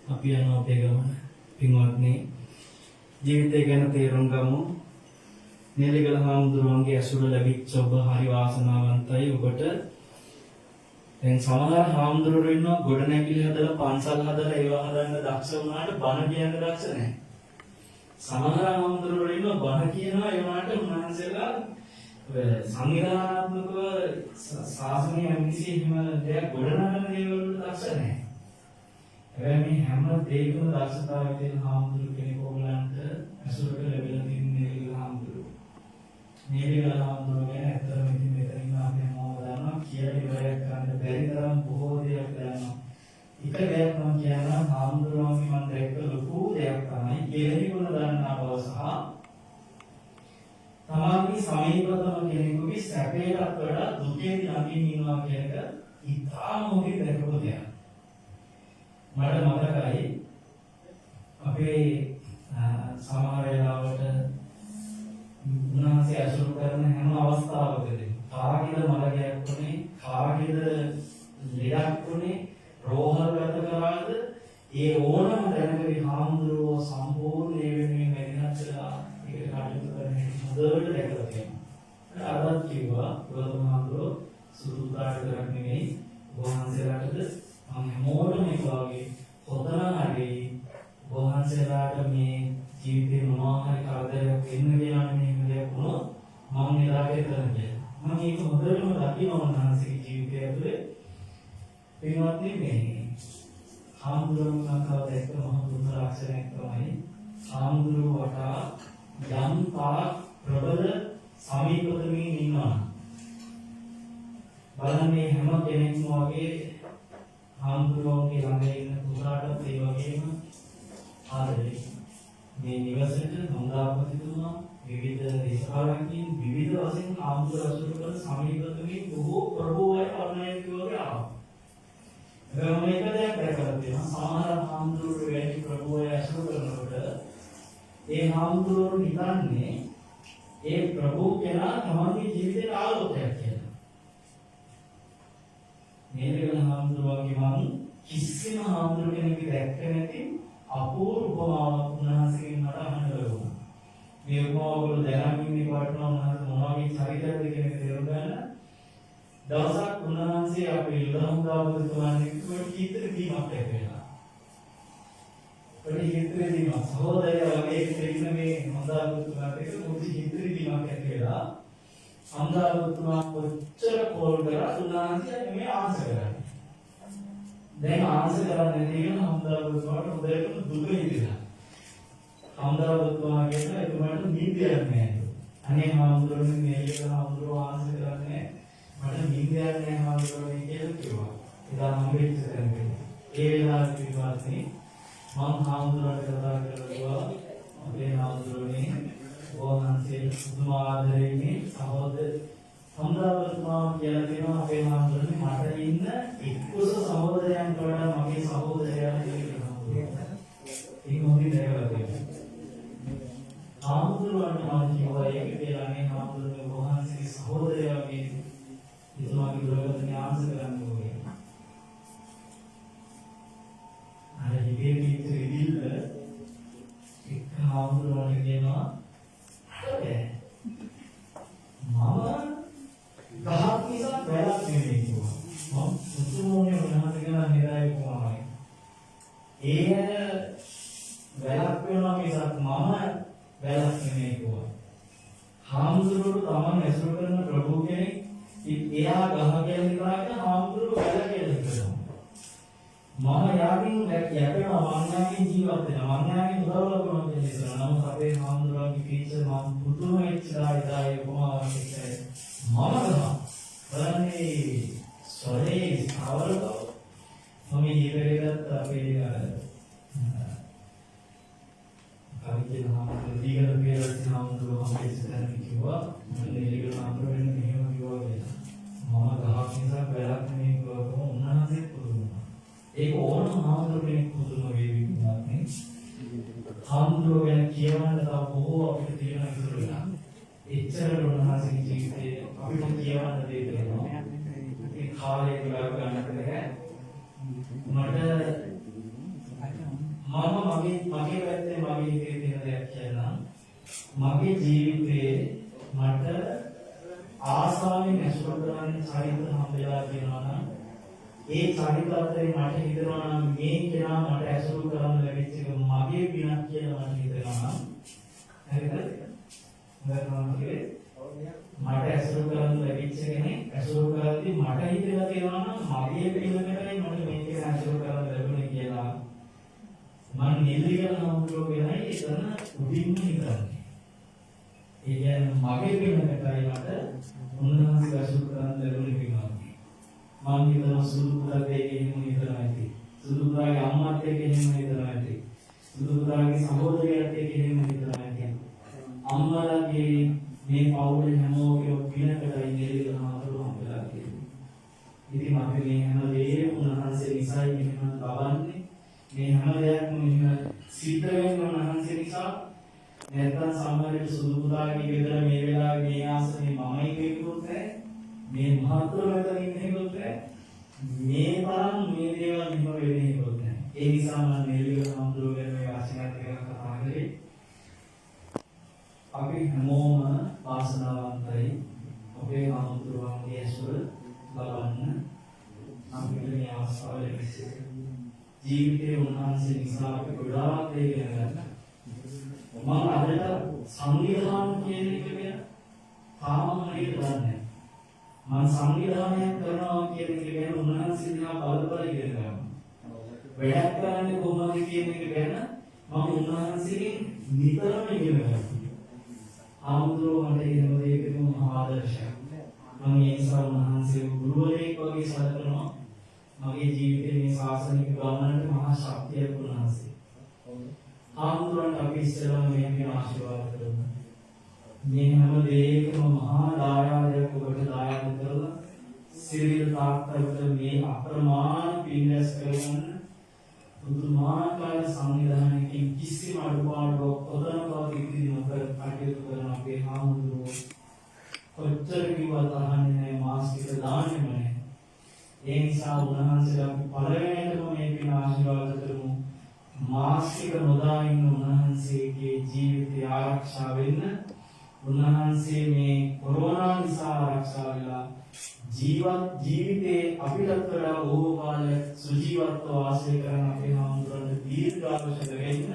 අපි යනවා අපේ ගමන. පින්වත්නි, ජීවිතය ගැන තේරුම් ගමු. නේලිගල හාමුදුරුවන්ගේ ඇසුර ලැබිච්ච ඔබ හරි වාසනාවන්තයි. ඔබට දැන් සමහර හාමුදුරුවෝ ඉන්නවා ගොඩනැගිලි හදලා පන්සල් හදලා ඒවා හදන්න දක්ෂ වුණාට බණ කියන්න දක්ෂ නැහැ. සමහර හාමුදුරුවෝ ඉන්නවා බණ කියනවා ඒ වුණාට උන්වහන්සේලා සංවිධානාත්මකව ශාසනීය මිනිස්සු හිම දෙයක් ගොඩනගන දේවල් වල දක්ෂ නැහැ. හැබැයි මේ හැම දෙයකම දක්ෂතාවය තියෙන හාමුදුරුවෝ කෙනෙක් ඕගලන්ට ඇසුරට ලැබිලා තියෙන නේලිගල හාමුදුරුවෝ. නේලිගල හාමුදුරුවෝ ගැන ඇත්තටම ඉතින් මෙතනින් අපි හැමෝම දන්නවා කියලා ඉවරයක් කරන්න බැරි තරම් බොහෝ දේවල් දන්නවා. එක දෙයක් මම කියනවා හාමුදුරුවන්ගේ මම දැක්ක ලොකු දෙයක් තමයි කෙලෙහි ගුණ දන්නා බව සහ තමන්ගේ සමීපතම කෙනෙකුගේ සැපයටත් වඩා දුකේදී අඳින්න ඉන්නවා කියන එක ඉතාම හොඳින් දැකපු දෙයක්. මට මතකයි අපේ සමහර වෙලාවට උන්වහන්සේ අසුරු කරන හැම අවස්ථාවකදී කාගේද මලගයක් වුනේ, කාගේද ලෙඩක් වුනේ, රෝහල් ගත කරාද ඒ ඕනම දැනගවි හාමුදුරුවෝ සම්පූර්ණ ඒ වෙනුවෙන් වැඩිහත් වෙලා ඒක කටයුතු කරන හැටි හොඳට දැකලා තියෙනවා. අදත් කිව්වා ගෞතම හාමුදුරුවෝ සුදුදාට කරක් නෙමෙයි වහන්සේලාටද මම හැමෝටම මේ වගේ හොතන හරි වහන්සේලාට මේ ජීවිතේ මොනවා හරි කරදරයක් වෙන්න කියලා මේ දෙයක් වුණොත් මම නිරාකරණය කරනවා. මම ඒක හොඳටම දකිනවා වහන්සේගේ ජීවිතය ඇතුලේ. පින්වත්නි මේ හාමුදුරුවෝ මතව දැක්ක මහ දුක ලක්ෂණයක් තමයි හාමුදුරුවෝ වටා යම් තාක් ප්‍රබල සමීපතමින් ඉන්නවා. බලන්නේ හැම කෙනෙක්ම වගේ හාමුදුරුවෝගේ ළඟ ඉන්න පුතාටත් ඒ වගේම ආදරේ. මේ නිවසේට හොඳාපතිතුමා විවිධ දේශපාලකින් විවිධ වශයෙන් හාමුදුරුවෝ අසුර කරන සමීපතමින් බොහෝ ප්‍රභූවය වර්ණයකෝ ආවා. මේක දෙයක් දැකලා තියෙනවා. සමහර හාමුදුරුවෝ වැඩි ප්‍රභූවය අසුර කරනකොට ඒ හාමුදුරුවෝ හිතන්නේ ඒ ප්‍රභූ කෙනා තමන්ගේ ජීවිතේට ආලෝකයක් කියලා. නේලිගල හාමුදුරුවෝගේ මම කිසිම හාමුදුරුවෝ කෙනෙක්ගේ දැක්ක නැති අපූර්ව උපමාවක් උන්වහන්සේගෙන් මට අහන්න ලැබුණා. මේ උපමාව වල දැනගන්න ඉන්නේ වටනවා උන්වහන්සේ මොනවගේ චරිතයක්ද කියන එක තේරුම් ගන්න. දවසක් උන්වහන්සේ අපේ ඉලහමුදාවතුමාගේ කීතර දීමක් ලැබෙනවා. පොඩි කීතර දීමක් සහෝදරයා වගේ ඉන්න මේ හමුදාවතුමාට ඒක පොඩි කීතර දීමක් ලැබෙලා හමුදාවතුමා කොච්චර කෝල් කරා උන්වහන්සේ මේ ආන්සර් කරා. දැන් ආන්සර් කරන්නේ නැතිනම් හමුදාවතුමාට උදේට දුක හිතෙනවා. හමුදාවතුමා කියන එතුමාට නිදියක් නැහැ. අනේ හමුදුරනේ මේක හමුදුරෝ ආන්සර් කරන්නේ මට නිදියක් නැහැ හමුදුරනේ කියලා කිව්වා. එදා මම ඉස්සරහින් ඒ වෙලාවට විවාදනේ මම හමුදුරට කතා කරලා අපේ හමුදුරනේ වහන්සේ සුදුම ආදරෙන්නේ සහෝදර හමුදාවතුමා කියලා කියනවා අපේ හමුදුරනේ මට ඉන්න එක්කස සහෝදරයන්ට වඩා මගේ සහෝදරයා කියලා කියනවා. ඒක මොකද දැකලා තියෙන්නේ. හාමුදුරුවන්ට මම කිව්වා ඒක කියලා මේ හාමුදුරුවෝ වහන්සේගේ සහෝදරයාගේ ඉතුමාගේ දුරගතනේ ආන්සර් කරන්න ඕනේ. අර ඉබේදී ඉතිරිදිල්ල එක් හාමුදුරුවන්ට කියනවා හරි මම ගහක් නිසා වැලක් නෙමෙයි කිව්වා. මම මුතුමෝනේ උන්වහන්සේ කියන නිරාය කුමාරයි. ඒ වැලක් වෙනවා මිසක් මම වැලක් නෙමෙයි කිව්වා. හාමුදුරුවෝ තමන් ඇසුරු කරන ප්‍රභූ කෙනෙක් එයා ගහ කියලා හිතාගෙන හාමුදුරුවෝ වැල කියලා හිතනවා. මම යාකින් යැපෙනවා මං ජීවත් වෙනවා. මං යාකින් උදව් ලබනවා කියලා හිතනවා. නමුත් අපේ හාමුදුරුවෝගේ ටීචර් මම පුදුම වෙච්ච දායි කොමාවක් එක්කයි. මම බලන්නේ සොරේ ස්ථාවරව මම ඊපෙරේකට අපේ කවිදේ හාමුදුරුවෝ දීගල පෙරස් හාමුදුරුවෝ අපේ සිතන කිව්වා මම නේලිගල හාමුදුරුවෝ වෙන මෙහෙම කිව්වා කියලා. මම ගහක් නිසා වැලක් නෙමෙයි කිව්වම උන්වහන්සේ පුදුමයි. ඒක ඕනම හාමුදුරුවෝ කෙනෙක් පුදුම වේවි නේ. හාමුදුරුවෝ ගැන කියවන්න තව බොහෝ අපිට තියෙන ඉතුරු වෙනවා. එච්චර උන්වහන්සේගේ ජීවිතේ අපිට කියවන්න දෙයක් තියෙනවා.
ඉතින් කාලේ ගාව ගන්නට බැහැ. මට මගේ පැත්තේ මගේ හිතේ තියෙන දෙයක් කියන්නම්. මගේ ජීවිතේ මට ආසාවෙන් ඇසුරු කරන චරිත හම්බෙලා තියෙනවා නම් ඒ චරිත අතරේ මට හිතෙනවා නම් මේ කෙනා මට ඇසුරු කරන්න ලැබිච්ච එක මගේ පිනක් කියලා මට හිතෙනවා නම් හරිද? මට ඇසුරු කරන්න ලැබිච්ච කෙනෙක් ඇසුරු කරද්දී මට හිතෙලා තියෙනවා නම් මගේ පිනකටයි මට මේක ඇසුරු කරන්න ලැබුණේ කියලා මම නිල්ලිකන හම්බුනෝ වෙනයි එතන උඩින්ම හිතන්නේ. ඒ කියන්නේ මගේ පිනකටයි මට උන්වහන්සේ ඇසුරු කරන්න ලැබුණේ කියලා. මම හිතන සුදු පුතාට ඒක එහෙම හිතනවා ඇති. සුදු පුතාගේ අම්මාට ඒක එහෙම හිතනවා ඇති. සුදු පුතාගේ සහෝදරයාට ඒක එහෙම හිතනවා ඇති. අම්මලාගේ මේ පවුලේ හැමෝගෙම පිනකටයි නිල්ලිකන හම්බුනෝ වෙලා තියෙන්නේ. ඉතින් අපි මේ හැම දෙයක්ම උන්වහන්සේ නිසායි මෙහෙම ලබන්නේ. මේ හැම දෙයක්ම මෙහෙම සිද්ධ වෙන්නේ උන්වහන්සේ නිසා. නැත්නම් සමහරවිට සුදු පුතාගේ ගෙදර මේ වෙලාවේ මේ ආසනේ මමයි කෙනෙකුත් නැහැ. මේ මහත්තුරු මෙතන ඉන්නේ කෙනෙකුත් නැහැ. මේ තරම් මේ දේවල් මෙහෙම වෙන්නේ කෙනෙකුත් නැහැ. ඒ නිසා මම නිල්ලිකන හම්බුනෝ ගැන මේ වාසියත් එක කතා කරේ. අපි හැමෝම වාසනාවන්තයි. අපේ හම්බුරුවන්ගේ ඇසුර ලබන්න අපිට මේ අවස්ථාව ලැබෙන්නේ. ජීවිතේ උන්වහන්සේ නිසා අපි ගොඩාක් දේ ඉගෙන ගන්නවා. මම අදට සංවිධාන කියන එක ගැන තාම හරියට දන්නේ නැහැ. මම සංවිධානයක් කරනවා කියන එක ගැන උන්වහන්සේ දිහා බලලා ඉගෙන ගන්නවා. වැඩක් කරන්නේ කොහොමද කියන එක ගැන මම උන්වහන්සේගෙන් නිතරම ඉගෙන ගන්නවා. ආමුද්‍රෝ මට එහෙම දෙයකම මහා ආදර්ශයක්. මම ඒ නිසා උන්වහන්සේ ගුරුවරයෙක් වගේ සැලකනවා. මගේ ජීවිතේ මේ ශාසනික ගමනට මහා ශක්තියක් උන්වහන්සේ. ආමුද්‍රන්ට අපි ඉස්සරහම මේ ආශිර්වාද කරමු. මේ හැම දෙයකම මහා දායාදයක් ඔබට දායාද කරලා සිරිල් තාක්කවට මේ අප්‍රමාණ පින්දස් කරගන්න පුදුමාකාර සංවිධානයකින් කිසිම අඩුපාඩුවක් කොතනකවත් ඉදිරි නොකර කටයුතු කරන අපේ ආමුද්‍රෝ කොච්චර කිව්වත් අහන්නේ නැහැ මාස්ටික දාන්නෙම නැහැ. ඒ නිසා උන්වහන්සේලා අපි පළවෙනිටම මේ පින ආශිර්වාද කරමු. මාස්ටික නොදා ඉන්න උන්වහන්සේගේ ජීවිතය ආරක්ෂා වෙන්න උන්වහන්සේ මේ කොරෝනා නිසා ආරක්ෂා වෙලා ජීවිතේ අපිට වඩා බොහෝ කාලයක් සුජීවත්ව වාසය කරන අපේ හාමුදුරන්ට දීර්ඝායුෂ දෙන්න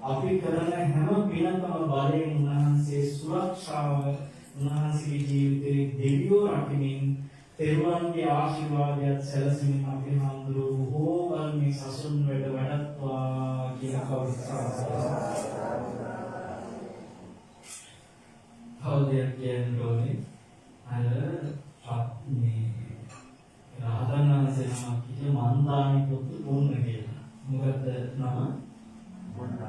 අපි කරන හැම පිනකම බලයෙන් උන්වහන්සේ සුරක්ෂාව උන්වහන්සේගේ ජීවිතේ දෙවියෝ රකිමින් තෙරුවන්ගේ ආශිර්වාදයත් සැලසීමෙන් අපේ හාමුදුරුවෝ බොහෝ කල මේ සසුන් වැඩ වඩත්වා කියලා කවුරුද කියන්නේ අර මේ රහතන් වහන්සේ නමක් කිය මන්දානි පුත්තු පුන්න කියලා. මොකද නම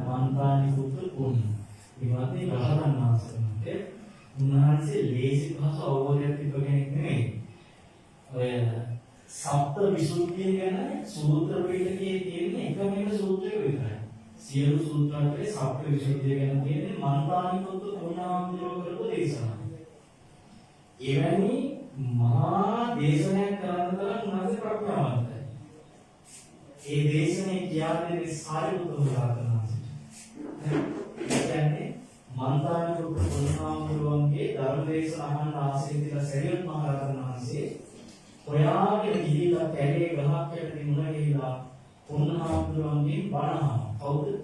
මන්දානි පුත්තු පුන්න. ඉවත්නි රහතන් වහන්සේ උන්වහන්සේ ලේසි භාෂ අවබෝධයක් තිබෙන කෙනෙක් නෙමෙයි. ඔය සප්ත විසුද්ධිය ගැන සූත්‍ර පිටකයේ තියෙන එකම එක සූත්‍රය විතරයි. සියලු සූත්‍ර අතරේ සප්ත විසුද්ධිය ගැන තියෙන්නේ මන්දානි පුත්තු පුන්නහාමුදුරුවෝ කරපු දේශනා. එවැනි මහා දේශනයක් කරන්න තරම් උන්වහන්සේ ප්‍රඥාවන්තයි. ඒ දේශනේ කියන්නේ සාරිපුත්ත මහරහතන් වහන්සේ. ඒ කියන්නේ මන්දානි පුත්තු පුන්නහාමුදුරුවන්ගේ ධර්ම දේශන අහන්න ආසෙ ඉඳලා සරියුත් මහරහතන් වහන්සේ ඔයාගේ ගිහිලා කැලේ ගහක් යට මුණ ගිහිලා පුන්නහාමුදුරුවන්ගෙන් බණ අහනවා. කවුද?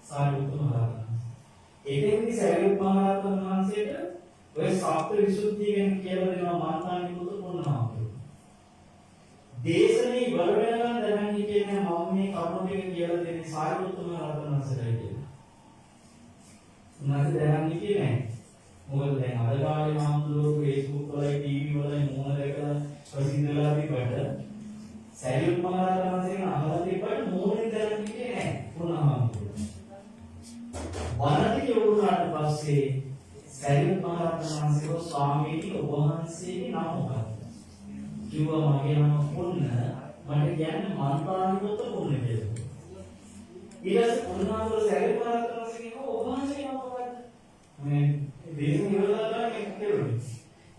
සාරිපුත්ත මහරහතන්. ඒකෙන්දි සරියුත් මහරහතන් වහන්සේට ඔය සප්ත විසුද්ධිය ගැන කියලා දෙනවා මන්දානි පුත්තු පුන්නහාමුදුරුවෝ. දේශනේ ඉවර වෙනකන් දැනන් හිටියේ නෑ මම මේ කරුණු ටික කියලා දෙන්නේ සාරිපුත්ත මහරහතන් වහන්සේටයි කියලා. උන්වහන්සේ දැනන් හිටියේ නෑ. මොකද දැන් අද කාලේ හාමුදුරුවෝ Facebook වලයි TV වලයි මොන දැකලා ප්‍රසිද්ධ වෙලා තිබ්බට සරියුත් මහරහතන් වහන්සේගෙන් අහලා තිබ්බට මොනේ දැනන් හිටියේ නෑ පුන්නහාමුදුරුවෝ. වරදී යොමුනාට පස්සේ සරියුත් මහරහතන් වහන්සේ ස්වාමීනි ඔබ වහන්සේගේ නම මොකක්ද? කිව්වා මගේ නම පුන්න. මට කියන්නේ මන්දානි පුත්තු පුන්න කියලා. ඊළඟ පුන්නාවර සරියුත් මහරහතන් වහන්සේ කියනවා ඔබ වහන්සේගේ නම මොකක්ද? මේ දේශන ඉවරලා මේක කියනවා.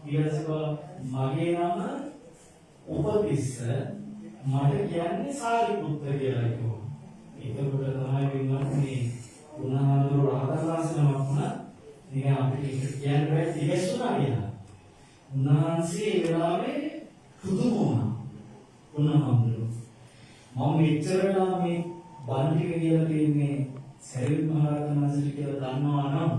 ඊළඟට මගේ නම උපතිස්ස මට කියන්නේ සාරිපුත්ත කියලා කිව්වා. එතකොට තමයි විමර්ශනේ උන්වහන්සේ රහතන් වහන්සේ නමක් වුණා. ඉතින් අපිට කියන්න බෑ ඉගෙස්සුනා කියලා. උන්වහන්සේ ඒ වෙලාවේ පුදුම වුණා. උන්වහන්සේ මම මෙච්චරලා මේ බණ ටික කියලා තියෙන්නේ සරියුත් මහ රහතන් වහන්සේ කියලා දන්නවා නම්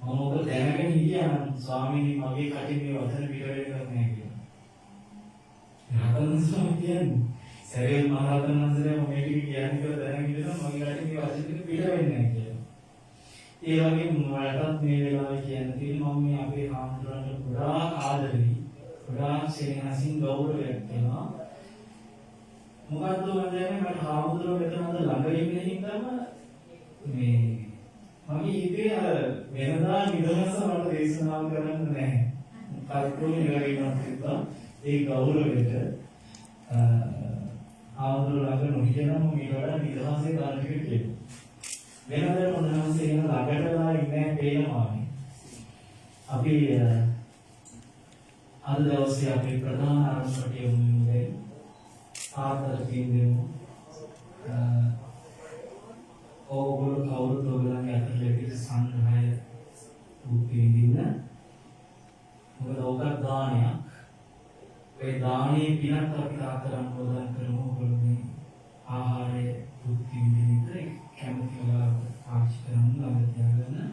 මම ඔබ දැනගෙන හිටියා නම් ස්වාමීනි මගේ කටින් මේ වචන පිටවෙන්න කරන්නේ කියලා. රහතන් වහන්සේ කියන්නේ සරියුත් මහ රහතන් වහන්සේ මේ ටික කියන්නේ කියලා දැනගෙන ඉන්නවා මගේ කටින් මේ වචන ටික පිට වෙන්නේ නැහැ කියලා. ඒ වගේ මටත් මේ වෙලාවේ කියන්න තියෙනවා මම මේ අපේ හාමුදුරන්ට ගොඩාක් ආදරෙයි. ගොඩාක් සෙනෙහසින් ගෞරවයක් කරනවා. මොකද්ද මම මට හාමුදුරුවෝ මෙතනද ළඟ ඉන්න හින්දාම මේ මගේ හිතේ අර වෙනදා නිදහස මට දේශනා කරන්න නැහැ. කල්පෝනේ ඉවරීමක් තිබ්බා. ඒ ගෞරවයට හාමුදුරුවෝ ළඟ නොහිටියනම් ඊට වඩා නිදහසේ ගන්න ටික කියනවා. වෙනදා මොනවාසේ යන ළඟටලා ඉන්නේ පේනවානේ. අපි අද දවසේ අපේ ප්‍රධාන ආරම්භයට යමු වෙන්නේ ආතර කින්දෙමු ඕගොල්ලෝ කවුරුත් ඔයගලගේ අතට පිට සංග්‍රහය බුද්ධි විඳින්න මොකද ඕක දානයක් ඒ දානේ පිනක් අපි ආතර අනුමෝදන් කරමු ඔයගොල්ලෝ ආහාරය බුද්ධි විඳින්න කැමති වෙලාවට පාවිච්චි කරන්න ළඟ තියාගන්න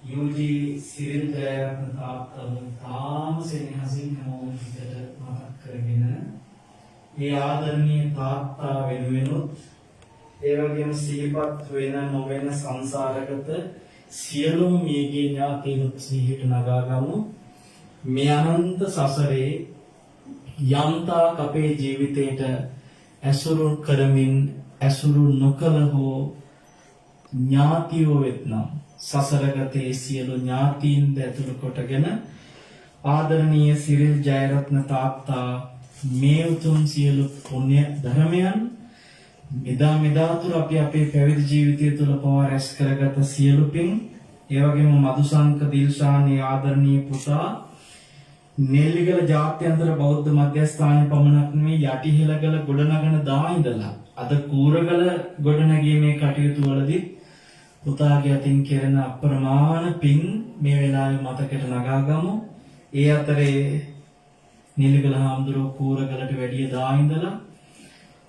යෝජී සිරිල් ජයරත්න තාත්තගේ තාම සෙනෙහසින් හැමෝම හිතට මතක් කරගෙන මේ ආදරණීය තාත්තා වෙනුවෙනුත් ඒ වගේම සිහිපත් වෙන නොවන සංසාරගත සියලුම මියගිය ඥාතීනුත් සිහියට නගාගමු. මේ අනන්ත සසරේ යම්තාක් අපේ ජීවිතේට ඇසුරු කරමින් ඇසුරු නොකළ හෝ ඥාතියෝ වෙත්නම් සසරගතේ සියලු ඥාතීන් ඇතුළු කොටගෙන ආදරණීය සිරිල් ජයරත්න තාත්තා මේ උතුම් සියලු පුණ්‍ය ධර්මයන් මෙදා තුර අපි අපේ පැවිදි ජීවිතය තුළ පවා රැස් කරගත සියලු පින් ඒ වගේම මදුසංක දිල්ෂානී ආදරණීය පුතා නෙල්ලිගල ජාත්‍යන්තර බෞද්ධ මධ්‍යස්ථානයේ පමණක් නෙවෙයි යටිහෙළගල ගොඩනගන දා ඉඳලා අද කූරගල ගොඩනැගීමේ කටයුතු වලදී පුතාගේ අතින් කෙරෙන අප්‍රමාණ පින් මේ වෙලාවේ මතකයට නගාගමු. ඒ අතරේ නෙල්ලිගල හාමුදුරුවෝ කූරගලට වැඩිය දා ඉඳලා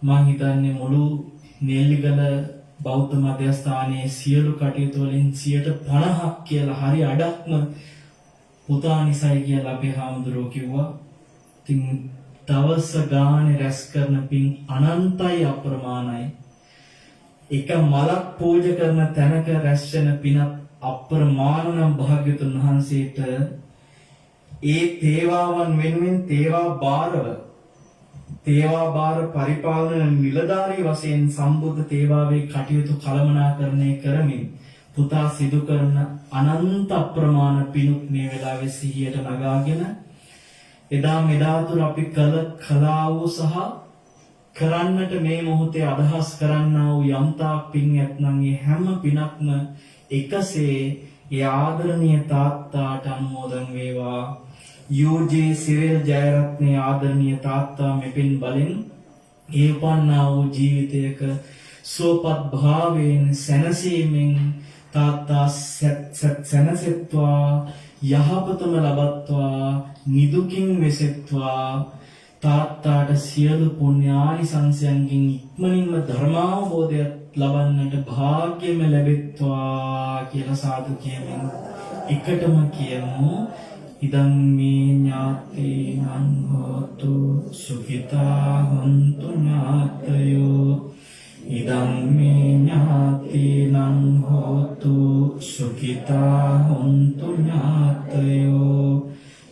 මම හිතන්නේ මුළු නෙල්ලිගල බෞද්ධ මධ්‍යස්ථානයේ සියලු කටයුතු වලින් 50% කියලා හරි අඩක්ම පුතා නිසයි කියලා අපේ හාමුදුරුවෝ කිව්වා. ඉතින් දවස ගානේ රැස් කරන පින් අනන්තයි අප්‍රමාණයි. එක මලක් පූජා කරන තැනක රැස් වෙන පිනත් අප්‍රමාණ නම් භාග්‍යතුන් වහන්සේට ඒ තේවාවන් වෙනුවෙන් තේවා බාර පරිපාලන නිලධාරී වශයෙන් සම්බුද්ධ තේවාවේ කටයුතු කළමනාකරණය කරමින් පුතා සිදු කරන අනන්ත අප්‍රමාණ පිනුත් මේ වෙලාවේ සිහියට නගාගෙන එදා තුර අපි කළා වූ සහ කරන්නට මේ මොහොතේ අදහස් කරන්නා වූ යම්තා පින් ඇතනම් ඒ හැම පිනක්ම එකසේ ඒ ආදරණීය තාත්තාට අනුමෝදන් වේවා. යෝජී සිරිල් ජයරත්නේ ආදරණීය තාත්තා මෙපින් බලෙන් ඒ උපන්නා වූ ජීවිතයක සුවපත් භාවයෙන් සැනසීමෙන් තාත්තා සැනසෙත්වා යහපතම ලබත්වා නිදුකින් වෙසෙත්වා තාත්තාට සියලු පුණ්‍යානිසංසයන්ගෙන් ඉක්මනින්ම ධර්මාවබෝධය ලබන්නට භාග්‍යම ලැබෙත්වා කියලා සාදු කියමින් එකටම කියමු. ඉදං මේ ඥාතීනං හෝතු සුඛිතා හොන්තු ඥාතයෝ ඉදං මේ ඥාතීනං හෝතු සුඛිතා හොන්තු ඥාතයෝ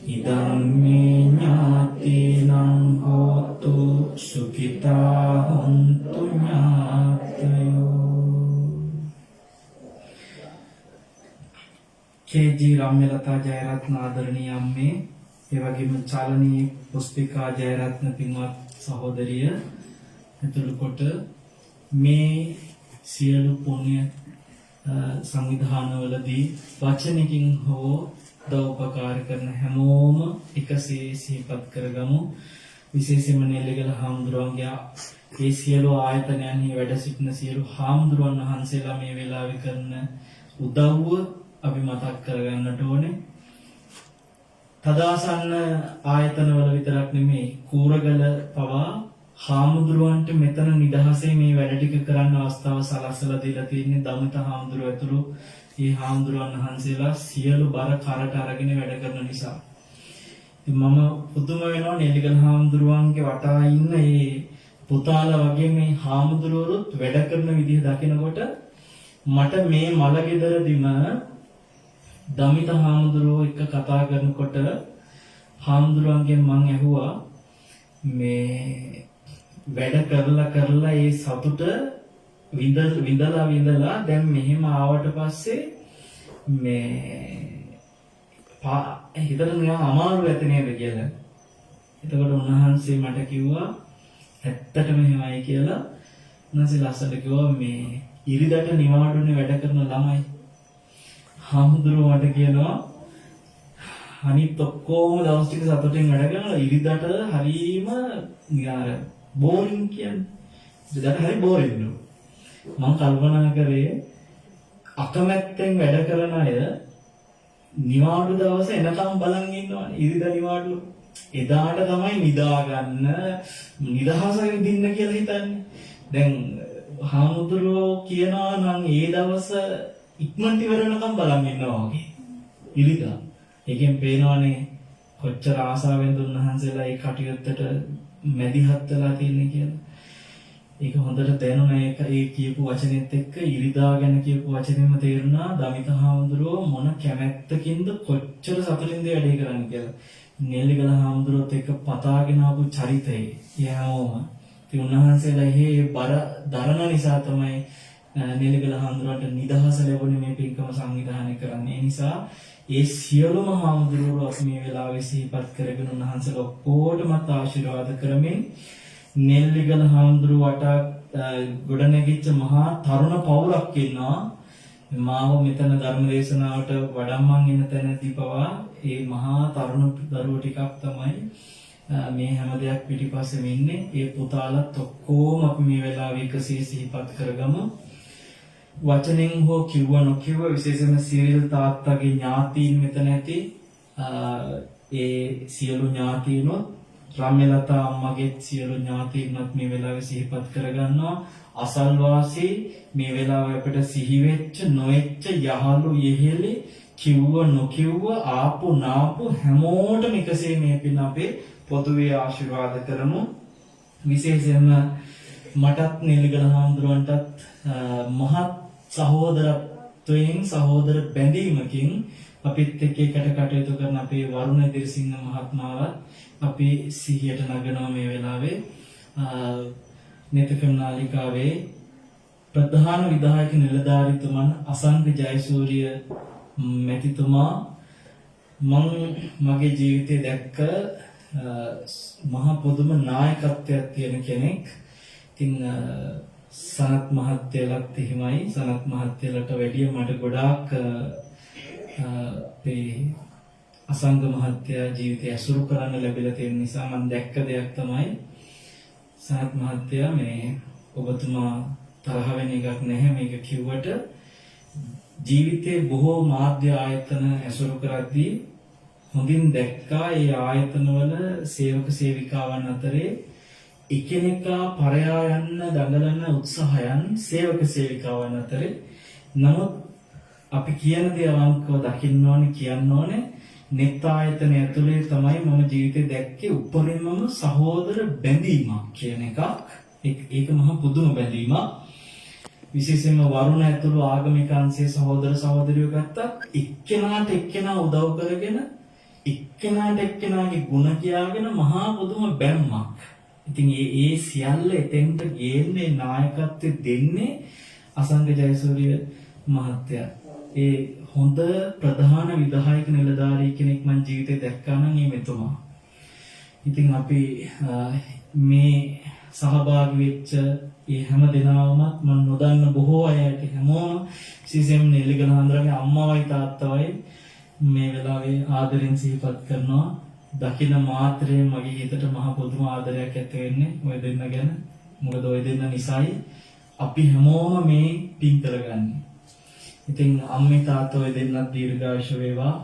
ඉදං මේ ඥාතීනං හෝතු සුඛිතා හොන්තු ඥාතයෝ. කේ.ජී. රම්‍යලතා ජයරත්න ආදරණීය අම්මේ ඒ වගේම චාලනී පුස්තිකා ජයරත්න පින්වත් සහෝදරිය ඇතුළු කොට මේ සියලු පුණ්‍ය සංවිධානවලදී වචනකින් හෝ
උපකාර කරන හැමෝම එකසේ සිහිපත් කරගමු. විශේෂයෙන්ම නෙල්ලිගල හාමුදුරුවන්ගේ ඒ සියලු ආයතනයන්හි වැඩ සිටින සියලු හාමුදුරුවන් වහන්සේලා මේ වෙලාවේ කරන උදව්ව අපි මතක් කරගන්නට ඕනේ. තදාසන්න ආයතනවල විතරක් නෙමෙයි කූරගල පවා හාමුදුරුවන්ට මෙතන නිදහසේ මේ වැඩ ටික කරන්න අවස්ථාව සලස්සලා දීලා තියෙන්නේ දමිත හාමුදුරුවෝ ඇතුළු මේ හාමුදුරුවන් වහන්සේලා සියලු බර කරට අරගෙන වැඩ කරන නිසා. මම පුදුම වෙනවා නෙල්ලිගල හාමුදුරුවන්ගේ වටා ඉන්න මේ පුතාලා වගේ මේ හාමුදුරුවෝත් වැඩ කරන විදිහ දකිනකොට මට මේ මලගෙදරදිම දමිත හාමුදුරුවෝ එක්ක කතා කරනකොට හාමුදුරුවන්ගෙන් මං ඇහුවා මේ වැඩ කරලා ඒ සතුට විඳලා දැන් මෙහෙම ආවට පස්සේ මේ හිතට නිකන් අමාරු ඇති නේද කියලා. එතකොට උන්වහන්සේ මට කිව්වා ඇත්තටම එහෙමයි කියලා. උන්වහන්සේ ලස්සනට කිව්වා මේ ඉරිදට නිවාඩුනේ වැඩ කරන ළමයි. හාමුදුරුවෝ මට කියනවා අනිත් ඔක්කොම දවස් ටික සතුටින් වැඩ කරනවා ඉරිදට හරීම නිකන් බෝරින් කියන්නේ. ඉරිදට හරි බෝරින් නෝ. මම කල්පනා කරේ අකමැත්තෙන් වැඩ කරන අය නිවාඩු දවස එනකම් බලන් ඉන්නවනේ ඉරිදා නිවාඩු. එදාට තමයි නිදා ගන්න නිදහස විඳින්න කියලා හිතන්නේ. දැන් හාමුදුරුවෝ කියනවා නම් ඒ දවස ඉක්මනට ඉවර වෙනකම් බලන් ඉන්නවා වගේ. ඉරිදා. ඒකෙන් පේනවනේ කොච්චර ආසාවෙන්ද උන්වහන්සේලා ඒ කටයුත්තට මැදිහත් වෙලා තියෙන්නේ කියලා. ඒක හොඳට දැනුණා ඒ කියපු වචනේත් එක්ක ඉරිදා ගැන කියපු වචනේම තේරුණා දමිත හාමුදුරුවෝ මොන කැමැත්තකින්ද කොච්චර සතුටින්ද වැඩේ කරන්නේ කියලා. නෙල්ලිගල හාමුදුරුවෝත් එක්ක පතාගෙන ආපු චරිතය යෑමෝම ඉතින් උන්වහන්සේලා එහෙ බර දරන නිසා තමයි නෙල්ලිගල හාමුදුරුවන්ට නිදහස ලැබුණේ මේ පින්කම සංවිධානය කරන්නේ. ඒ නිසා ඒ සියලුම හාමුදුරුවෝ අපි මේ වෙලාවේ සිහිපත් කරගෙන උන්වහන්සේලා ඔක්කොටම ආශිර්වාද කරමින් නෙල්ලිගල හාමුදුරුවට ගොඩනැගිච්ච මහා තරුණ පවුලක් ඉන්නවා. මාව මෙතන ධර්ම දේශනාවට වඩම්මන් එන තැනදී පවා ඒ මහා තරුණ දරුවෝ ටිකක් තමයි මේ හැම දෙයක් පිටිපස්සෙම ඉන්නේ. ඒ පුතාලත් ඔක්කොම අපි මේ වෙලාවේ එකසේ සිහිපත් කරගමු. වචනෙන් හෝ කිව්ව නොකිව්ව විශේෂයෙන්ම සිරිල් තාත්තගේ ඥාතීන් මෙතන ඇති ඒ සියලු ඥාතීනොත් රාම්‍යලතා අම්මගේ සියලු ඥාතීන්වත් මේ වෙලාවේ සිහිපත් කරගන්නවා. අසල්වාසී මේ වෙලාවේ අපිට සිහි වෙච්ච නොෙච්ච යහළු යෙහෙලි කිව්ව නොකිව්ව ආපු නාපු හැමෝටම එකසේ මේ පින් අපේ පොදුවේ ආශිර්වාද කරමු. විශේෂයෙන්ම මටත් නෙල්ලිගල හාමුදුරුවන්ටත් මහත් සහෝදරත්වයෙන් සහෝදර බැඳීමකින් අපිත් එක්ක එකට කටයුතු කරන අපේ වරුණ දිරිසිංහ මහත්මයාවත් අපි සිහියට නගනවා මේ වෙලාවේ. නේතකම් නාලිකාවේ ප්‍රධාන විධායක නිලධාරීතුමන් අසංක ජයසූරිය මැතිතුමා මගේ ජීවිතේ දැක්ක මහා පොදුම නායකත්වයක් තියෙන කෙනෙක්. ඉතින් සනත් මහත්තයලත් එහෙමයි. සනත් මහත්තයලට වැඩිය මට ගොඩාක් අපේ අසංග මහත්තයා ජීවිතය ඇසුරු කරන්න ලැබිලා තියෙන නිසා මම දැක්ක දෙයක් තමයි සනත් මහත්තයා මේ ඔබතුමා තරහ වෙන එකක් නැහැ මේක කිව්වට ජීවිතේ බොහෝ මාධ්‍ය ආයතන ඇසුරු කරද්දී හොඳින් දැක්කා ඒ ආයතනවල සේවක සේවිකාවන් අතරේ එකිනෙකා පරයා යන්න දඟලන උත්සාහයන් සේවක සේවිකාවන් අතරේ. නමුත් අපි කියන දේ අවංකව දකින්න ඕනේ කියන්න ඕනේ. නෙත් ආයතන ඇතුලේ තමයි මම ජීවිතේ දැක්කේ උපරිමම සහෝදර බැඳීමක් කියන එකක්. ඒක මහා පුදුම බැඳීමක්. විශේෂයෙන්ම වරුණ ඇතුළු ආගමික අංශයේ සහෝදර සහෝදරියෝ ගත්තත් එක්කෙනාට එක්කෙනා උදව් කරගෙන එක්කෙනාට එක්කෙනාගේ ಗುಣ කියාගෙන මහා පුදුම බැම්මක්. ඉතින් ඒ සියල්ල එතෙන්ට ගේන්නේ නායකත්වය දෙන්නේ අසංග ජයසූරිය මහත්තයා. ඒ හොඳ ප්‍රධාන විධායක නිලධාරී කෙනෙක් මං ජීවිතේ දැක්කා නම් ඒ මෙතුමා. ඉතින් අපි මේ සහභාගී වෙච්ච ඒ හැම දෙනාවමත් මම නොදන්න බොහෝ අයට හැමෝම විශේෂයෙන්ම නෙල්ලිගල හඳුරගේ අම්මාවයි තාත්තවයි
මේ වෙලාවේ ආදරෙන් සිහිපත් කරනවා. දකින මාත්‍රේ මගේ හිතට මහ පුදුම ආදරයක් ඇති වෙන්නේ ඔය දෙන්න ගැන. මොකද ඔය දෙන්න නිසායි අපි හැමෝම මේ පින් කරගන්නේ. ඉතින් අම්මේ තාත්තා ඔය දෙන්නත් දීර්ඝායුෂ වේවා.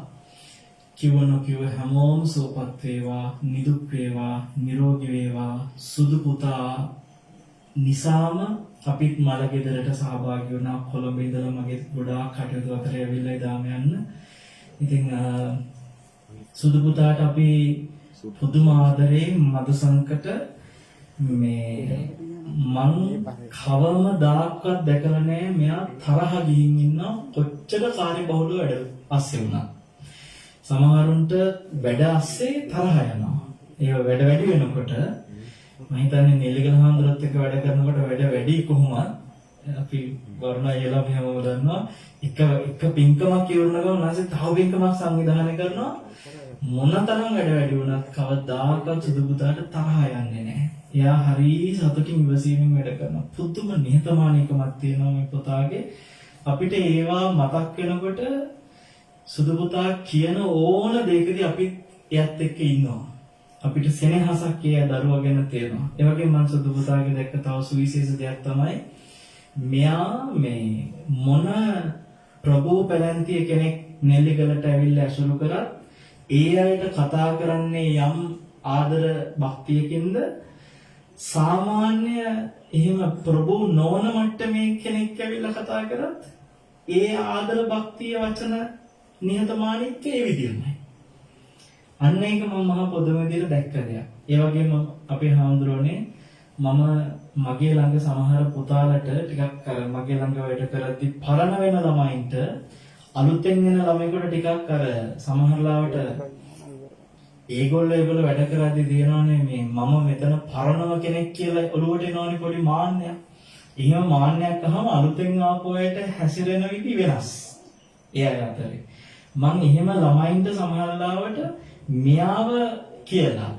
කිව්ව නොකියව හැමෝම සුවපත් වේවා, නිදුක් වේවා, නිරෝගී වේවා. සුදු පුතා නිසාම අපිත් මල ගෙදරට සහභාගී වුණා. කොළඹ ඉඳලා මගේ ගොඩාක් කටයුතු අතර ඇවිල්ලා ඉදාම යන්න. ඉතින් සුදු පුතාට අපි පුදුම ආදරයෙන් මදුසංකට මේ මං කවමදාකවත් දැකලා නැහැ මෙයා තරහ ගිහින් ඉන්න කොච්චර කාර්ය බහුල වැඩ අස්සේ වුණා. සමහරුන්ට වැඩ අස්සේ තරහ යනවා. ඒ වැඩ වැඩි වෙනකොට මම හිතන්නේ නෙල්ලිගල හාමුදුරුවොත් එක්ක වැඩ කරනකොට වැඩ වැඩි කොහොමද අපි වර්ණා යලා මෙහෙම දන්නවා එක පින්කමක් ඉවරන ගමන් නැසෙ තව පින්කමක් සංවිධානය කරනවා මොනතරම් වැඩ වැඩි වුණත් කවදාකවත් සුදු පුතාට තරහ යන්නේ නැහැ. එයා හරි සතුටින් ඉවසීමෙන් වැඩ කරනවා. පුදුම නිහතමානීකමක් තියෙනවා මේ පුතාගේ. අපිට ඒවා මතක් වෙනකොට සුදු පුතා කියන ඕන දෙයකදී අපි එයත් එක්ක ඉන්නවා. අපිට සෙනෙහසක් ඒ දරුවා ගැන තේරෙනවා. ඒ වගේම මම සුදු පුතාගේ දැක්ක තව සුවිශේෂ දෙයක් තමයි මෙයා මේ මොන ප්‍රභූ පැලැන්තිය කෙනෙක් නෙල්ලිගලට ඇවිල්ලා ඇසුරු කරත් ඒ අයට කතා කරන්නේ යම් ආදර භක්තියකින්ද සාමාන්‍ය එහෙම ප්‍රභූ නොවන මට්ටමේ කෙනෙක් ඇවිල්ලා කතා කරත් ඒ ආදර භක්තිය වචන නිහතමානීත්වය ඒ විදිහමයි. අන්න ඒක මම මහා පොදුම විදිහට දැක්ක දෙයක්. ඒ වගේම අපේ හාමුදුරනේ මම මගේ ළඟ සමහර පුතාලට ටිකක් අර මගේ ළඟ වැඩ කරද්දි පරණ වෙන ළමයින්ට අලුතෙන් එන ළමයින්ට ටිකක් අර සමහරලාවට ඒගොල්ලෝ වැඩ කරද්දි දිනනවානේ මේ මම මෙතන පරණව කෙනෙක් කියලා ඔළුවට එනවනේ පොඩි මාන්නයක්. එහෙම මාන්නයක් අහම අලුතෙන් ආපු අයට හැසිරෙන විදි වෙනස්. ඒ අය අතරේ මම එහෙම ළමයින්ට සමහරලාවට මෙයාව කියලා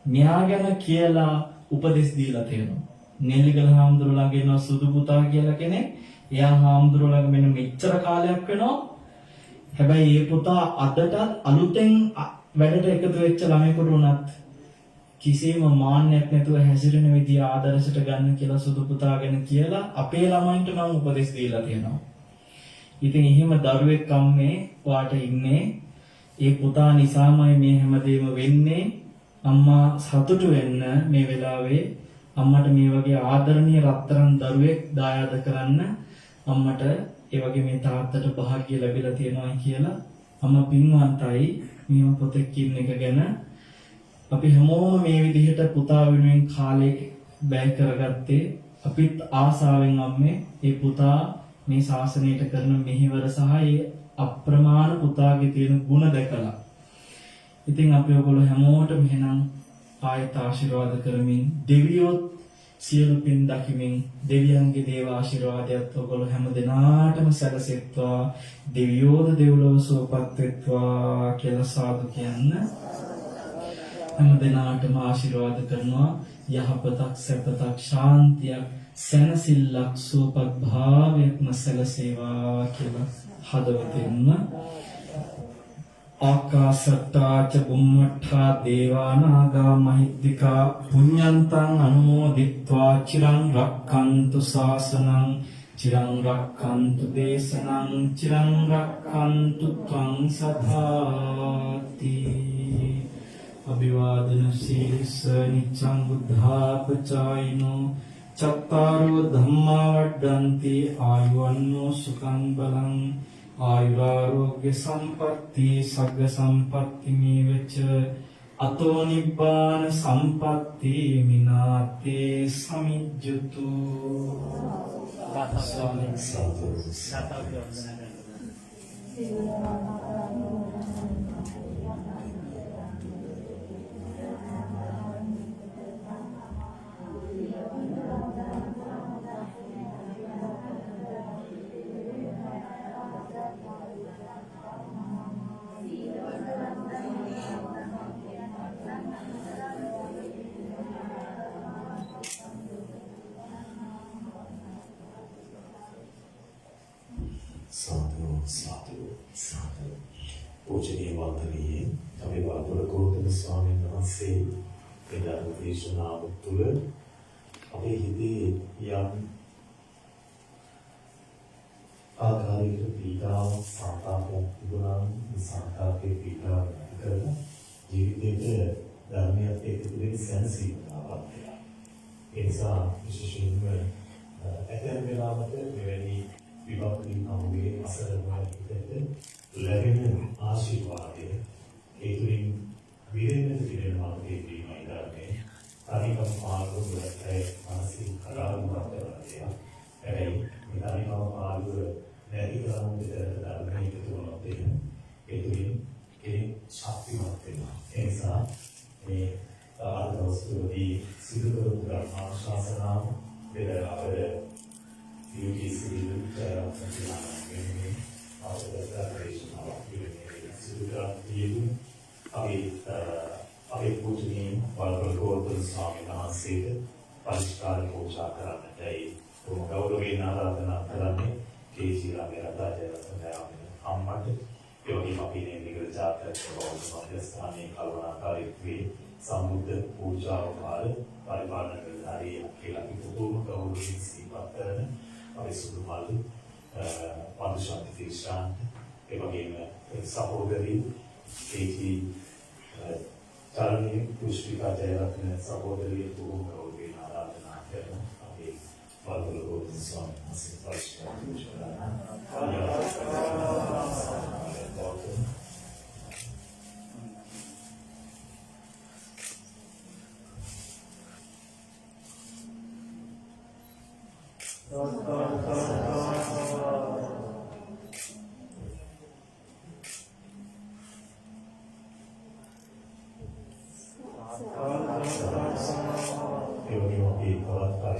මෙයා ගැන කියලා උපදෙස් දීලා තියෙනවා. නෙල්ලිගල හාමුදුරුවෝ ළඟ එනවා සුදු පුතා කියලා කෙනෙක්. එයා හාමුදුරුවෝ ළඟ මෙන්න මෙච්චර කාලයක් වෙනවා. හැබැයි මේ පුතා අදටත් අලුතෙන් වැඩට එකතු වෙච්ච ළමයෙකුට උනත් කිසිම මාන්නයක් නැතුව හැසිරෙන විදිය ආදර්ශයට ගන්න කියලා සුදු පුතා ගැන කියලා අපේ ළමයින්ට මම උපදෙස් දීලා තියෙනවා. ඉතින් එහෙම දරුවෙක් අම්මේ වාට ඉන්නේ ඒ පුතා නිසාමයි මේ හැමදේම වෙන්නේ. අම්මා සතුටු වෙන්න මේ වෙලාවේ අම්මට මේ වගේ ආදරණීය රත්තරන් දරුවෙක් දායාද කරන්න අම්මට ඒ වගේ මේ තාත්තට වාසනාව ලැබිලා තියෙනවා කියලා අම්මා පින්වන්තයි මේ පොතක් කියන එක ගැන. අපි හැමෝම මේ විදිහට පුතා වෙනුවෙන් කාලේ බැය කරගත්තේ අපිත් ආසාවෙන් අම්මේ ඒ පුතා මේ ශාසනයට කරන මෙහෙවර සහ ඒ අප්‍රමාණ පුතාගේ තියෙන ගුණ දැකලා. ඉතින් අපි ඔයගොල්ලෝ හැමෝටම එහෙනම් ආයත ආශිර්වාද කරමින් දෙවියෝ සියලු පින් දකිමින් දෙවියන්ගේ දේව ආශිර්වාදයත් ඔයගොල්ලෝ හැම දිනාටම සැලසෙත්වා. දෙවියෝද දෙව්ලොව සුවපත් වෙත්වා කියලා සාදු කියන්න. හැම දිනාටම ආශිර්වාද කරනවා. යහපතක් සැපතක් ශාන්තියක් සැනසෙල්ලක් සුවපත් භාවයක්ම සැලසේවා කියලා හදවතින්ම ආකාශට්ටා ච බුම්මට්ටා දේවානාගා මහිද්దికා පුඤ්ඤන්තං අනුමෝදිත්වා චිරං රක්ඛන්තු ශාසනං චිරං රක්ඛන්තු දේශනං චිරං රක්ඛන්තු ත්වං සදාති. අභිවාදන සීලස නිච්ඡං බුද්ධාපචායිනෝ චත්තාරෝ ධම්මා වඩ්ඩන්ති ආයුවන්නෝ සුඛං බලං ආයුරාෝග්‍ය සම්පatti සග්ග සම්පatti මේවච අතෝ නිබ්බාන සම්පatti මිනාතේ සමිජ්ජතු.
ස්වාමීන් sadhu, sadhu, sadhu. පූජනීය වන්දනීය අපේ වරපොළ ගෞතම ස්වාමීන් වහන්සේ මේ ධර්ම දේශනාව තුළ අපේ හිතේ යම් ආකාරයකට පීඩාවක් සංතාපයක් තිබුණා නම් සංතාපයේ පීඩාව නැති කරලා ජීවිතයේ ධර්මයත් එක්ක තිබෙන සැනසීමක් ආවත්ලා. ඒ නිසා විශේෂයෙන්ම ඇතැම් වෙලාවට මෙවැනි විභාගින් අමුගේ අසරණ හිතට ලැබෙන ආශිර්වාදය ඒ තුලින් විරෙන්න තිබෙන මාර්ගයේ දීමයි ධර්මයේ. අනිකම් මාර්ගවලට මානසික කරාරුමක් කරනවා. හැබැයි මේ අනිකම් මාර්ග නැති කරන විදිහට ධර්මයේ තුනක් තියෙනවා. ඒ තුලින් ඒ ශක්තිමත් වෙනවා. ඒ නිසා මේ ආදර්ශවදී සිදු කරපු ධර්මාශාසනාව පෙර අපේ යෝගී සිදුකරන්නේ අපේ පූජනීය වරපොළ ගෞතම ස්වාමීන් වහන්සේට පරිස්කාර පූජා කරන්නටයි උතුම් ගෞරවයෙන් ආරාධනා කරන්නේ කේජීරාගේ රතාජයන්ගේ අම්මට යෝගී අපේ නිගල ජාතක බෞද්ධ කල්පනාකාරීත්වයේ සම්බුද්ධ පූජාව කාල පරිපාලන නිලධාරියෙක් කියලා කිව්වොත් ගෞරවයෙන් සිහිපත් කරන අපි සුදු මල් පන්සල් තිරිසාන්ත ඒ වගේම සහෝදරී ඒකී චරණී පුෂ්පිකා ජයරත්න සහෝදරිය බොහෝ ගෞරවයෙන් ආරාධනා කරන අපේ වරපොළ ගෞතම ස්වාමීන් වහන්සේ පරිස්කාර පූජා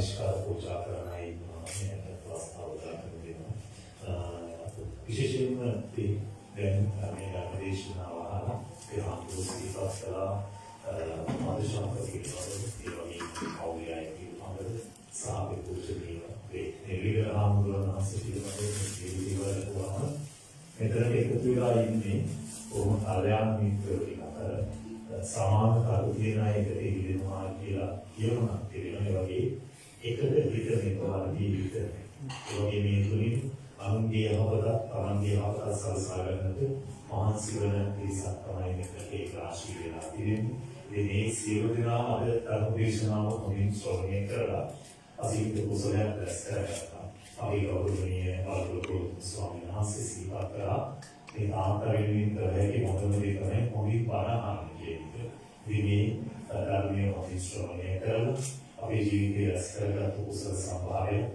පරිස්කාර පූජා කරනයි මේකට ප්‍රස්තාව දෙනවා. විශේෂයෙන්ම දැන් මේ ආදේශනාව අහලා ඒ වන්දෝසී පස්සලා මාදශාන්ති කියනවා ඒ වගේ කවුරුයි කියනවාද සාපේ පූජනීය වේ නිවිල ආමුදුරනහස කියනවා මෙතන එකතු වෙලා ඉන්නේ කොහොම කල්යාණ මිත්‍රයෝ අතර සමාන කරු තියෙන අයට ඉගෙනනවා කියලා කියනවා ඒ වගේ එකට විතරේ තවදී විතර ඒ වගේ මේ තුලින් අනුන්ගේ යහපත තමන්ගේ යහපත සලසා ගන්නට මහන්සි වෙන පිරිසක් තමයි මේකේ රාශිය වෙලා තියෙන්නේ. මේ සියලු දෙනාම අද ධර්මදේශනාව හොඳින් ශ්‍රවණය කරලා අසීමිත කුසලයක් රැස් කරගත්තා. අපි ගෞරවනීය වරපොළ ස්වාමීන් වහන්සේ සිහිපත් කරා මේ ආකාරයෙන් කරහැකි මොනවද තමයි හොඳින් බණ අහන්න කියන එක. මේ ධර්මයේ හොඳින් ශ්‍රවණය කරලා අපේ ජීවිතය රැස් කරගත් කුසල සම්භාරය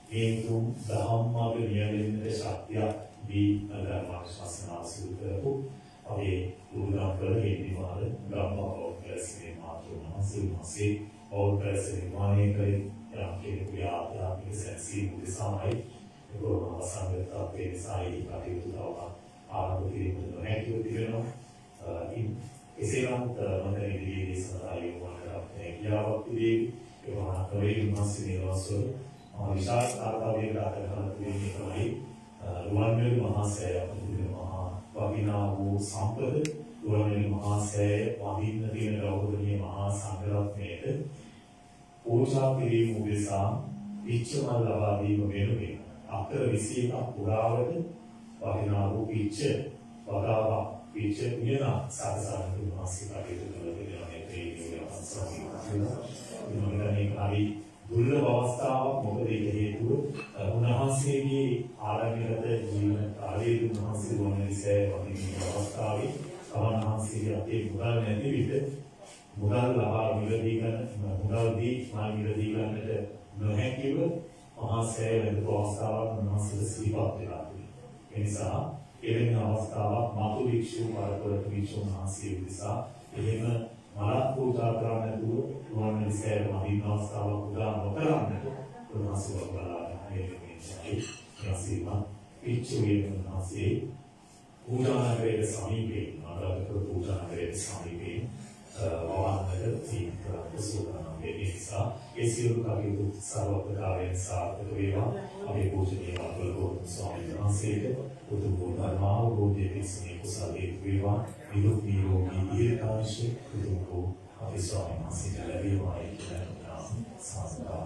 හේතු ධම්මවල නියැලෙන්නට ශක්තිය දී ධර්මාශාසනාව සිදු කරපු අපේ උදාන කරේ විමාන ධම්මෝපදේශේ මාතුමහසේ ඕපදේශේ මානිකේ යම්කේ ක්‍රියාත්මක සැසී මුදසමයි ඒකෝ සංගත අපේ සායි කටයුතු තව ආරම්භ කිරීමට නොහැකිව තිබෙනවා. එසේ නමුත් මම ඉදිරියේ සදායි වුණාට කියාවක් තිබේ ඒවා කවේලි මාසේ නිවාසවල විශාල ආකාරයකට අතකරන දෙන්නේ තමයි රුවන්වැලි මහා සෑය අපිට මහා වටිනා වූ සම්පත රුවන්වැලි මහා සෑය වහින්න තියෙන ගෞරවනීය මහා සංඝරත්නයට පූජා කිරීම උදෙසා පිච්චමල් ලබා දීම වෙනුවෙන් අක්කර 21ක් පුරාවට වටිනා වූ පිච්ච වගාවක් පිච්ච වින සාසන මාසික කටයුතු කරලා තියෙනවා. දුර්ලභ අවස්ථාවක් මොකද ඒක හේතුව උන්වහන්සේගේ ආරම්භගත ජීවන කාලයේ උන්වහන්සේ වුණේ වගේ අවස්ථාවේ උන්වහන්සේගේ අපේ මුදල් නැති විට මුදල් ලබා මිලදී ගන්නට නොහැකිව මහා සෑය වෙන අවස්ථාවක් උන්වහන්සේ සිහිපත් වෙලා තිබෙනවා. ඒ නිසා එවැනි අවස්ථාවක් මාතු වික්ෂු වරපොළ වික්ෂු මහන්සිය නිසා එහෙම මලක් පූජා කරන්න නැතුව රුවන්වැලි සෑය මහින් අවස්ථාවක් උදා නොකරන්නට උන්වහන්සේ වදාළා. යසීම පිච්චුවේ උන්වහන්සේ පූජා නගරයේ සමීපේ ආරාධක පූජා නගරයේ සමීපේ වවන්නට තීන්දුවක් සූදානම් වෙන නිසා ඒ සියලු කටයුතු සර්ව ප්‍රකාරයෙන් සාර්ථක වේවා. අපේ පූජනීය වල්ගොඩ ස්වාමීන් වහන්සේට උතුම් වූ ධර්මාවබෝධයේ පිණිස කුසල හේතු වේවා. නිරුක් නිරෝගී දීර්ඝායුෂ උතුම් වූ අපේ ස්වාමීන් වහන්සේට ලැබේවායි කියලා ප්‍රාර්ථනා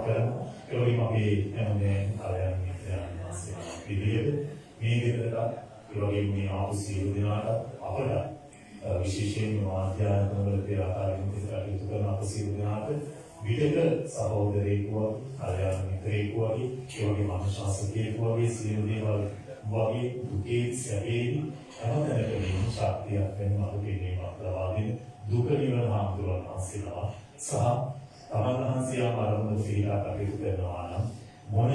කරමු. ඒවගේම අපේ හැමදේම කලයන් මිත්‍රයන් වහන්සේලා පිළිවෙල මේ විදිහට ඒ වගේම මේ ආපු සියලු දෙනාට අපට විශේෂයෙන්ම ආධ්‍යාත්මික වල ආකාරයෙන් කටයුතු කරන අප සියලු දෙනාට විදක සහෝදරයෙකු කලයන් මිත්‍රයෙකු වගේ ඒ වගේම අනුශාසකයෙකු වගේ සියලු දේවල් වගේ දුකේ සැපේ හැමතැනකම ශක්තියක් වෙන අපේ මේ මාත්‍රාවෙන් දුක නිවන හාමුදුරන් වහන්සේලා සහ තමන් වහන්සේ ආරම්භ සීලා කටයුතු කරනවා නම් මොන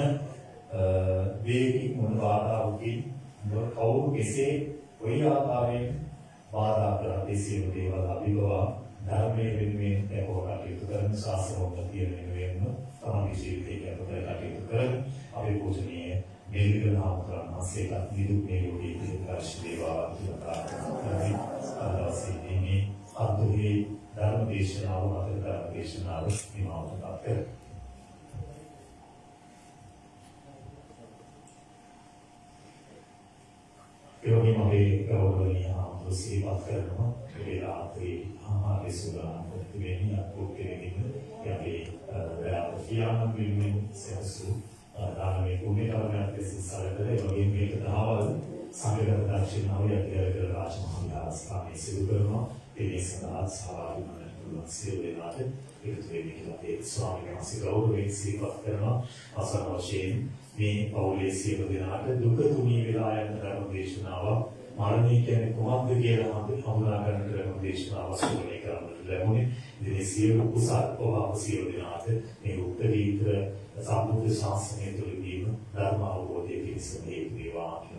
වේගින් මොන බාධාවකින් කවුරු කෙසේ කොයි ආකාරයෙන් බාධා කරත් ඒ සියලු දේවල් අභිභවා ධර්මයේ වෙනුවෙන් ඒකෝ කටයුතු කරන ශාස්ත්‍රෝක්තිය වෙනුවෙන්ම තමන්ගේ ජීවිතය කැපකර කටයුතු කරන අපේ පූජනීය මේවිල නාමකරණ වහන්සේට නිදුක් නිරෝගී දීර්ඝායුෂ වේවා කියලා ප්‍රාර්ථනා කරමි. අදවසේදී අද්දුහි ධර්ම දේශනාව අතර ධර්ම දේශනාව නිමාවටපත් කරමි. ඒ වගේම අපේ ගෞරවනීය ආමතුසීපත් කරනවා ඒ රාත්‍රී ආහාරය සූදානම් කරගෙන අපෝ කෙරෙමින් යගේ ප්‍රාර්ථනා පිළිමින් සැසු දානමය පුණ්‍යකර්මයක් සිසාරකල ඒ වගේම මේක දහවල් සංඝගත දර්ශනාව යටියර රාජමහා විහාරස්ථානයේ සිදු කරනවා ඒ සඳහා සහභාගී වන පුළුවන් සියලු දෙනාට එකතු වෙන්න කියලා අපේ ස්වාමීන් වහන්සේ ගෞරවයෙන් සිහිපත් කරනවා අවසන් වශයෙන් මේ පෞලේ සියලු දෙනාට දුක තුනී වෙලා යන ධර්ම දේශනාව මරණය කියන්නේ කොහොමද කියලා හඳුනා ගන්නට ධර්ම දේශනාව සුවනේ කරන්නට ලැබුණේ. ඉතින් සියලු කුසල් ඔබ සියලු දෙනාට මේ උත්තරීතර සම්බුද්ධ ශාසනය තුළදීම ධර්ම අවබෝධය පිණිස හේතු වේවා කියලා